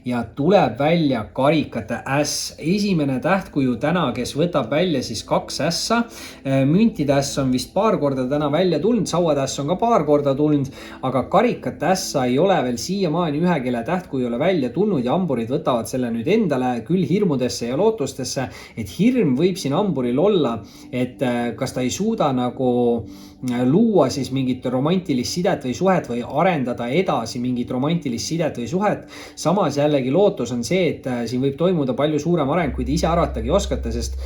ja tuleb välja karikate äss. Esimene tähtkuju täna, kes võtab välja siis 2 ässa. Müntide äss on vist paar korda täna välja tulnud, sauade äss on ka paar korda tulnud, aga karikate ässa ei ole veel siiamaani ühegile tähtkujule välja tulnud ja hamburid võtavad selle nüüd endale küll hirmudesse ja lootustesse, et hirm võib siin hamburil olla, et kas ta ei suuda nagu luua siis mingit romantilist sidet või suhet või arendada edasi mingit romantilist sidet või suhet. Samas jällegi lootus on see, et siin võib toimuda palju suurem areng, kui te ise arvatagi oskate, sest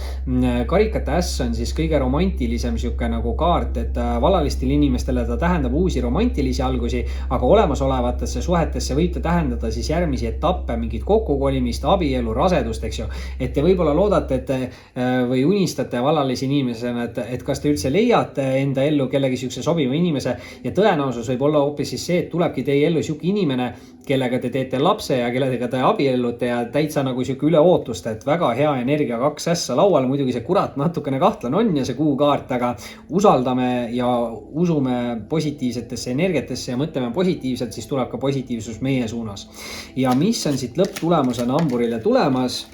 karikate äss on siis kõige romantilisem sihuke nagu kaart, et vallalistele inimestele ta tähendab uusi romantilisi algusi, aga olemasolevatesse suhetesse võib ta tähendada siis järgmisi etappe, mingit kokkukolimist, abielu, rasedust, eks ju. Et te võib-olla loodate, või unistate vallalisi inimesena, et kas te üldse leiate enda ellu kellegi siukse sobiva inimese ja tõenäosus võib olla hoopis siis see, et tulebki teie ellu siuke inimene, kellega te teete lapse ja kellega te abiellute ja täitsa nagu siuke üle ootust, et väga hea energia, 2 ässa laual. Muidugi see kurat natukene kahtlane on ja see kuukaart, aga usaldame ja usume positiivsetesse energiatesse ja mõtleme positiivselt, siis tuleb ka positiivsus meie suunas. Ja mis on siit lõpptulemusena hamburile tulemas?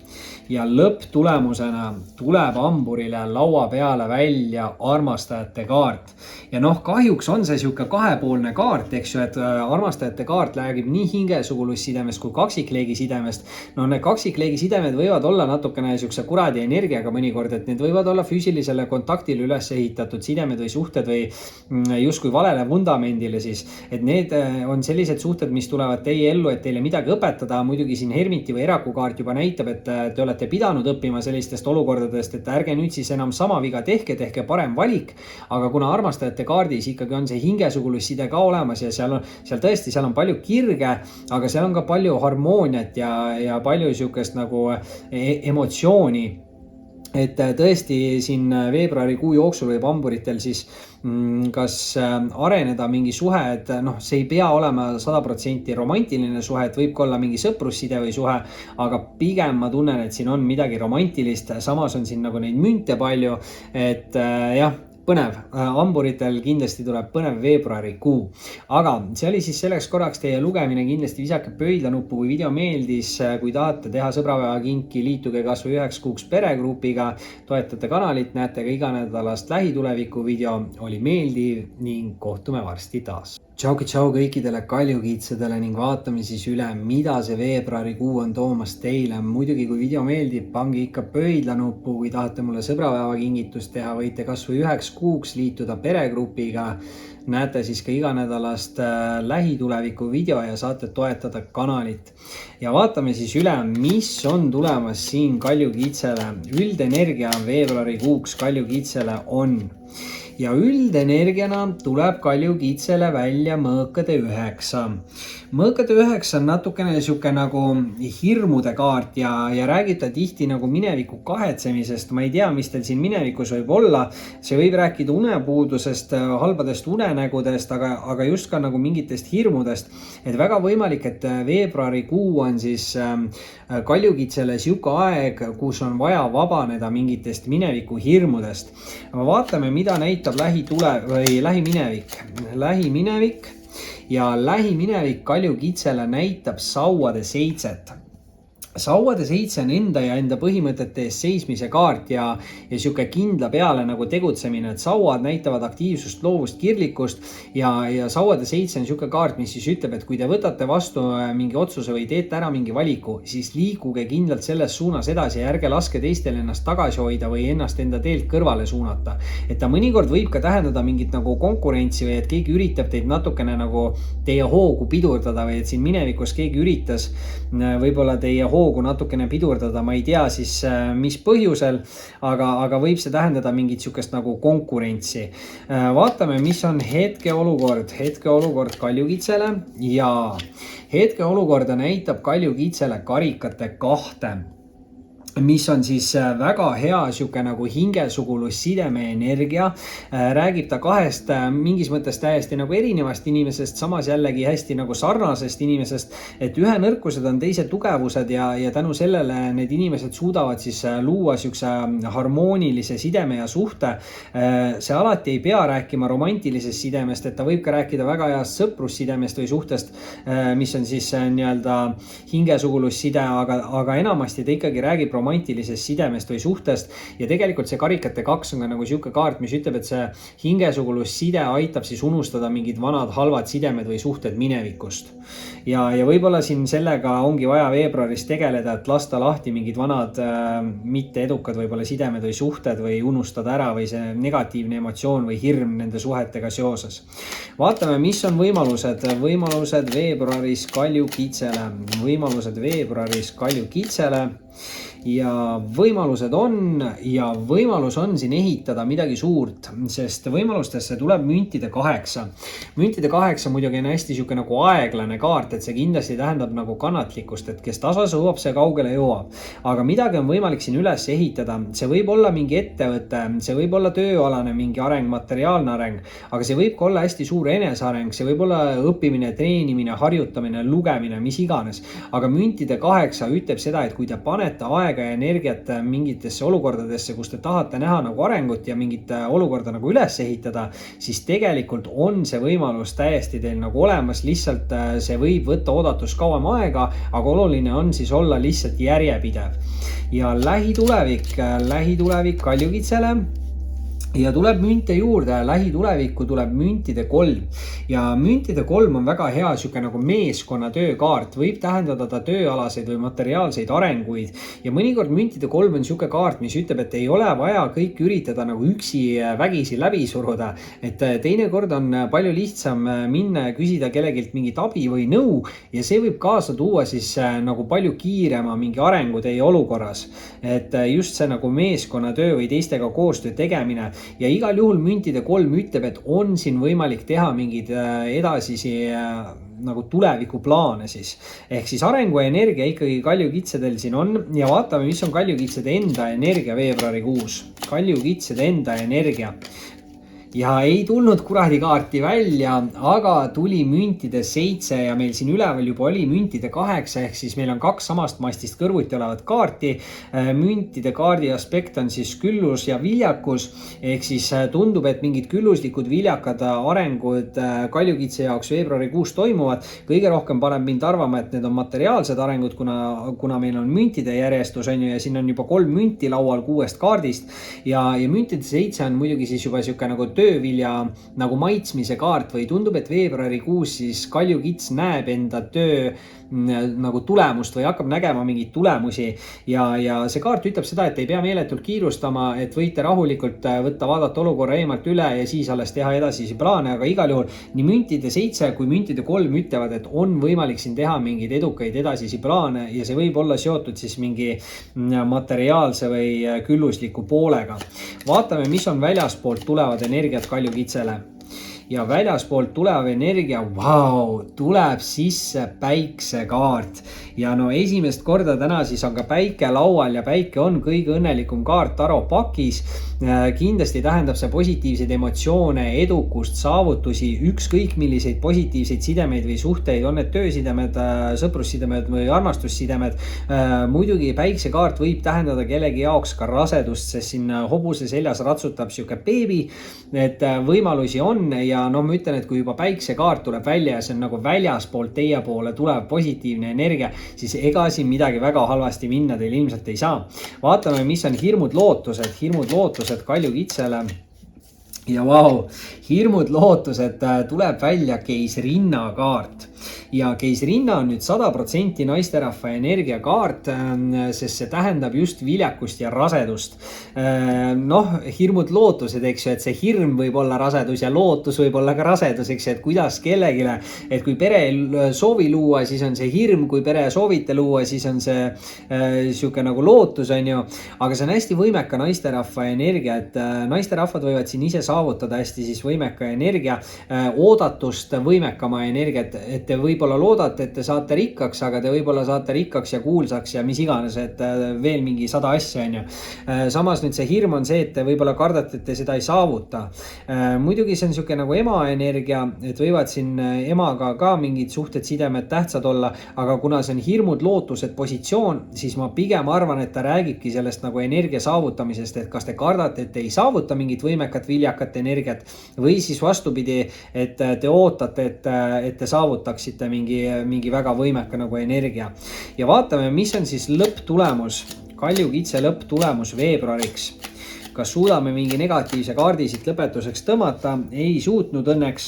Ja lõpptulemusena tuleb hamburile laua peale välja armastajate kaart. Ja kahjuks on see siuke kahepoolne kaart, eks ju, et armastajate kaart räägib nii hingesugulusidemest kui kaksikleegi sidemest. Need kaksikleegi sidemed võivad olla natukene siukse kuradi energiaga mõnikord, et need võivad olla füüsilisele kontaktile üles ehitatud sidemed või suhted või justkui valele vundamendile siis. Et need on sellised suhted, mis tulevad teie ellu, et teile midagi õpetada. Muidugi siin Hermiti või Eraku kaart juba näitab, et te olete pidanud õppima sellistest olukordadest, et ärge nüüd siis enam sama viga tehke parem valik, aga kuna armastajate kaardis ikkagi on see hingesugulusside ka olemas ja seal on palju kirge, aga seal on ka palju harmooniat ja palju siukest nagu emotsiooni. Et tõesti siin veebruarikuu jooksul võib hamburitel siis kas areneda mingi suhe, et see ei pea olema 100% romantiline suhe, et võib ka olla mingi sõprusside või suhe, aga pigem ma tunnen, et siin on midagi romantilist, samas on siin nagu neid münte palju, et jah, põnev. Hamburitel kindlasti tuleb põnev veebruarikuu. Aga see oli siis selleks korraks teie lugemine. Kindlasti visake pöidlanuppu, kui video meeldis. Kui tahate teha sõbrapäeva kinki, liituge kas või 1 kuuks peregrupiga. Toetate kanalit, näete ka iganädalast lähituleviku video. Oli meeldiv ning kohtume varsti taas. Tšau kõikidele kaljukitsedele ning vaatame siis üle, mida see veebruarikuu on toomas teile. Muidugi, kui video meeldib, pange ikka pöidlanuppu. Kui tahate mulle sõbrapäeva kingitust teha, võite kas või 1 kuuks liituda peregrupiga. Näete siis ka iganädalast lähituleviku video ja saate toetada kanalit. Ja vaatame siis üle, mis on tulemas siin kaljukitsele. Üldenergia veebruarikuuks kaljukitsele on. Ja üldenergiana tuleb kaljukitsele välja mõõkade 9. Mõõkade 9 on natukene siuke nagu hirmude kaart ja räägib ta tihti nagu mineviku kahetsemisest. Ma ei tea, mis teil siin minevikus võib olla. See võib rääkida unepuudusest, halbadest unenägudest, aga just ka nagu mingitest hirmudest. Et väga võimalik, et veebruarikuu on siis kaljukitsele siuke aeg, kus on vaja vabaneda mingitest mineviku hirmudest. Vaatame, mida näitab lähiminevik. Lähiminevik. Ja lähiminevik kaljukitsele näitab sauade 7. Sauade 7 on enda ja enda põhimõtete eest seismise kaart ja siuke kindla peale nagu tegutsemine, et sauad näitavad aktiivsust, loovust, kirlikkust ja sauade 7 on siuke kaart, mis siis ütleb, et kui te võtate vastu mingi otsuse või teete ära mingi valiku, siis liikuge kindlalt selles suunas edasi ja ärge laske teistel ennast tagasi hoida või ennast enda teelt kõrvale suunata. Et ta mõnikord võib ka tähendada mingit nagu konkurentsi või et keegi üritab teid natukene nagu teie hoogu pidurdada või et siin minevikus keegi üritas võib-olla teie hoogu natukene pidurdada, ma ei tea siis mis põhjusel, aga võib see tähendada mingit siukest nagu konkurentsi. Vaatame, mis on hetkeolukord kaljukitsele ja hetkeolukorda näitab kaljukitsele karikate 2. mis on siis väga hea siuke nagu hingesugulusideme energia. Räägib ta 2 mingis mõttes täiesti nagu erinevast inimesest, samas jällegi hästi nagu sarnasest inimesest, et ühe nõrkused on teise tugevused ja tänu sellele need inimesed suudavad siis luua siukse harmoonilise sideme ja suhte. See alati ei pea rääkima romantilisest sidemest, et ta võib ka rääkida väga heast sõprussidemest või suhtest, mis on siis nii-öelda hingesugulusside, aga enamasti ta ikkagi räägib romantilisest romantilisest sidemest või suhtest ja tegelikult see karikate 2 on ka nagu siuke kaart, mis ütleb, et see hingesugulusside aitab siis unustada mingid vanad halvad sidemed või suhted minevikust. Ja võib-olla siin sellega ongi vaja veebruaris tegeleda, et lasta lahti mingid vanad mitte edukad võib-olla sidemed või suhted või unustada ära või see negatiivne emotsioon või hirm nende suhetega seoses. Vaatame, mis on võimalused veebruaris Kaljukitsele. Võimalused veebruaris Kaljukitsele. Ja võimalused on siin ehitada midagi suurt, sest võimalustesse tuleb müntide 8. Müntide 8 muidugi on hästi siuke nagu aeglane kaart, et see kindlasti tähendab nagu kannatlikkust, et kes tasas jõuab, see kaugele jõuab. Aga midagi on võimalik siin üles ehitada. See võib olla mingi ettevõte, see võib olla tööalane mingi areng, materiaalne areng, aga see võib ka olla hästi suur eneseareng, see võib olla õppimine, treenimine, harjutamine, lugemine, mis iganes. Aga müntide 8 ütleb seda, et kui te panete aega ja energiat mingitesse olukordadesse, kus te tahate näha nagu arengut ja mingit olukorda nagu üles ehitada, siis tegelikult on see võimalus täiesti teil nagu olemas, lihtsalt see võib võtta oodatust kauem aega, aga oluline on siis olla lihtsalt järjepidev. Ja lähitulevik Kaljukitsele. Ja tuleb münte juurde, lähitulevikku tuleb müntide 3 ja müntide 3 on väga hea siuke nagu meeskonna töökaart, võib tähendada ta tööalaseid või materiaalseid arenguid ja mõnikord müntide 3 on siuke kaart, mis ütleb, et ei ole vaja kõik üritada nagu üksi vägisi läbi suruda, et teinekord on palju lihtsam minna ja küsida kellegilt mingit abi või nõu ja see võib kaasa tuua siis nagu palju kiirema mingi arengu teie olukorras, et just see nagu meeskonnatöö või teistega koostöö tegemine. Ja igal juhul müntide 3 ütleb, et on siin võimalik teha mingeid edasisi nagu tulevikuplaane siis. Ehk siis arengu ja energia ikkagi Kaljukitsedel siin on ja vaatame, mis on Kaljukitsede enda energia veebruarikuus. Kaljukitsede enda energia. Ja ei tulnud kuradi kaarti välja, aga tuli müntide 7 ja meil siin üleval juba oli müntide 8, ehk siis meil on 2 samast mastist kõrvuti olevat kaarti. Müntide kaardi aspekt on siis küllus ja viljakus, ehk siis tundub, et mingid külluslikud viljakad arengud Kaljukitse jaoks veebruarikuus toimuvad. Kõige rohkem paneb mind arvama, et need on materiaalsed arengud, kuna meil on müntide järjestus on ju, ja siin on juba 3 münti laual 6 kaardist ja müntide 7 on muidugi siis juba siuke nagu töövilja nagu maitsmise kaart või tundub, et veebruarikuus siis Kaljukits näeb enda töö nagu tulemust või hakkab nägema mingeid tulemusi ja see kaart ütleb seda, et ei pea meeletult kiirustama, et võite rahulikult võtta, vaadata olukorra eemalt üle ja siis alles teha edasisi plaane, aga igal juhul nii müntide 7 kui müntide 3 ütlevad, et on võimalik siin teha mingeid edukaid edasisi plaane ja see võib olla seotud siis mingi materiaalse või küllusliku poolega. Vaatame, mis on väljaspoolt tulevad energiat Kaljukitsele. Ja väljaspoolt tulev energia, tuleb sisse päiksekaart. Ja no esimest korda täna siis on ka päike laual ja päike on kõige õnnelikum kaart Taro pakis. Kindlasti tähendab see positiivseid emotsioone, edukust, saavutusi, ükskõik milliseid positiivseid sidemeid või suhteid, on need töösidemed, sõprussidemed või armastussidemed. Muidugi päiksekaart võib tähendada kellegi jaoks ka rasedust, sest siin hobuse seljas ratsutab siuke beebi, et võimalusi on ja no ma ütlen, et kui juba päiksekaart tuleb välja ja see on nagu väljaspoolt teie poole tulev positiivne energia, siis ega siin midagi väga halvasti minna teil ilmselt ei saa. Vaatame, mis on hirmud lootused Kaljukitsele. Ja hirmud lootused tuleb välja keisrinna kaart. Ja keisrinna on nüüd 100% naisterahva energiakaart, sest see tähendab just viljakust ja rasedust. Hirmud lootused, eks ju, et see hirm võib olla rasedus ja lootus võib olla ka rasedus, eks ju, et kuidas kellegile, et kui pere soovi luua, siis on see hirm, kui pere soovite luua, siis on see siuke nagu lootus, on ju. Aga see on hästi võimeka naisterahva energia, et naisterahvad võivad siin ise saavutada hästi siis võimeka energia, oodatust võimekama energiat, et te võib-olla loodate, et te saate rikkaks, aga te võib-olla saate rikkaks ja kuulsaks ja mis iganes, et veel mingi 100 asja on ju. Samas nüüd see hirm on see, et te võib-olla kardate, et te seda ei saavuta. Muidugi see on siuke nagu ema energia, et võivad siin emaga ka mingid suhted, sidemed tähtsad olla, aga kuna see on hirmud lootused positsioon, siis ma pigem arvan, et ta räägibki sellest nagu energia saavutamisest, et kas te kardate, et te ei saavuta mingit võimekat, viljakat energiat või siis vastupidi, et te ootate, et te saavutaksite mingi väga võimeka nagu energia. Ja vaatame, mis on siis lõpptulemus kaljukitse lõpptulemus veebruariks. Kas suudame mingi negatiivse kaardi siit lõpetuseks tõmmata? Ei suutnud õnneks.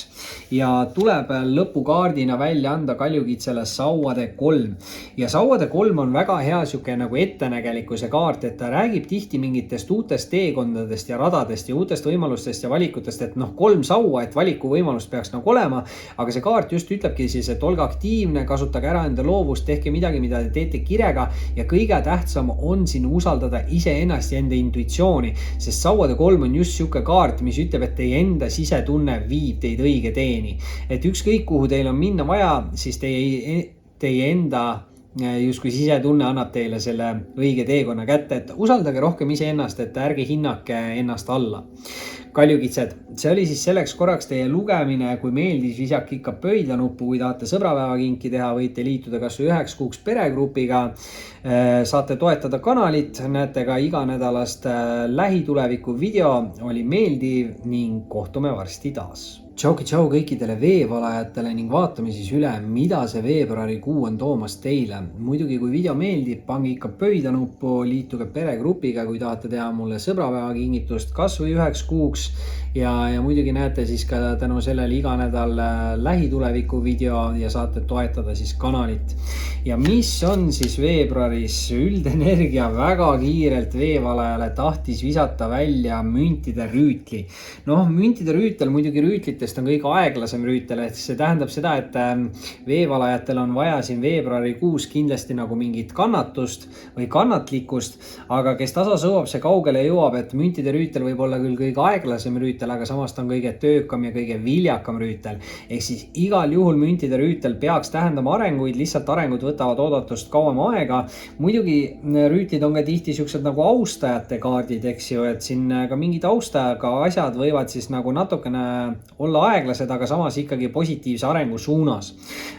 Ja tuleb lõpukaardina välja anda kaljukitsele sauade 3. Ja sauade 3 on väga hea siuke nagu ettenägelikkuse kaart, et ta räägib tihti mingitest uutest teekondadest ja radadest ja uutest võimalustest ja valikutest, et 3 saua, et valikuvõimalust peaks nagu olema, aga see kaart just ütlebki siis, et olge aktiivne, kasutage ära enda loovust, tehke midagi, mida te teete kirega ja kõige tähtsam on siin usaldada iseennast ja enda intuitsiooni. Sest sauade 3 on just siuke kaart, mis ütleb, et teie enda sisetunne viib teid õige teeni. Et ükskõik kuhu teil on minna vaja, siis teie enda justkui sisetunne annab teile selle õige teekonna kätte, et usaldage rohkem iseennast, et ärge hinnake ennast alla. Kaljukitsed, see oli siis selleks korraks teie lugemine, kui meeldis, visake ikka pöidlanuppu, kui tahate sõbrapäevakinki teha, võite liituda kas 9 kuuks peregrupiga, saate toetada kanalit, näete ka iganädalast lähituleviku video, oli meeldiv ning kohtume varsti taas. Tšau kõikidele veevalajatele ning vaatame siis üle, mida see veebruarikuu on toomas teile. Muidugi, kui video meeldib, pange ikka pöidlanuppu, liituge peregrupiga, kui tahate teha mulle sõbrapäevakingitust kas või 9 kuuks. Ja muidugi näete siis ka tänu sellele iga nädal lähituleviku video ja saate toetada siis kanalit. Ja mis on siis veebruaris? Üldenergia väga kiirelt veevalajale tahtis visata välja müntide rüütli. Müntide rüütel, muidugi rüütlitest on kõige aeglasem rüütel, et see tähendab seda, et veevalajatel on vaja siin veebruarikuus kindlasti nagu mingit kannatust või kannatlikkust, aga kes tasa sõuab, see kaugele jõuab, et müntide rüütel võib olla küll kõige aeglasem rüütel, aga samast on kõige töökam ja kõige viljakam rüütel. Ehk siis igal juhul müntide rüütel peaks tähendama arenguid, lihtsalt arengud võtavad oodatust kauem aega. Muidugi rüütlid on ka tihti siuksed nagu austajate kaardid, eks ju, et siin ka mingid austajaga asjad võivad siis nagu natukene olla aeglased, aga samas ikkagi positiivse arengu suunas.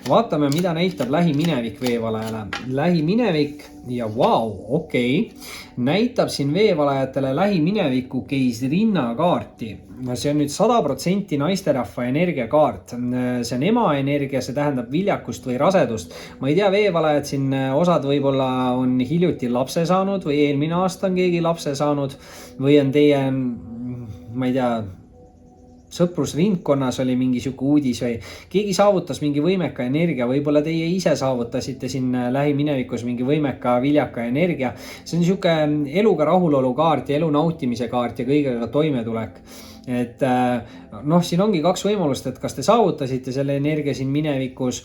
Vaatame, mida näitab lähiminevik veevalajale. Lähiminevik ja näitab siin veevalajatele lähimineviku keisrinna kaarti. See on nüüd 100% naisterahva energiakaart. See on ema energia, see tähendab viljakust või rasedust. Ma ei tea, veevalajad siin osad võib-olla on hiljuti lapse saanud või eelmine aasta on keegi lapse saanud või on teie, ma ei tea, sõprusringkonnas oli mingi siuke uudis või keegi saavutas mingi võimeka energia, võib-olla teie ise saavutasite siin lähiminevikus mingi võimeka viljaka energia. See on siuke eluga rahulolu kaart ja elu nautimise kaart ja kõigega toimetulek. Et siin ongi 2 võimalust, et kas te saavutasite selle energia siin minevikus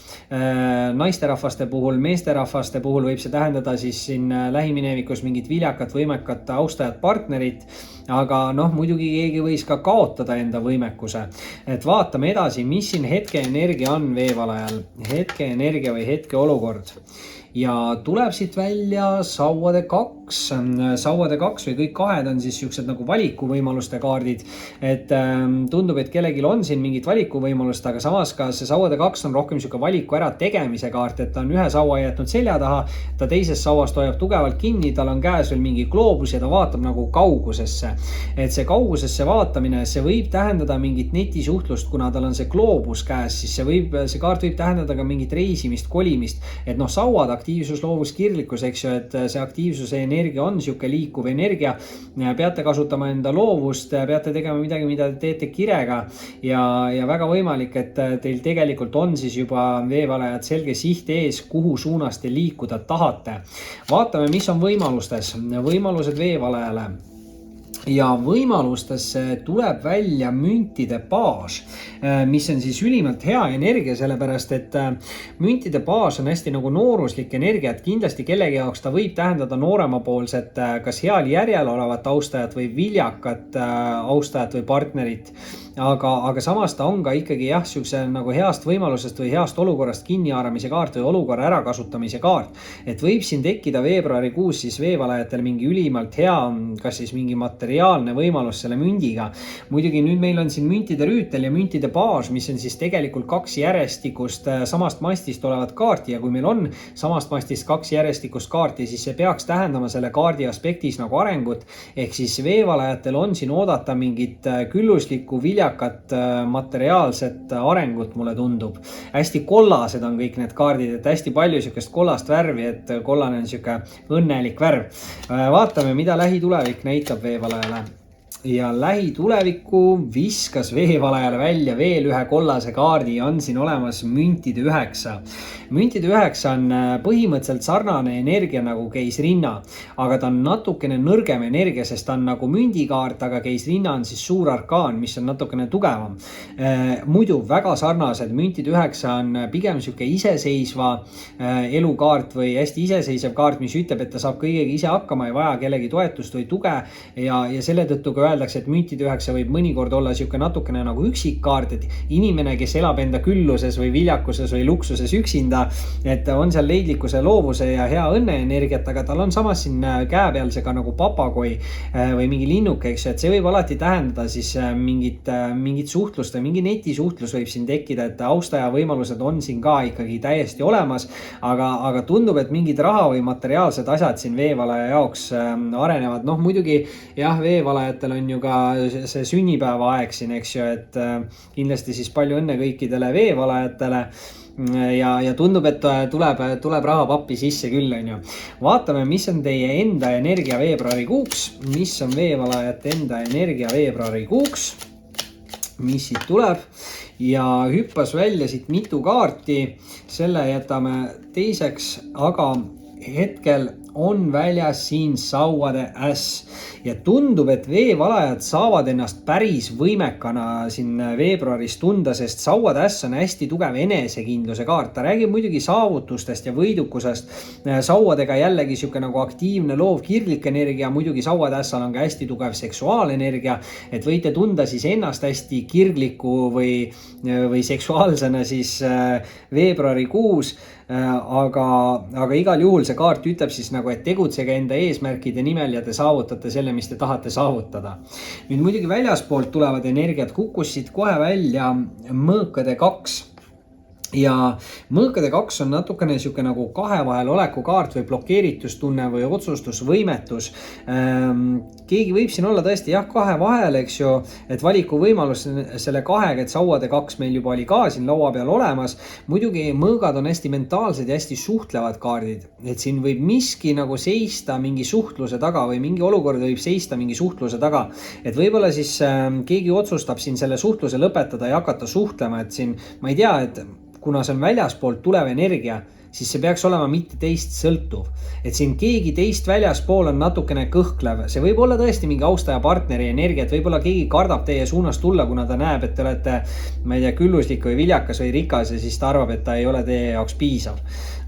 naisterahvaste puhul, meesterahvaste puhul võib see tähendada siis siin lähiminevikus mingit viljakat, võimekat, austajat partnerit, aga muidugi keegi võis ka kaotada enda võimekuse. Et vaatame edasi, mis siin hetkeenergia on veevalajal, hetkeenergia või hetkeolukord. Ja tuleb siit välja sauade 2. Sauade 2 või kõik 2 on siis siuksed nagu valikuvõimaluste kaardid. Et tundub, et kellelgi on siin mingit valikuvõimalust, aga samas ka see sauade 2 on rohkem siuke valiku ära tegemise kaart, et ta on ühe saua jätnud selja taha, ta teisest sauast hoiab tugevalt kinni, tal on käes veel mingi gloobus ja ta vaatab nagu kaugusesse. Et see kaugusesse vaatamine, see võib tähendada mingit netisuhtlust, kuna tal on see gloobus käes, siis see kaart võib tähendada ka mingit reisimist, kolimist, et sauad, aktiivsus, loovus, kirglikkus, eks ju, et see aktiivsuse energia on siuke liikuv energia. Peate kasutama enda loovust, peate tegema midagi, mida te teete kirega ja väga võimalik, et teil tegelikult on siis juba veevalajad selge siht ees, kuhu suunas te liikuda tahate. Vaatame, mis on võimalused veevalajale. Ja võimalustesse tuleb välja müntide baas, mis on siis ülimalt hea energia, sellepärast et müntide baas on hästi nagu nooruslik energia, et kindlasti kellegi jaoks ta võib tähendada nooremapoolset, kas heal järjel olevat austajat või viljakat austajat või partnerit. Aga samas ta on ka ikkagi siukse nagu heast võimalusest või heast olukorrast kinnihaaramise kaart või olukorra ärakasutamise kaart. Et võib siin tekkida veebruarikuus siis veevalajatel mingi ülimalt hea, kas siis mingi materiaalne reaalne võimalus selle mündiga. Muidugi nüüd meil on siin müntide rüütel ja müntide paas, mis on siis tegelikult 2 järjestikust samast mastist olevat kaarti ja kui meil on samast mastist 2 järjestikust kaarti, siis see peaks tähendama selle kaardi aspektis nagu arengut, ehk siis veevalajatel on siin oodata mingit külluslikku, viljakat, materiaalset arengut, mulle tundub. Hästi kollased on kõik need kaardid, et hästi palju sükest kollast värvi, et kollane on süke õnnelik värv. Vaatame, mida lähitulevik näitab veevalajale. Ja lähitulevikku viskas veevalajale välja veel ühe kollase kaardi ja on siin olemas müntide 9. Müntide 9 on põhimõtteliselt sarnane energia nagu keisrinna, aga ta on natukene nõrgem energia, sest ta on nagu mündikaart, aga keisrinna on siis suur arkaan, mis on natukene tugevam. Muidu väga sarnased, müntide 9 on pigem süke iseseisva elukaart või hästi iseseisev kaart, mis ütleb, et ta saab kõigega ise hakkama, ei vaja kellegi toetust või tuge ja selle tõttu ka öeldakse, et müntide 9 võib mõnikord olla siuke natukene nagu üksikkaart, et inimene, kes elab enda külluses või viljakuses või luksuses üksinda, et on seal leidlikkuse, loovuse ja hea õnne energiat, aga tal on samas siin käe peal see ka nagu papagoi või mingi linnuke, eks ju, et see võib alati tähendada siis mingit suhtlust või mingi netisuhtlus võib siin tekkida, et austaja võimalused on siin ka ikkagi täiesti olemas, aga tundub, et mingid raha või materiaalsed asjad siin veevalaja jaoks arenevad. Noh, muidugi jah, veevalajatel on ju ka see sünnipäeva aeg siin, eks ju, et kindlasti siis palju õnne kõikidele veevalajatele ja tundub, et tuleb raha pappi sisse küll, on ju. Vaatame, mis on teie enda energia veebruarikuuks, mis on veevalajate enda energia veebruarikuuks, mis siit tuleb ja hüppas välja siit mitu kaarti, selle jätame teiseks, aga hetkel on väljas siin sauade äss ja tundub, et veevalajad saavad ennast päris võimekana siin veebruaris tunda, sest sauade äss on hästi tugev enesekindluse kaart. Ta räägib muidugi saavutustest ja võidukusest. Sauadega jällegi siuke nagu aktiivne, loov, kirglik energia. Muidugi sauade ässal on ka hästi tugev seksuaalenergia, et võite tunda siis ennast hästi kirgliku või seksuaalsena siis veebruarikuus. Aga igal juhul see kaart ütleb siis nagu, et tegutsege enda eesmärkide nimel ja te saavutate selle, mis te tahate saavutada. Nüüd muidugi väljaspoolt tulevad energiat, kukkusid kohe välja mõõkade 2. Ja mõõkade 2 on natukene siuke nagu kahe vahel oleku kaart või blokeeritustunne või otsustusvõimetus. Keegi võib siin olla tõesti jah, kahe vahel, eks ju, et valiku võimalus selle kahega, et sauade 2 meil juba oli ka siin laua peal olemas. Muidugi mõõgad on hästi mentaalsed ja hästi suhtlevad kaardid, et siin võib miski nagu seista mingi suhtluse taga või mingi olukord võib seista mingi suhtluse taga, et võib-olla siis keegi otsustab siin selle suhtluse lõpetada ja hakata suhtlema, et siin ma ei tea, et kuna see on väljaspoolt tulev energia, siis see peaks olema mitte teist sõltuv. Et siin keegi teist väljaspool on natukene kõhklev. See võib olla tõesti mingi austaja partneri energia, et võib-olla keegi kardab teie suunas tulla, kuna ta näeb, et te olete, ma ei tea, külluslik või viljakas või rikas ja siis ta arvab, et ta ei ole teie jaoks piisav.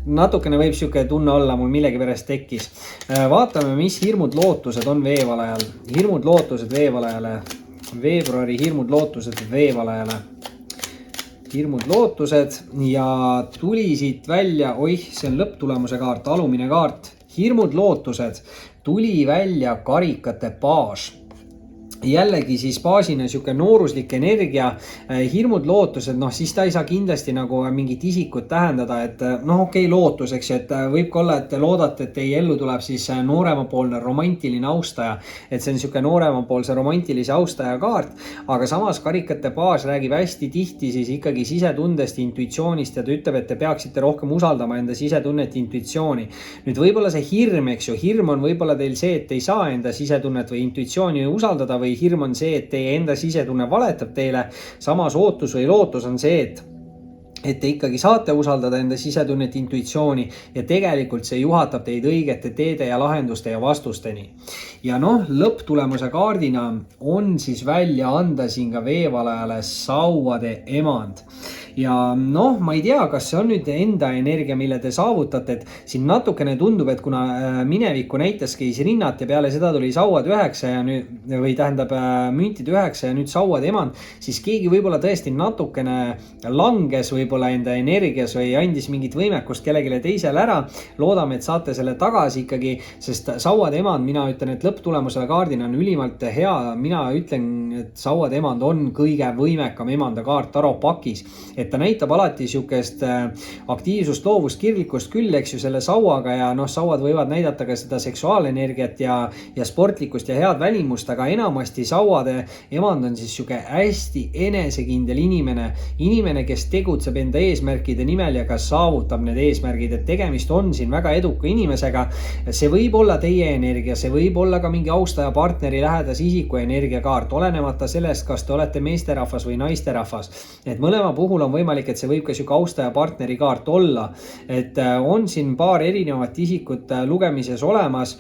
Natukene võib siuke tunne olla, mul millegipärast tekkis. Vaatame, mis hirmud lootused on veevalajal. Hirmud lootused veevalajale. Veebruari hirmud lootused veevalajale. Hirmud lootused ja tuli siit välja, see on lõpptulemuse kaart, alumine kaart, hirmud lootused, tuli välja karikate paas. Jällegi siis baasina siuke nooruslik energia, hirmud lootused, noh siis ta ei saa kindlasti nagu mingit isikut tähendada, et noh okei, lootus, eks ju, et võib ka olla, et te loodate, et teie ellu tuleb siis nooremapoolne romantiline austaja, et see on siuke nooremapoolse romantilise austaja kaart, aga samas karikate baas räägib hästi tihti siis ikkagi sisetundest, intuitsioonist ja ta ütleb, et te peaksite rohkem usaldama enda sisetunnet, intuitsiooni. Nüüd võib-olla see hirm, eks ju, hirm on võib-olla teil see, et ei saa enda sisetunnet või intuitsiooni usaldada või hirm on see, et teie enda sisetunne valetab teile. Samas ootus või lootus on see, et te ikkagi saate usaldada enda sisetunnet, intuitsiooni ja tegelikult see juhatab teid õigete teede ja lahenduste ja vastusteni. Ja noh, lõpptulemuse kaardina on siis välja anda siin ka veevalajale sauade emand. ja noh, ma ei tea, kas see on nüüd enda energia, mille te saavutate, et siin natukene tundub, et kuna minevikku näitas keisrinnat ja peale seda tuli sauad 9 ja nüüd, või tähendab müntide 9 ja nüüd sauad emand, siis keegi võib-olla tõesti natukene langes võib-olla enda energias või andis mingit võimekust kellelegi teisele ära. Loodame, et saate selle tagasi ikkagi, sest sauad emand, mina ütlen, et lõpptulemusele kaardina on ülimalt hea. Mina ütlen, et sauad emand on kõige võimekam emanda kaart tarotpakis, et ta näitab alati sihukest aktiivsust, loovust, kirglikkust küll, eks ju, selle sauaga ja noh, sauad võivad näidata ka seda seksuaalenergiat ja sportlikkust ja head välimust, aga enamasti sauade emand on siis sihuke hästi enesekindel inimene, kes tegutseb enda eesmärkide nimel ja ka saavutab need eesmärgid, et tegemist on siin väga eduka inimesega. See võib olla teie energia, see võib olla ka mingi austaja, partneri, lähedase isiku energiakaart, olenemata sellest, kas te olete meesterahvas või naisterahvas. Et mõlema puhul on võimalik, et see võib ka sihuke austaja partneri kaart olla, et on siin paar erinevat isikut lugemises olemas.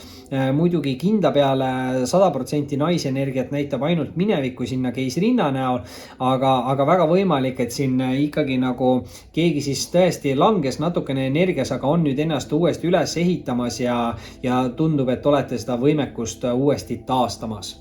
Muidugi kinda peale 100% naisenergiat näitab ainult minevikku sinna keisrinna näol, aga väga võimalik, et siin ikkagi nagu keegi siis tõesti langes natukene energias, aga on nüüd ennast uuesti üles ehitamas ja tundub, et olete seda võimekust uuesti taastamas.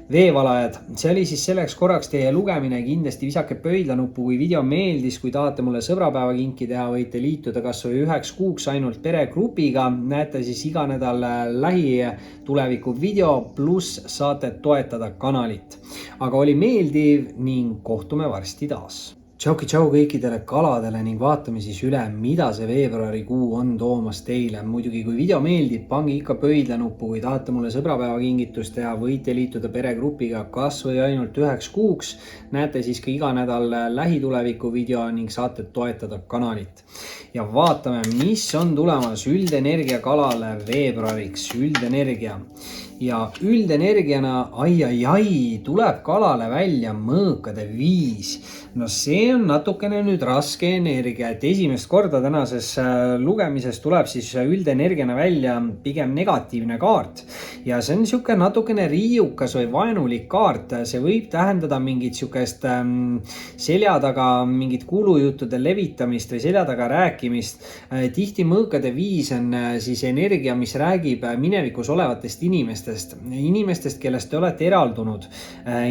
Veevalajad, see oli siis selleks korraks teie lugemine, kindlasti visake pöidlanuppu, kui video meeldis, kui tahate mulle sõbrapäeva kinki teha, võite liituda kas või 1 kuuks ainult peregrupiga, näete siis iga nädal lähituleviku video, pluss saate toetada kanalit. Aga oli meeldiv ning kohtume varsti taas. Tšau kõikidele kaladele ning vaatame siis üle, mida see veebruarikuu on toomas teile. Muidugi, kui video meeldib, pange ikka pöidlanuppu, kui tahate mulle sõbrapäeva kingitust teha, võite liituda peregrupiga kas või ainult 1 kuuks. Näete siis ka iga nädal lähituleviku video ning saate toetada kanalit. Ja vaatame, mis on tulemas üldenergia kalale veebruariks, üldenergia. Ja üldenergiana, tuleb kalale välja mõõkade 5. No see on natukene nüüd raske energia, et esimest korda tänases lugemises tuleb siis üldenergiana välja pigem negatiivne kaart. Ja see on sihuke natukene riiukas või vaenulik kaart. See võib tähendada mingit sihukest selja taga mingit kuulujuttude levitamist või selja taga rääkimist. Tihti mõõkade 5 on siis energia, mis räägib minevikus olevatest inimestest, kellest te olete eraldunud.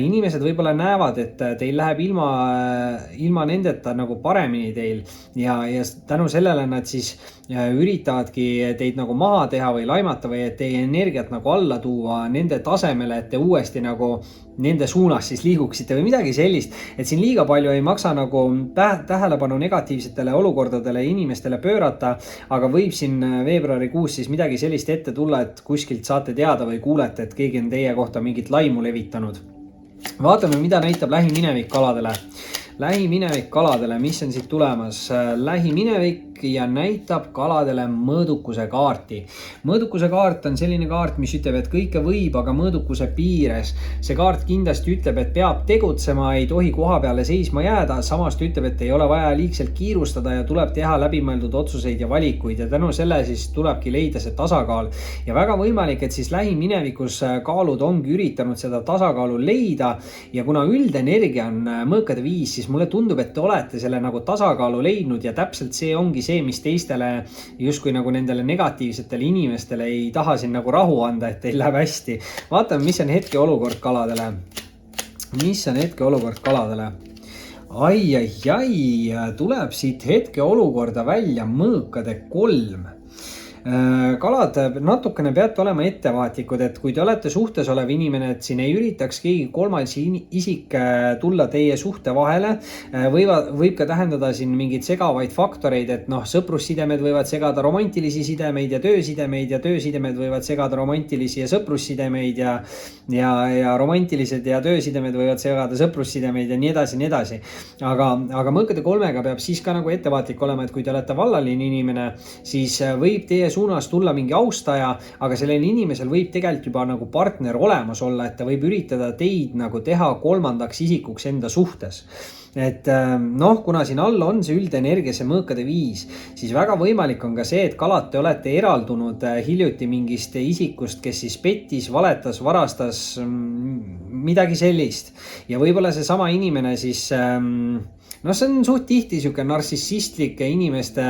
Inimesed võib-olla näevad, et teil läheb ilma nendeta nagu paremini teil ja tänu sellele nad siis üritavadki teid nagu maha teha või laimata või et teie energiat nagu alla tuua nende tasemele, et te uuesti nagu nende suunas siis liiguksite või midagi sellist, et siin liiga palju ei maksa nagu tähelepanu negatiivsetele olukordadele inimestele pöörata, aga võib siin veebruarikuus siis midagi sellist ette tulla, et kuskilt saate teada või kuulete, et keegi on teie kohta mingit laimu levitanud. Vaatame, mida näitab lähiminevik kaladele. Lähiminevik kaladele, mis on siit tulemas? Lähiminevik ja näitab kaladele mõõdukuse kaarti. Mõõdukuse kaart on selline kaart, mis ütleb, et kõike võib, aga mõõdukuse piires. See kaart kindlasti ütleb, et peab tegutsema, ei tohi koha peale seisma jääda. Samast ütleb, et ei ole vaja liigselt kiirustada ja tuleb teha läbimõeldud otsuseid ja valikuid ja tänu selle siis tulebki leida see tasakaal. Ja väga võimalik, et siis lähiminevikus kaalud ongi üritanud seda tasakaalu leida ja kuna üldenergia on mõõkade 5, siis mulle tundub, et te olete selle nagu tasakaalu leidnud ja täpselt see ongi see, mis teistele justkui nagu nendele negatiivsetele inimestele ei taha siin nagu rahu anda, et teil läheb hästi. Vaatame, mis on hetkeolukord kaladele. Mis on hetkeolukord kaladele? Tuleb siit hetkeolukorda välja mõõkade 3. Kalad, natukene peate olema ettevaatlikud, et kui te olete suhtes olev inimene, et siin ei üritaks keegi kolmas isik tulla teie suhte vahele, võib ka tähendada siin mingeid segavaid faktoreid, et noh, sõprussidemed võivad segada romantilisi sidemeid ja töösidemed võivad segada romantilisi ja sõprussidemeid ja romantilised ja töösidemed võivad segada sõprussidemeid ja nii edasi. Aga mõõkade 3-ga peab siis ka nagu ettevaatlik olema, et kui te olete vallaline inimene, siis võib teie suunas tulla mingi austaja, aga sellel inimesel võib tegelikult juba nagu partner olemas olla, et ta võib üritada teid nagu teha kolmandaks isikuks enda suhtes. Et noh, kuna siin all on see üldenergia, see mõõkade 5, siis väga võimalik on ka see, et kalad te olete eraldunud hiljuti mingist isikust, kes siis pettis, valetas, varastas, midagi sellist. Ja võib-olla see sama inimene siis no see on suht tihti siuke narcissistlike inimeste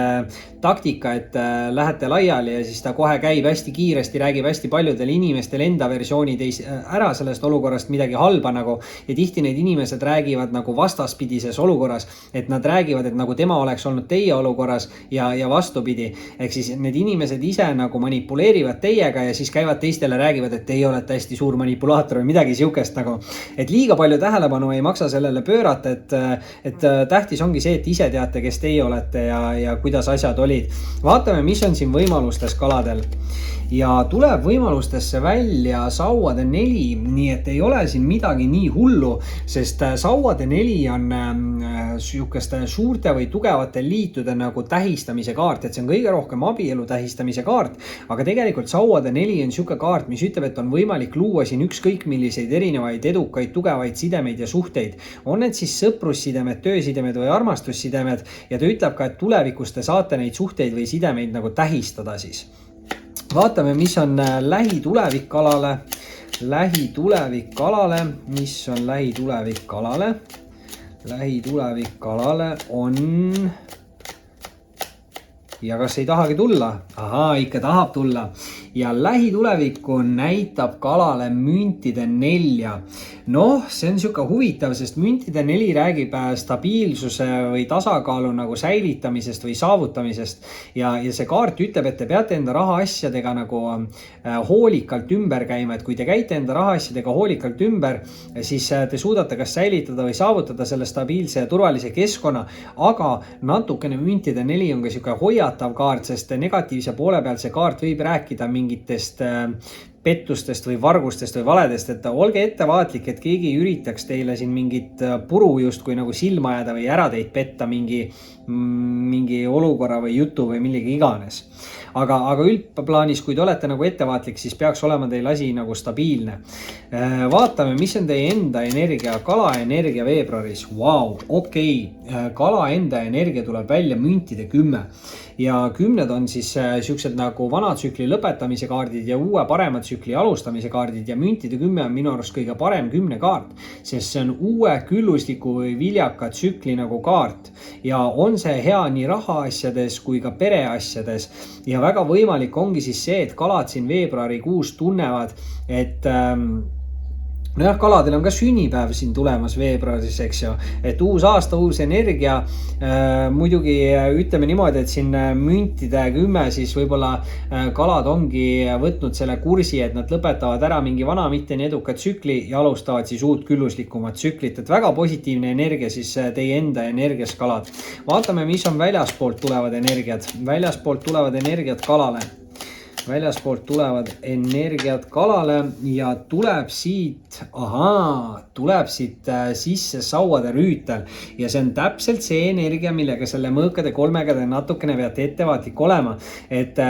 taktika, et lähete laiali ja siis ta kohe käib hästi kiiresti, räägib hästi paljudele inimestele enda versioonid ära sellest olukorrast midagi halba nagu. Ja tihti need inimesed räägivad nagu vastaspidises olukorras, et nad räägivad, et nagu tema oleks olnud teie olukorras ja vastupidi. Ehk siis need inimesed ise nagu manipuleerivad teiega ja siis käivad teistele räägivad, et teie olete hästi suur manipulaator või midagi siukest nagu. Et liiga palju tähelepanu ei maksa sellele pöörata, et tähtis ongi see, et ise teate, kes teie olete ja kuidas asjad olid. Vaatame, mis on siin võimalustes kaladel. Ja tuleb võimalustesse välja sauade 4, nii et ei ole siin midagi nii hullu, sest sauade 4 on sihukeste suurte või tugevate liitude nagu tähistamise kaart, et see on kõige rohkem abielu tähistamise kaart, aga tegelikult sauade 4 on sihuke kaart, mis ütleb, et on võimalik luua siin ükskõik milliseid erinevaid edukaid, tugevaid sidemeid ja suhteid. On need siis sõprussidemed, töösidemed või armastussidemed ja ta ütleb ka, et tulevikus te saate neid suhteid või sidemeid nagu tähistada siis. Vaatame, mis on lähitulevik kalale. Lähitulevik kalale, mis on lähitulevik kalale? Lähitulevik kalale on... Ja kas ei tahagi tulla? Ahaa, ikka tahab tulla. Ja lähitulevikku näitab kalale müntide 4. Noh, see on siuke huvitav, sest müntide 4 räägib stabiilsuse või tasakaalu nagu säilitamisest või saavutamisest. Ja see kaart ütleb, et te peate enda rahaasjadega nagu hoolikalt ümber käima. Et kui te käite enda rahaasjadega hoolikalt ümber, siis te suudate kas säilitada või saavutada selle stabiilse ja turvalise keskkonna. Aga natukene müntide 4 on ka siuke hoiatav kaart, sest negatiivse poole pealt see kaart võib rääkida mingitest pettustest või vargustest või valedest, et olge ettevaatlik, et keegi ei üritaks teile siin mingit puru justkui nagu silma jääda või ära teid petta mingi olukorra või jutu või millegi iganes. Aga üldplaanis, kui te olete nagu ettevaatlik, siis peaks olema teil asi nagu stabiilne. Vaatame, mis on teie enda energia, kala energia veebruaris. Vau, okei. Kala enda energia tuleb välja müntide 10. Ja 10 on siis siuksed nagu vana tsükli lõpetamise kaardid ja uue parema tsükli alustamise kaardid ja müntide 10 on minu arust kõige parem 10 kaart, sest see on uue küllusliku või viljaka tsükli nagu kaart ja on see hea nii rahaasjades kui ka pereasjades ja väga võimalik ongi siis see, et kalad siin veebruarikuus tunnevad, et nojah, kaladel on ka sünnipäev siin tulemas veebruaris, eks ju, et uus aasta, uus energia. Muidugi ütleme niimoodi, et siin müntide 10 siis võib-olla kalad ongi võtnud selle kursi, et nad lõpetavad ära mingi vana mitte nii eduka tsükli ja alustavad siis uut külluslikumat tsüklit, et väga positiivne energia siis teie enda energias kalad. Vaatame, mis on väljaspoolt tulevad energiad. Väljaspoolt tulevad energiad kalale. Väljaspoolt tulevad energiat kalale ja tuleb siit sisse sauade rüütel ja see on täpselt see energia, millega selle mõõkade kolmega te natukene peate ettevaatlik olema, et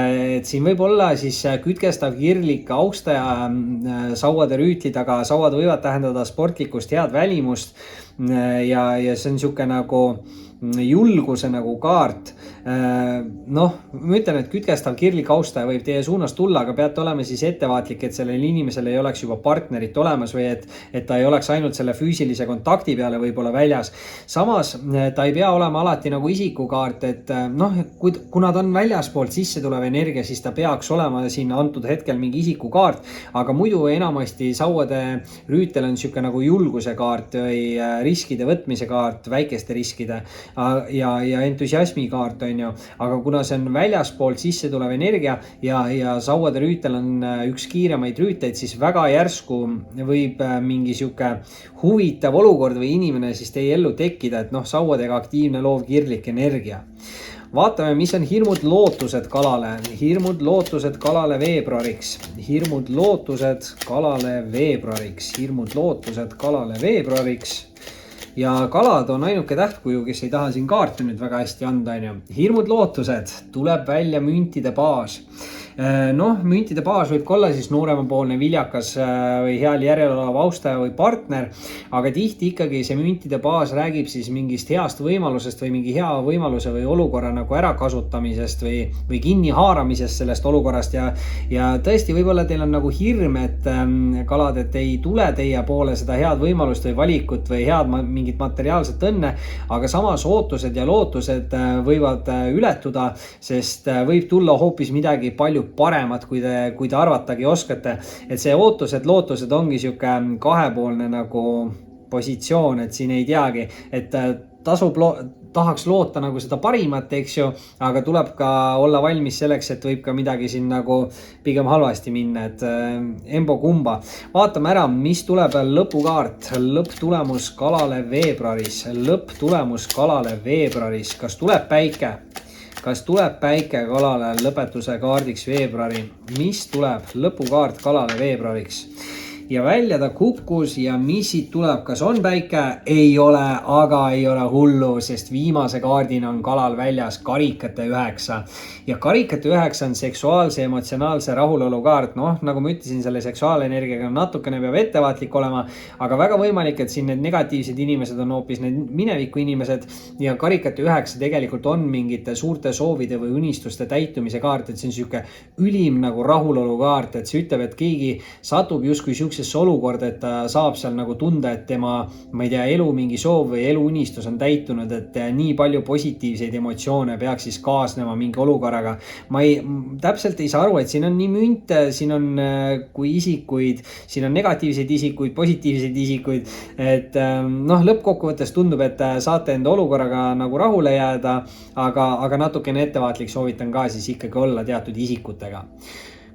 siin võib olla siis kütkestav, kirlik, austaja sauade rüütlid, aga sauad võivad tähendada sportlikust, head välimust ja see on siuke nagu julguse nagu kaart. Noh, ma ütlen, et kütkestav, kirlik, austaja võib teie suunas tulla, aga peate olema siis ettevaatlik, et sellel inimesel ei oleks juba partnerit olemas või et ta ei oleks ainult selle füüsilise kontakti peale võib-olla väljas. Samas ta ei pea olema alati nagu isikukaart, et noh, kuna ta on väljaspoolt sisse tulev energia, siis ta peaks olema siin antud hetkel mingi isikukaart, aga muidu enamasti sauade rüütel on siuke nagu julguse kaart või riskide võtmise kaart, väikeste riskide ja entusiasmi kaart on ju, aga kuna see on väljaspoolt sisse tulev energia ja sauade rüütel on üks kiiremaid rüüteid, siis väga järsku võib mingi siuke huvitav olukord või inimene siis teie ellu tekkida, et noh, sauadega aktiivne, loov, kirlik energia. Vaatame, mis on hirmud, lootused kalale. Hirmud, lootused kalale veebruariks. Hirmud, lootused kalale veebruariks. Hirmud, lootused kalale veebruariks. Ja kalad on ainuke tähtkuju, kes ei taha siin kaarte nüüd väga hästi anda. Hirmud, lootused, tuleb välja müntide baas. Noh, müntide baas võib olla siis nooremapoolne, viljakas või heal järjel olev austaja või partner, aga tihti ikkagi see müntide baas räägib siis mingist heast võimalusest või mingi hea võimaluse või olukorra nagu ärakasutamisest või kinni haaramisest sellest olukorrast ja tõesti võib-olla teil on nagu hirm, et kalad, et ei tule teie poole seda head võimalust või valikut või head mingit materiaalset õnne, aga samas ootused ja lootused võivad ületuda, sest võib tulla hoopis midagi palju paremat, kui te arvatagi oskate. Et see ootused, lootused ongi sihuke kahepoolne nagu positsioon, et siin ei teagi, et tahaks loota nagu seda parimat, eks ju, aga tuleb ka olla valmis selleks, et võib ka midagi siin nagu pigem halvasti minna, et embo kumba. Vaatame ära, mis tuleb lõpukaart, lõpptulemus kalale veebruaris, kas tuleb päike? Kas tuleb päike kalale lõpetuse kaardiks veebruari? Mis tuleb lõpukaart kalale veebruariks? Ja välja ta kukkus ja mis siit tuleb, kas on päike? Ei ole, aga ei ole hullu, sest viimase kaardina on kalal väljas karikate 9. Ja karikate 9 on seksuaalse emotsionaalse rahulolu kaart. Noh, nagu ma ütlesin, selle seksuaalenergiaga natukene peab ettevaatlik olema, aga väga võimalik, et siin need negatiivsed inimesed on hoopis need mineviku inimesed ja karikate 9 tegelikult on mingite suurte soovide või unistuste täitumise kaart, et see on sihuke ülim nagu rahulolu kaart, et see ütleb, et keegi satub justkui olukorda, et ta saab seal nagu tunda, et tema, ma ei tea, elu mingi soov või elu unistus on täitunud, et nii palju positiivseid emotsioone peaks siis kaasnema mingi olukorraga. Ma täpselt ei saa aru, et siin on nii münte, siin on kui isikuid, siin on negatiivseid isikuid, positiivseid isikuid, et noh, lõppkokkuvõttes tundub, et saate enda olukorraga nagu rahule jääda, aga natukene ettevaatlik soovitan ka siis ikkagi olla teatud isikutega.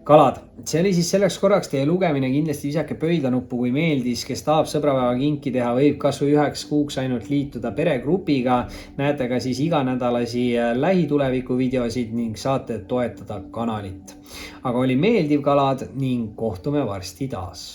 Kalad, see oli siis selleks korraks teie lugemine, kindlasti visake pöidlanuppu, kui meeldis, kes tahab sõbrapäeva kinki teha, võib kas või 1 kuuks ainult liituda peregrupiga, näete ka siis iganädalasi lähituleviku videosid ning saate toetada kanalit. Aga oli meeldiv, kalad, ning kohtume varsti taas.